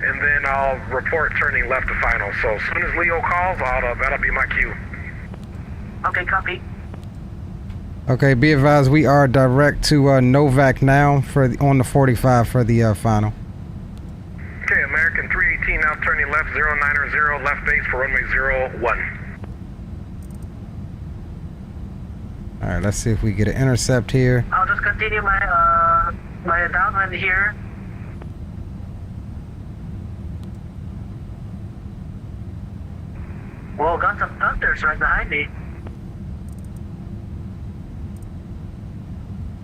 and then I'll report turning left to final. So as soon as Leo calls, that'll be my cue. Okay, copy. Okay, be advised we are direct to Novac now on the 45 for the final. Okay, American 318 now turning left 090, left base for runway 01. All right, let's see if we get an intercept here. I'll just continue my downwind here. Whoa, got some thunders right behind me.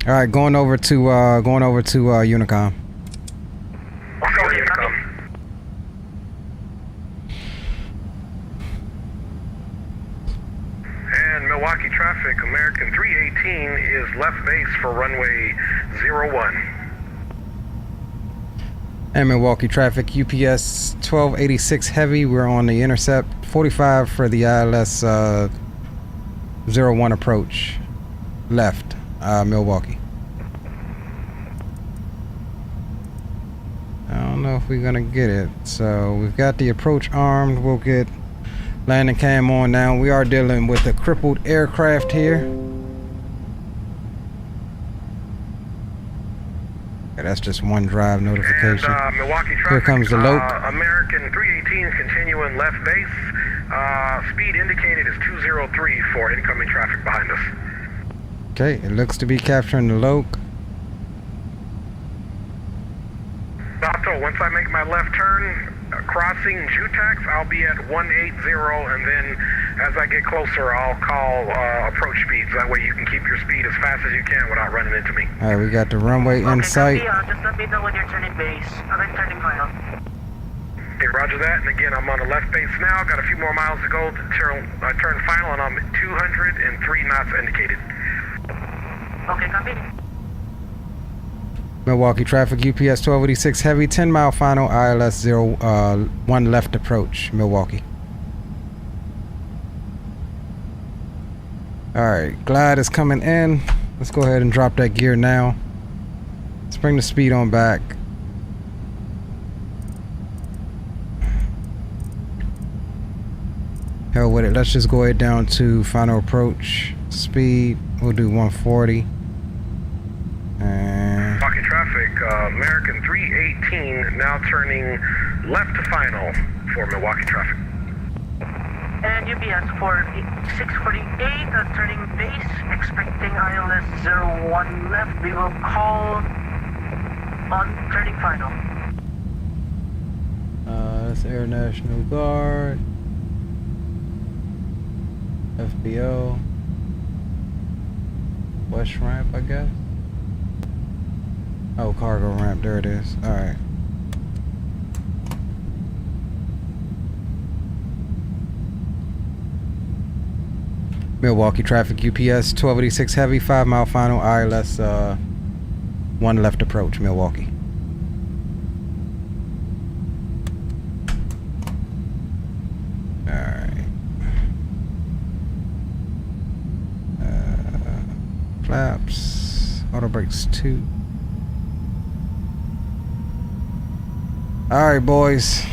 All right, going over to Unicom. Okay, Unicom. And Milwaukee traffic, American 318 is left base for runway 01. And Milwaukee traffic, UPS 1286 heavy. We're on the intercept 45 for the ILS 01 approach. Left, Milwaukee. I don't know if we're gonna get it. So we've got the approach armed. We'll get landing cam on now. We are dealing with a crippled aircraft here. Okay, that's just one drive notification. And, Milwaukee traffic, here comes the lope. American 318 is continuing left base. Speed indicated is 203 for incoming traffic behind us. Okay, it looks to be capturing the loke. Otto, once I make my left turn, crossing Jutax, I'll be at 180, and then as I get closer, I'll call approach speeds. That way you can keep your speed as fast as you can without running into me. All right, we got the runway in sight. Copy, just let me know when you're turning base. Turning final. Okay, roger that. And again, I'm on the left base now. Got a few more miles to go to turn final, and I'm at 203 knots indicated. Okay, copy. Milwaukee traffic, UPS 1286 heavy, 10 mile final, ILS 01 left approach, Milwaukee. Alright, glide is coming in. Let's go ahead and drop that gear now. Let's bring the speed on back. Hell with it, let's just go ahead down to final approach. Speed, we'll do 140. And Milwaukee traffic, American 318 now turning left to final for Milwaukee traffic. And UPS for 648, turning base, expecting ILS 01 left. We will call on turning final. that's Air National Guard. FBO. West ramp, I guess. Oh, cargo ramp, there it is. Alright. Milwaukee traffic, UPS 1286 heavy, 5 mile final, ILS 1 left approach, Milwaukee. Alright. Flaps, auto brakes 2. Alright, boys.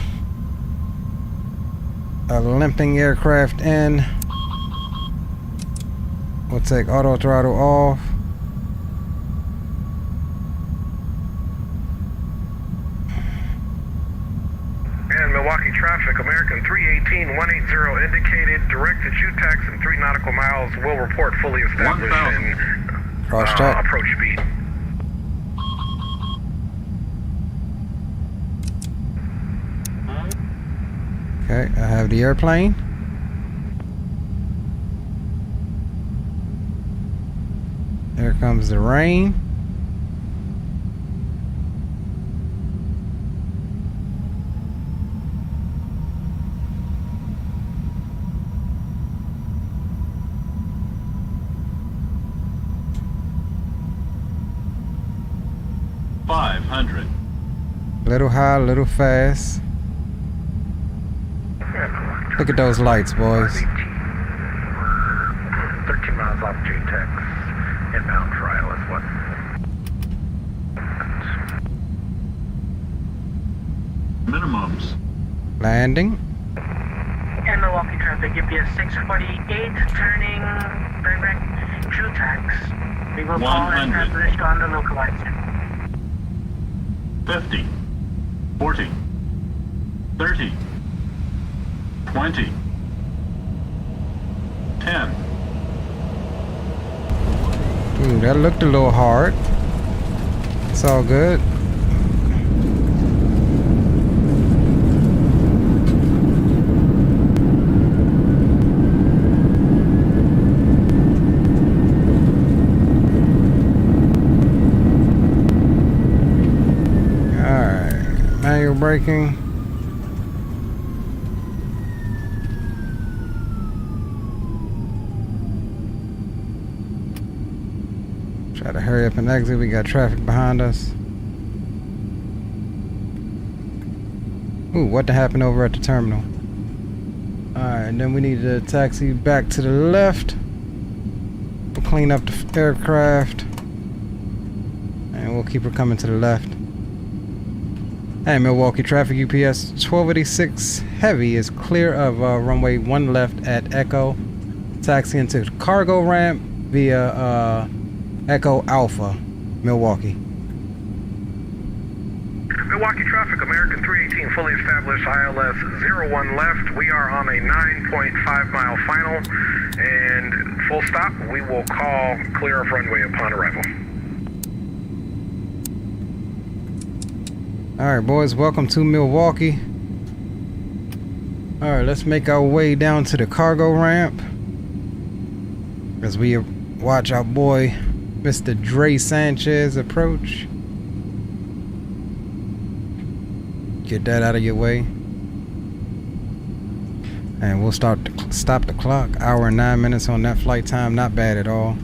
A limping aircraft in. We'll take auto throttle off. And Milwaukee traffic, American 318, 180 indicated, direct to Jutax and 3 nautical miles, will report fully established and approach speed. Okay, I have the airplane. There comes the rain. $500. Little high, little fast. Look at those lights, boys. 13 miles off JTEX. Inbound trial is what? Minimums. Landing. And Milwaukee traffic, UPS 648, turning direct JTEX. We will call 100. established on the localizer. 50. 40. 30. 20. 10. Ooh, that looked a little hard. It's all good. Alright, manual braking. Try to hurry up and exit. We got traffic behind us. Ooh, what happened over at the terminal? Alright, and then we need to taxi back to the left. We'll clean up the aircraft. And we'll keep her coming to the left. Hey, Milwaukee traffic, UPS 1286 Heavy is clear of runway 1 left at Echo. Taxi into the cargo ramp via Echo Alpha, Milwaukee. Milwaukee traffic, American 318 fully established, ILS 01 left. We are on a 9.5 mile final and full stop. We will call clear of runway upon arrival. Alright, boys, welcome to Milwaukee. Alright, let's make our way down to the cargo ramp as we watch our boy Mr. Dre Sanchez approach. Get that out of your way. And we'll stop the clock. Hour and 9 minutes on that flight time. Not bad at all.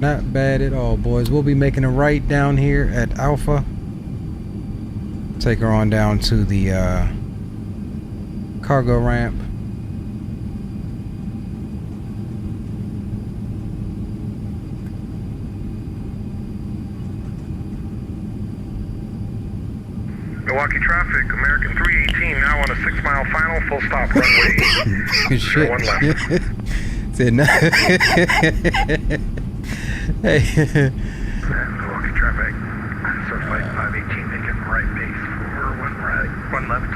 Not bad at all, boys. We'll be making a right down here at Alpha. Take her on down to the cargo ramp. Milwaukee traffic, American 318 now on a 6 mile final, full stop runway. Good shit. 01 left. Said no. Hey. Milwaukee traffic, certified 518, making right base for 1 left.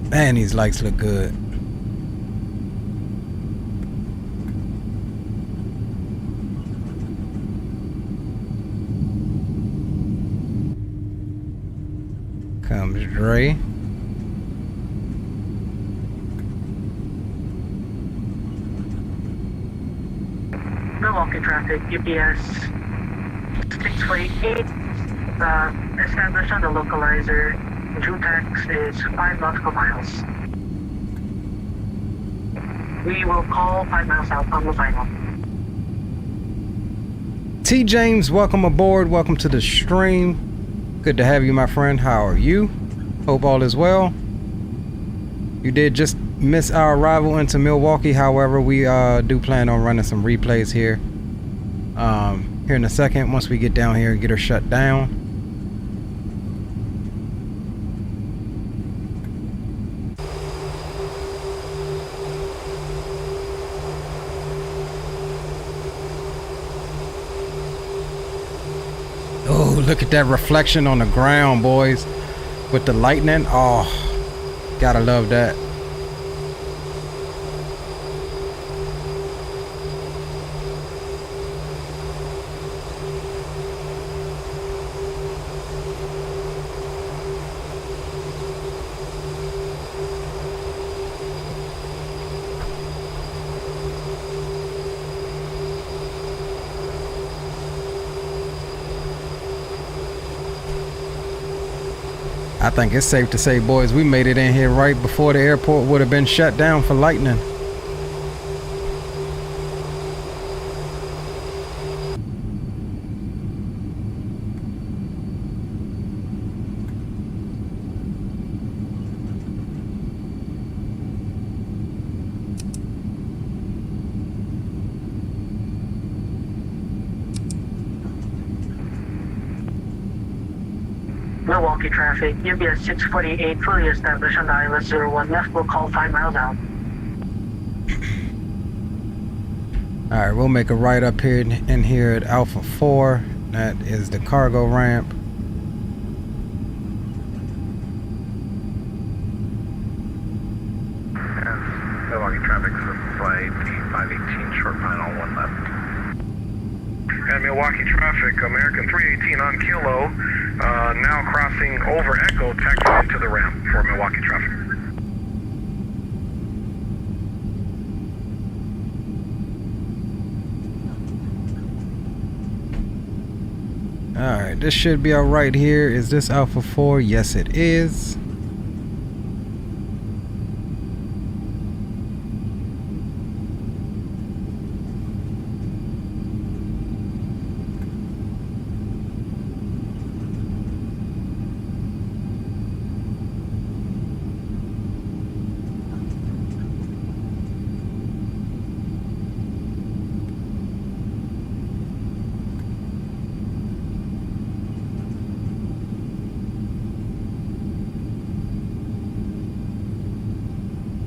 Man, these lights look good. Comes Dre. Milwaukee traffic, UPS 648, established on the localizer. JTEX is 5 nautical miles. We will call 5 miles out on the final. T. James, welcome aboard. Welcome to the stream. Good to have you, my friend. How are you? Hope all is well. You did just miss our arrival into Milwaukee. However, we do plan on running some replays here. Here in a second, once we get down here and get her shut down. Oh, look at that reflection on the ground, boys. With the lightning. Oh, gotta love that. I think it's safe to say, boys, we made it in here right before the airport would have been shut down for lightning. Milwaukee traffic, UPS 648 fully established on the islet 01 left, we'll call 5 miles out. Alright, we'll make a right up here in here at Alpha 4. That is the cargo ramp. Milwaukee traffic, flight 518, short final 1 left. And Milwaukee traffic, American 318 on Kilo, now crossing over Echo, taxiing into the ramp for Milwaukee traffic. Alright, this should be alright here. Is this Alpha 4? Yes, it is.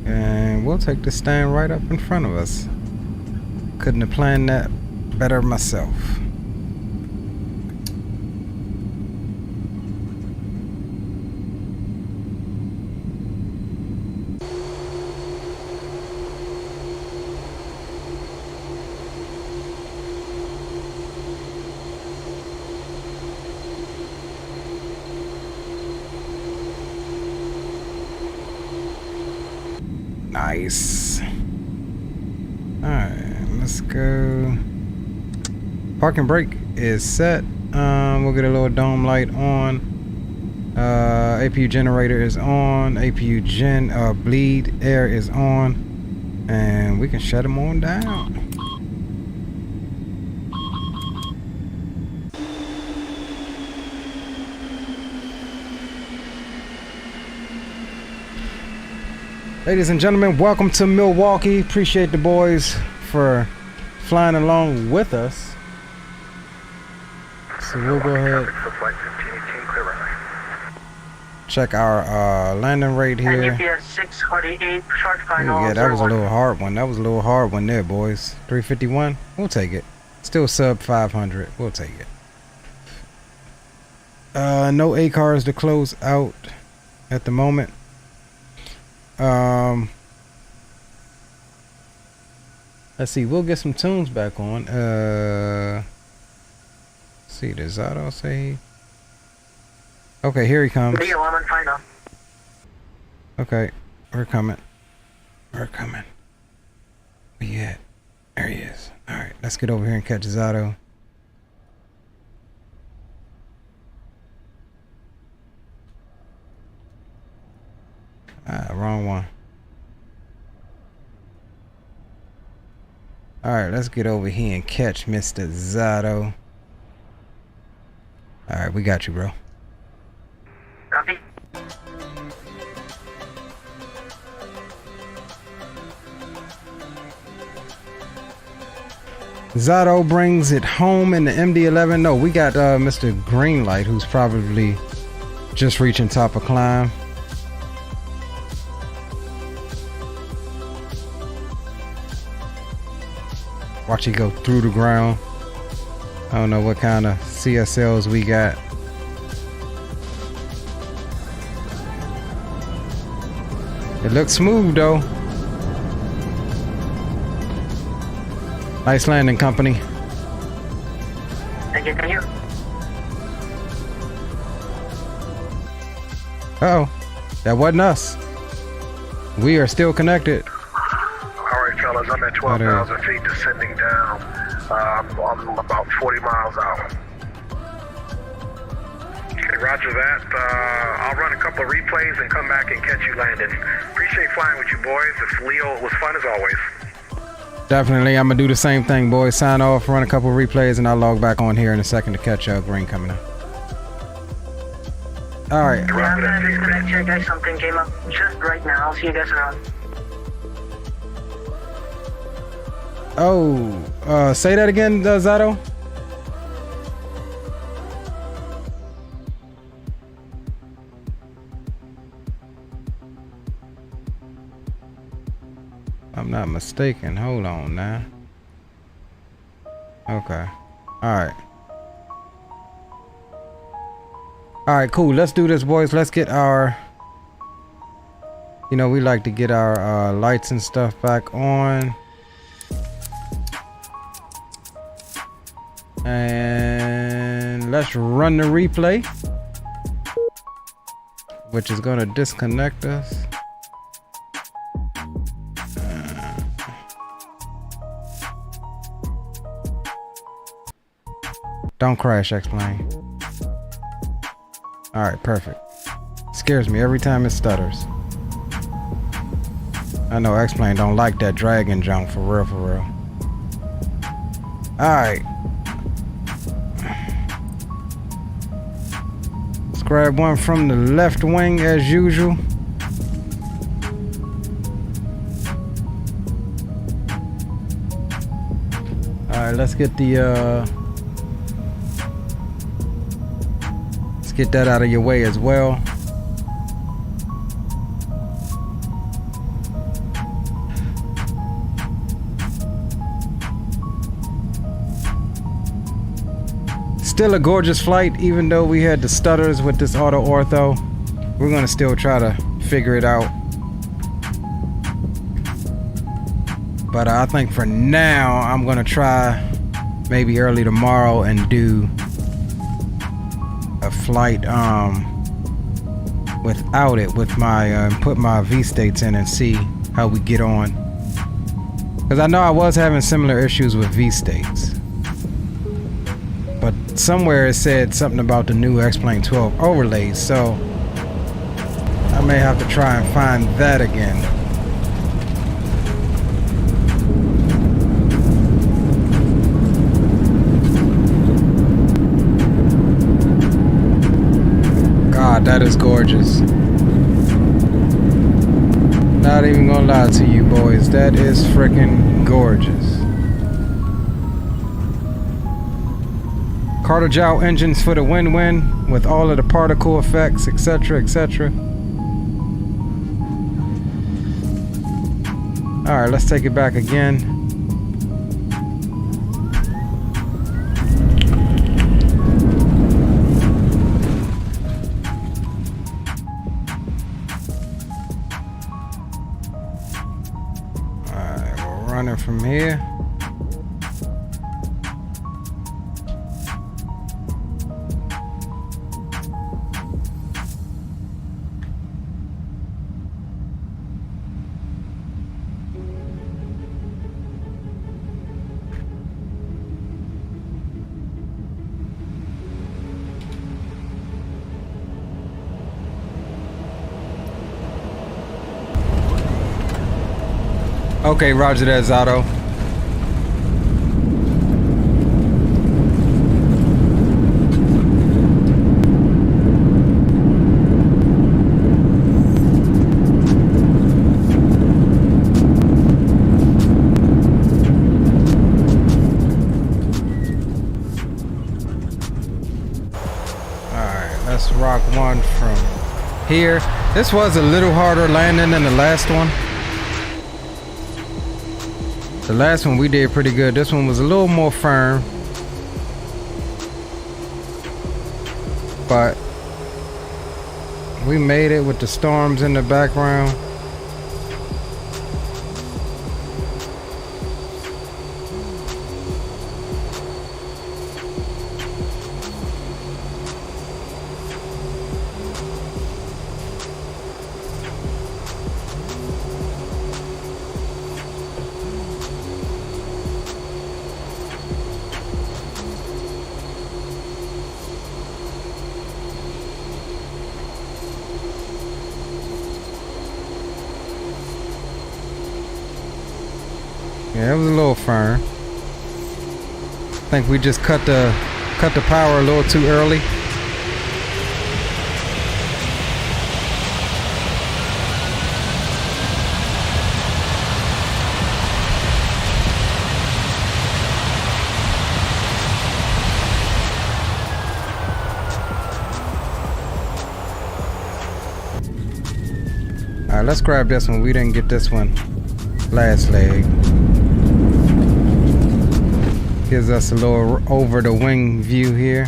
And we'll take the stand right up in front of us. Couldn't have planned that better myself. Nice. Alright, let's go. Parking brake is set. We'll get a little dome light on. APU generator is on. APU bleed air is on. And we can shut them on down. Ladies and gentlemen, welcome to Milwaukee. Appreciate the boys for flying along with us. So we'll go ahead. Check our landing rate here. UPS 648, short final. Yeah, that was a little hard one. That was a little hard one there, boys. 351. We'll take it. Still sub 500. We'll take it. No A cars to close out at the moment. Let's see, we'll get some tunes back on. See, does Zato say? Okay, here he comes. Okay, we're coming. We're coming. Where you at? There he is. Alright, let's get over here and catch Zato. Wrong one. Alright, let's get over here and catch Mr. Zato. Alright, we got you, bro. Copy. Zato brings it home in the MD-11. No, we got Mr. Greenlight, who's probably just reaching top of climb. Watch it go through the ground. I don't know what kind of CSLs we got. It looks smooth though. Nice landing, company. Thank you. Uh-oh. That wasn't us. We are still connected. Fellas, I'm at 12,000 feet descending down. I'm about 40 miles out. Getting roger that. I'll run a couple of replays and come back and catch you landing. Appreciate flying with you boys. It's Leo. It was fun as always. Definitely, I'm gonna do the same thing, boys. Sign off, run a couple replays, and I'll log back on here in a second to catch green coming up. All right. Yeah, I'm gonna disconnect you guys. Something came up just right now. I'll see you guys around. Oh, say that again, Zato. I'm not mistaken. Hold on now. Okay. Alright. Alright, cool. Let's do this, boys. Let's get our... You know, we like to get our lights and stuff back on. And let's run the replay. Which is going to disconnect us. Don't crash, XPlane. Alright, perfect. Scares me every time it stutters. I know XPlane don't like that dragon jump, for real, for real. Alright. Let's grab one from the left wing as usual. Alright, let's get the get that out of your way as well. Still a gorgeous flight, even though we had the stutters with this auto ortho. We're gonna still try to figure it out. But I think for now, I'm gonna try maybe early tomorrow and do a flight without it, with my put my V states in and see how we get on, because I know I was having similar issues with V states, but somewhere it said something about the new XPlane 12 overlays, so I may have to try and find that again. That is gorgeous. Not even gonna lie to you boys, that is freaking gorgeous. Carter Jow engines for the win-win with all of the particle effects, etc, etc. Alright, let's take it back again. From here. Okay, roger that, Zato. Alright, let's rock one from here. This was a little harder landing than the last one. The last one we did pretty good. This one was a little more firm. But we made it with the storms in the background. Yeah, it was a little firm. I think we just cut the power a little too early. Alright, let's grab this one. We didn't get this one last leg. Gives us a little over the wing view here.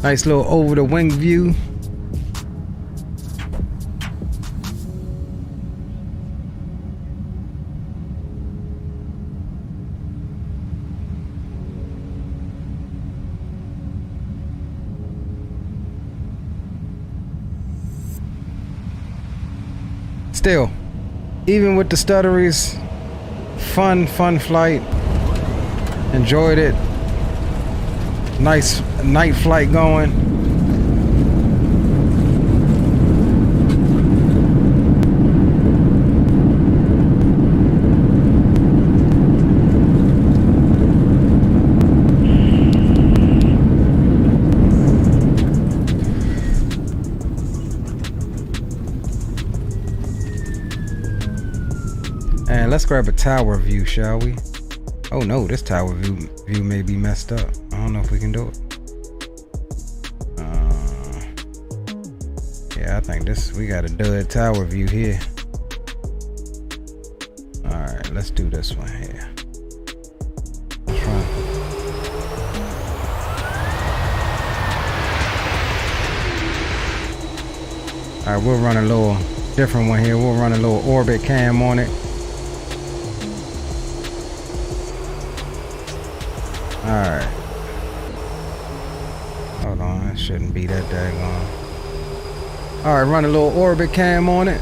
Nice little over the wing view. Still, even with the stutteries, fun flight. Enjoyed it. Nice night flight going. And let's grab a tower view, shall we? Oh no, this tower view may be messed up. I don't know if we can do it. Yeah, I think we got a dud tower view here. All right, let's do this one here. All right, we'll run a little different one here. We'll run a little orbit cam on it. Alright. Hold on, it shouldn't be that daggone. Alright, run a little orbit cam on it.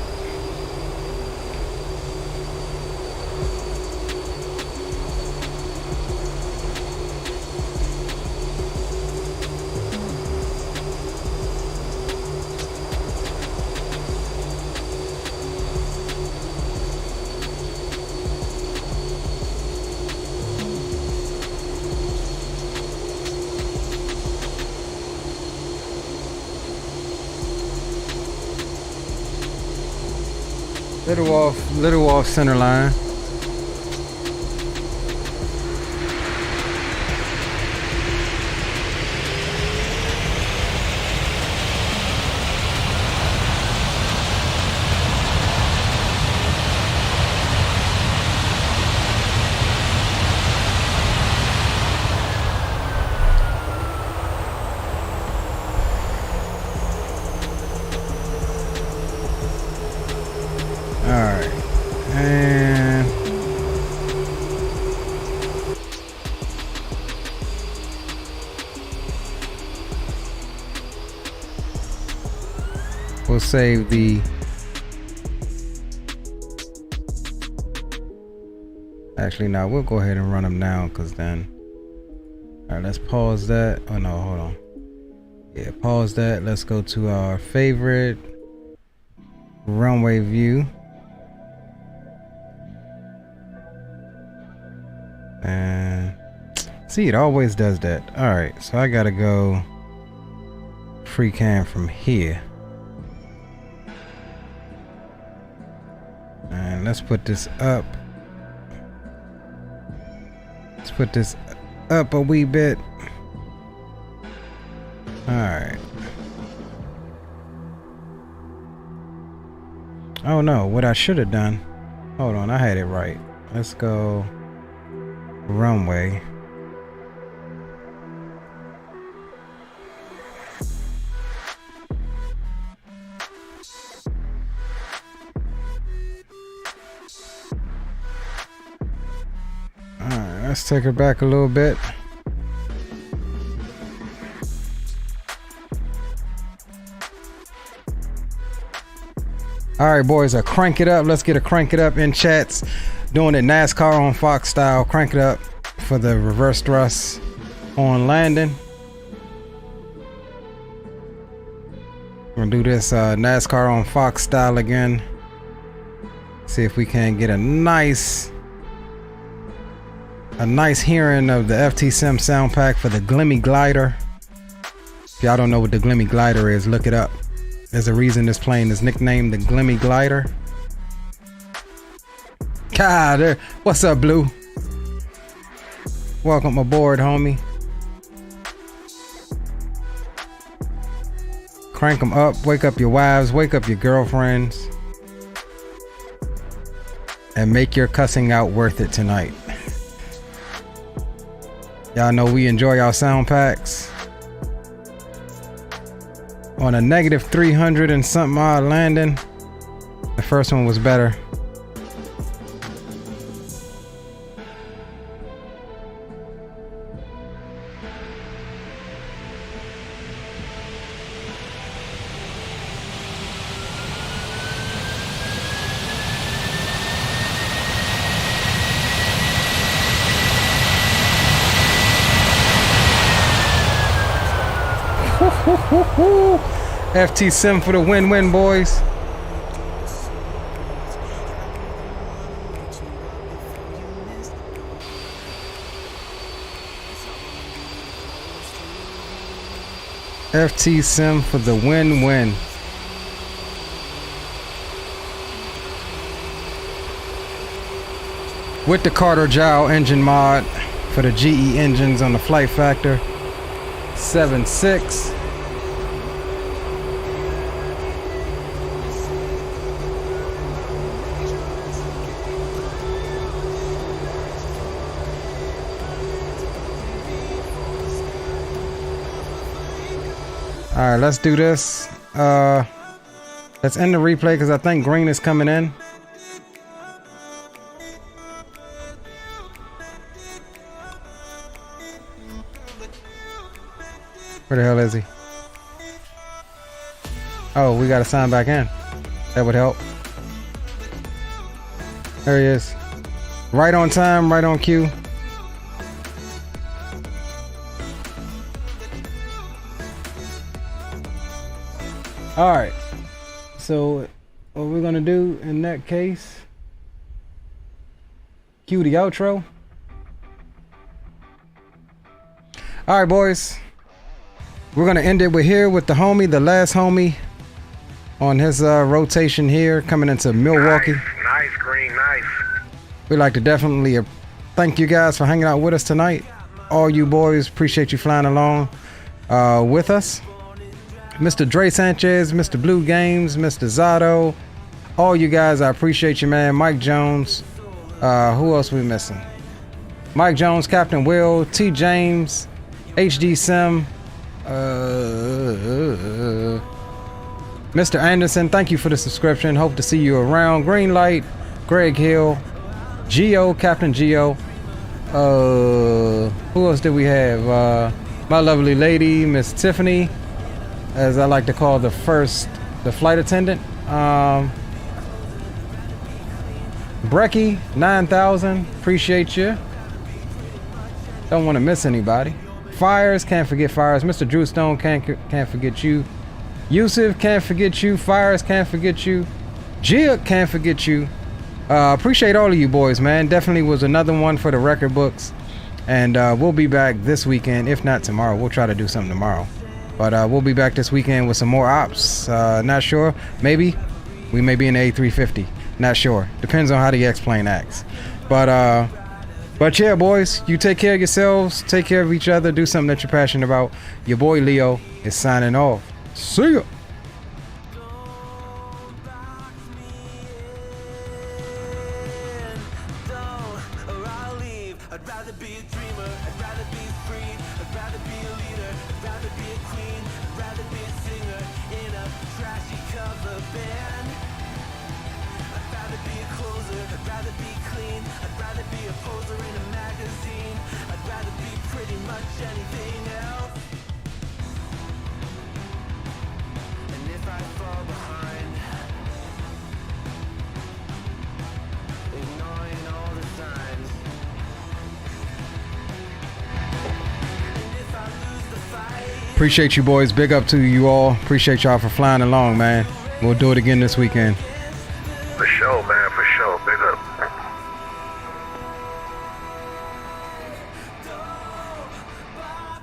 Little off center line. Alright, and we'll save the actually no, we'll go ahead and run them now because then alright, let's pause that. Oh no, hold on. Yeah, pause that. Let's go to our favorite runway view. And see, it always does that. All right, so I gotta go free cam from here, and let's put this up. Let's put this up a wee bit. All right. Oh no, what I should have done. Hold on, I had it right. Let's go runway. Alright, let's take her back a little bit. Alright boys, crank it up. Let's get a crank it up in chats. Doing it NASCAR on Fox style. Crank it up for the reverse thrust on landing. We're gonna do this NASCAR on Fox style again. See if we can get a nice hearing of the FT Sim sound pack for the Glimmy Glider. If y'all don't know what the Glimmy Glider is, look it up. There's a reason this plane is nicknamed the Glimmy Glider. God, what's up, Blue? Welcome aboard, homie. Crank them up, wake up your wives, wake up your girlfriends, and make your cussing out worth it tonight. Y'all know we enjoy our sound packs. On a negative 300 and something odd landing, the first one was better. FT Sim for the win-win, boys. FT Sim for the win-win. With the Carter Jowl engine mod for the GE engines on the Flight Factor 7.6. All right, let's do this. Let's end the replay because I think green is coming in. Where the hell is he? Oh, we got to sign back in. That would help. There he is. Right on time, right on cue. All right, so what we're gonna do in that case, cue the outro. All right, boys, we're gonna end it with the homie, the last homie on his rotation here, coming into Milwaukee. Nice, green, nice. We'd like to definitely thank you guys for hanging out with us tonight. All you boys, appreciate you flying along with us. Mr. Dre Sanchez, Mr. Blue Games, Mr. Zato, all you guys, I appreciate you, man. Mike Jones, who else we missing? Mike Jones, Captain Will, T. James, HD Sim, Mr. Anderson, thank you for the subscription. Hope to see you around. Green Light, Greg Hill, Geo, Captain Geo. Who else did we have? My lovely lady, Miss Tiffany, as I like to call the flight attendant. Brecky 9000, appreciate you. Don't want to miss anybody. Fires, can't forget Fires. Mr. Drew Stone, can't forget you. Yusuf, can't forget you. Fires, can't forget you. Gia, can't forget you. Appreciate all of you boys, man. Definitely was another one for the record books. And we'll be back this weekend, if not tomorrow. We'll try to do something tomorrow. But we'll be back this weekend with some more ops. Not sure. Maybe. We may be in the A350. Not sure. Depends on how the XPlane acts. But yeah, boys, you take care of yourselves. Take care of each other. Do something that you're passionate about. Your boy Leo is signing off. See ya. Ignoring all Appreciate you boys. Big up to you all. Appreciate y'all for flying along, man. We'll do it again this weekend. For sure, man, for sure. Big up.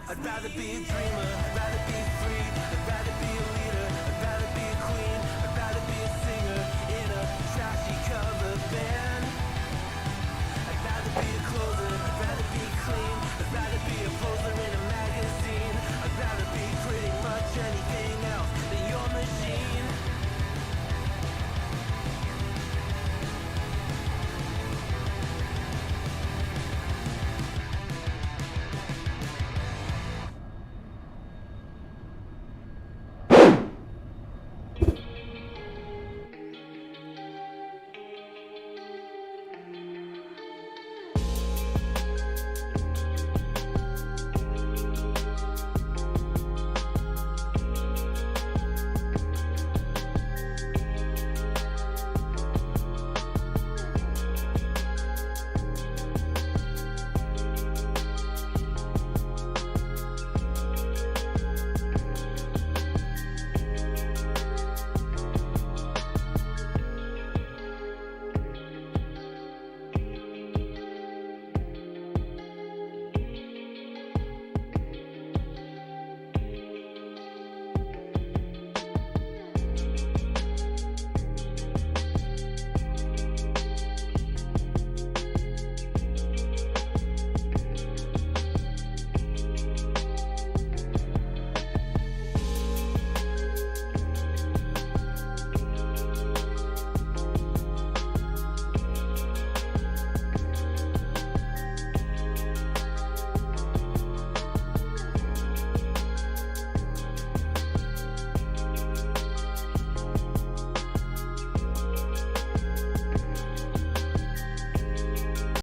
I'd rather be a dreamer, I'd rather be free, I'd rather be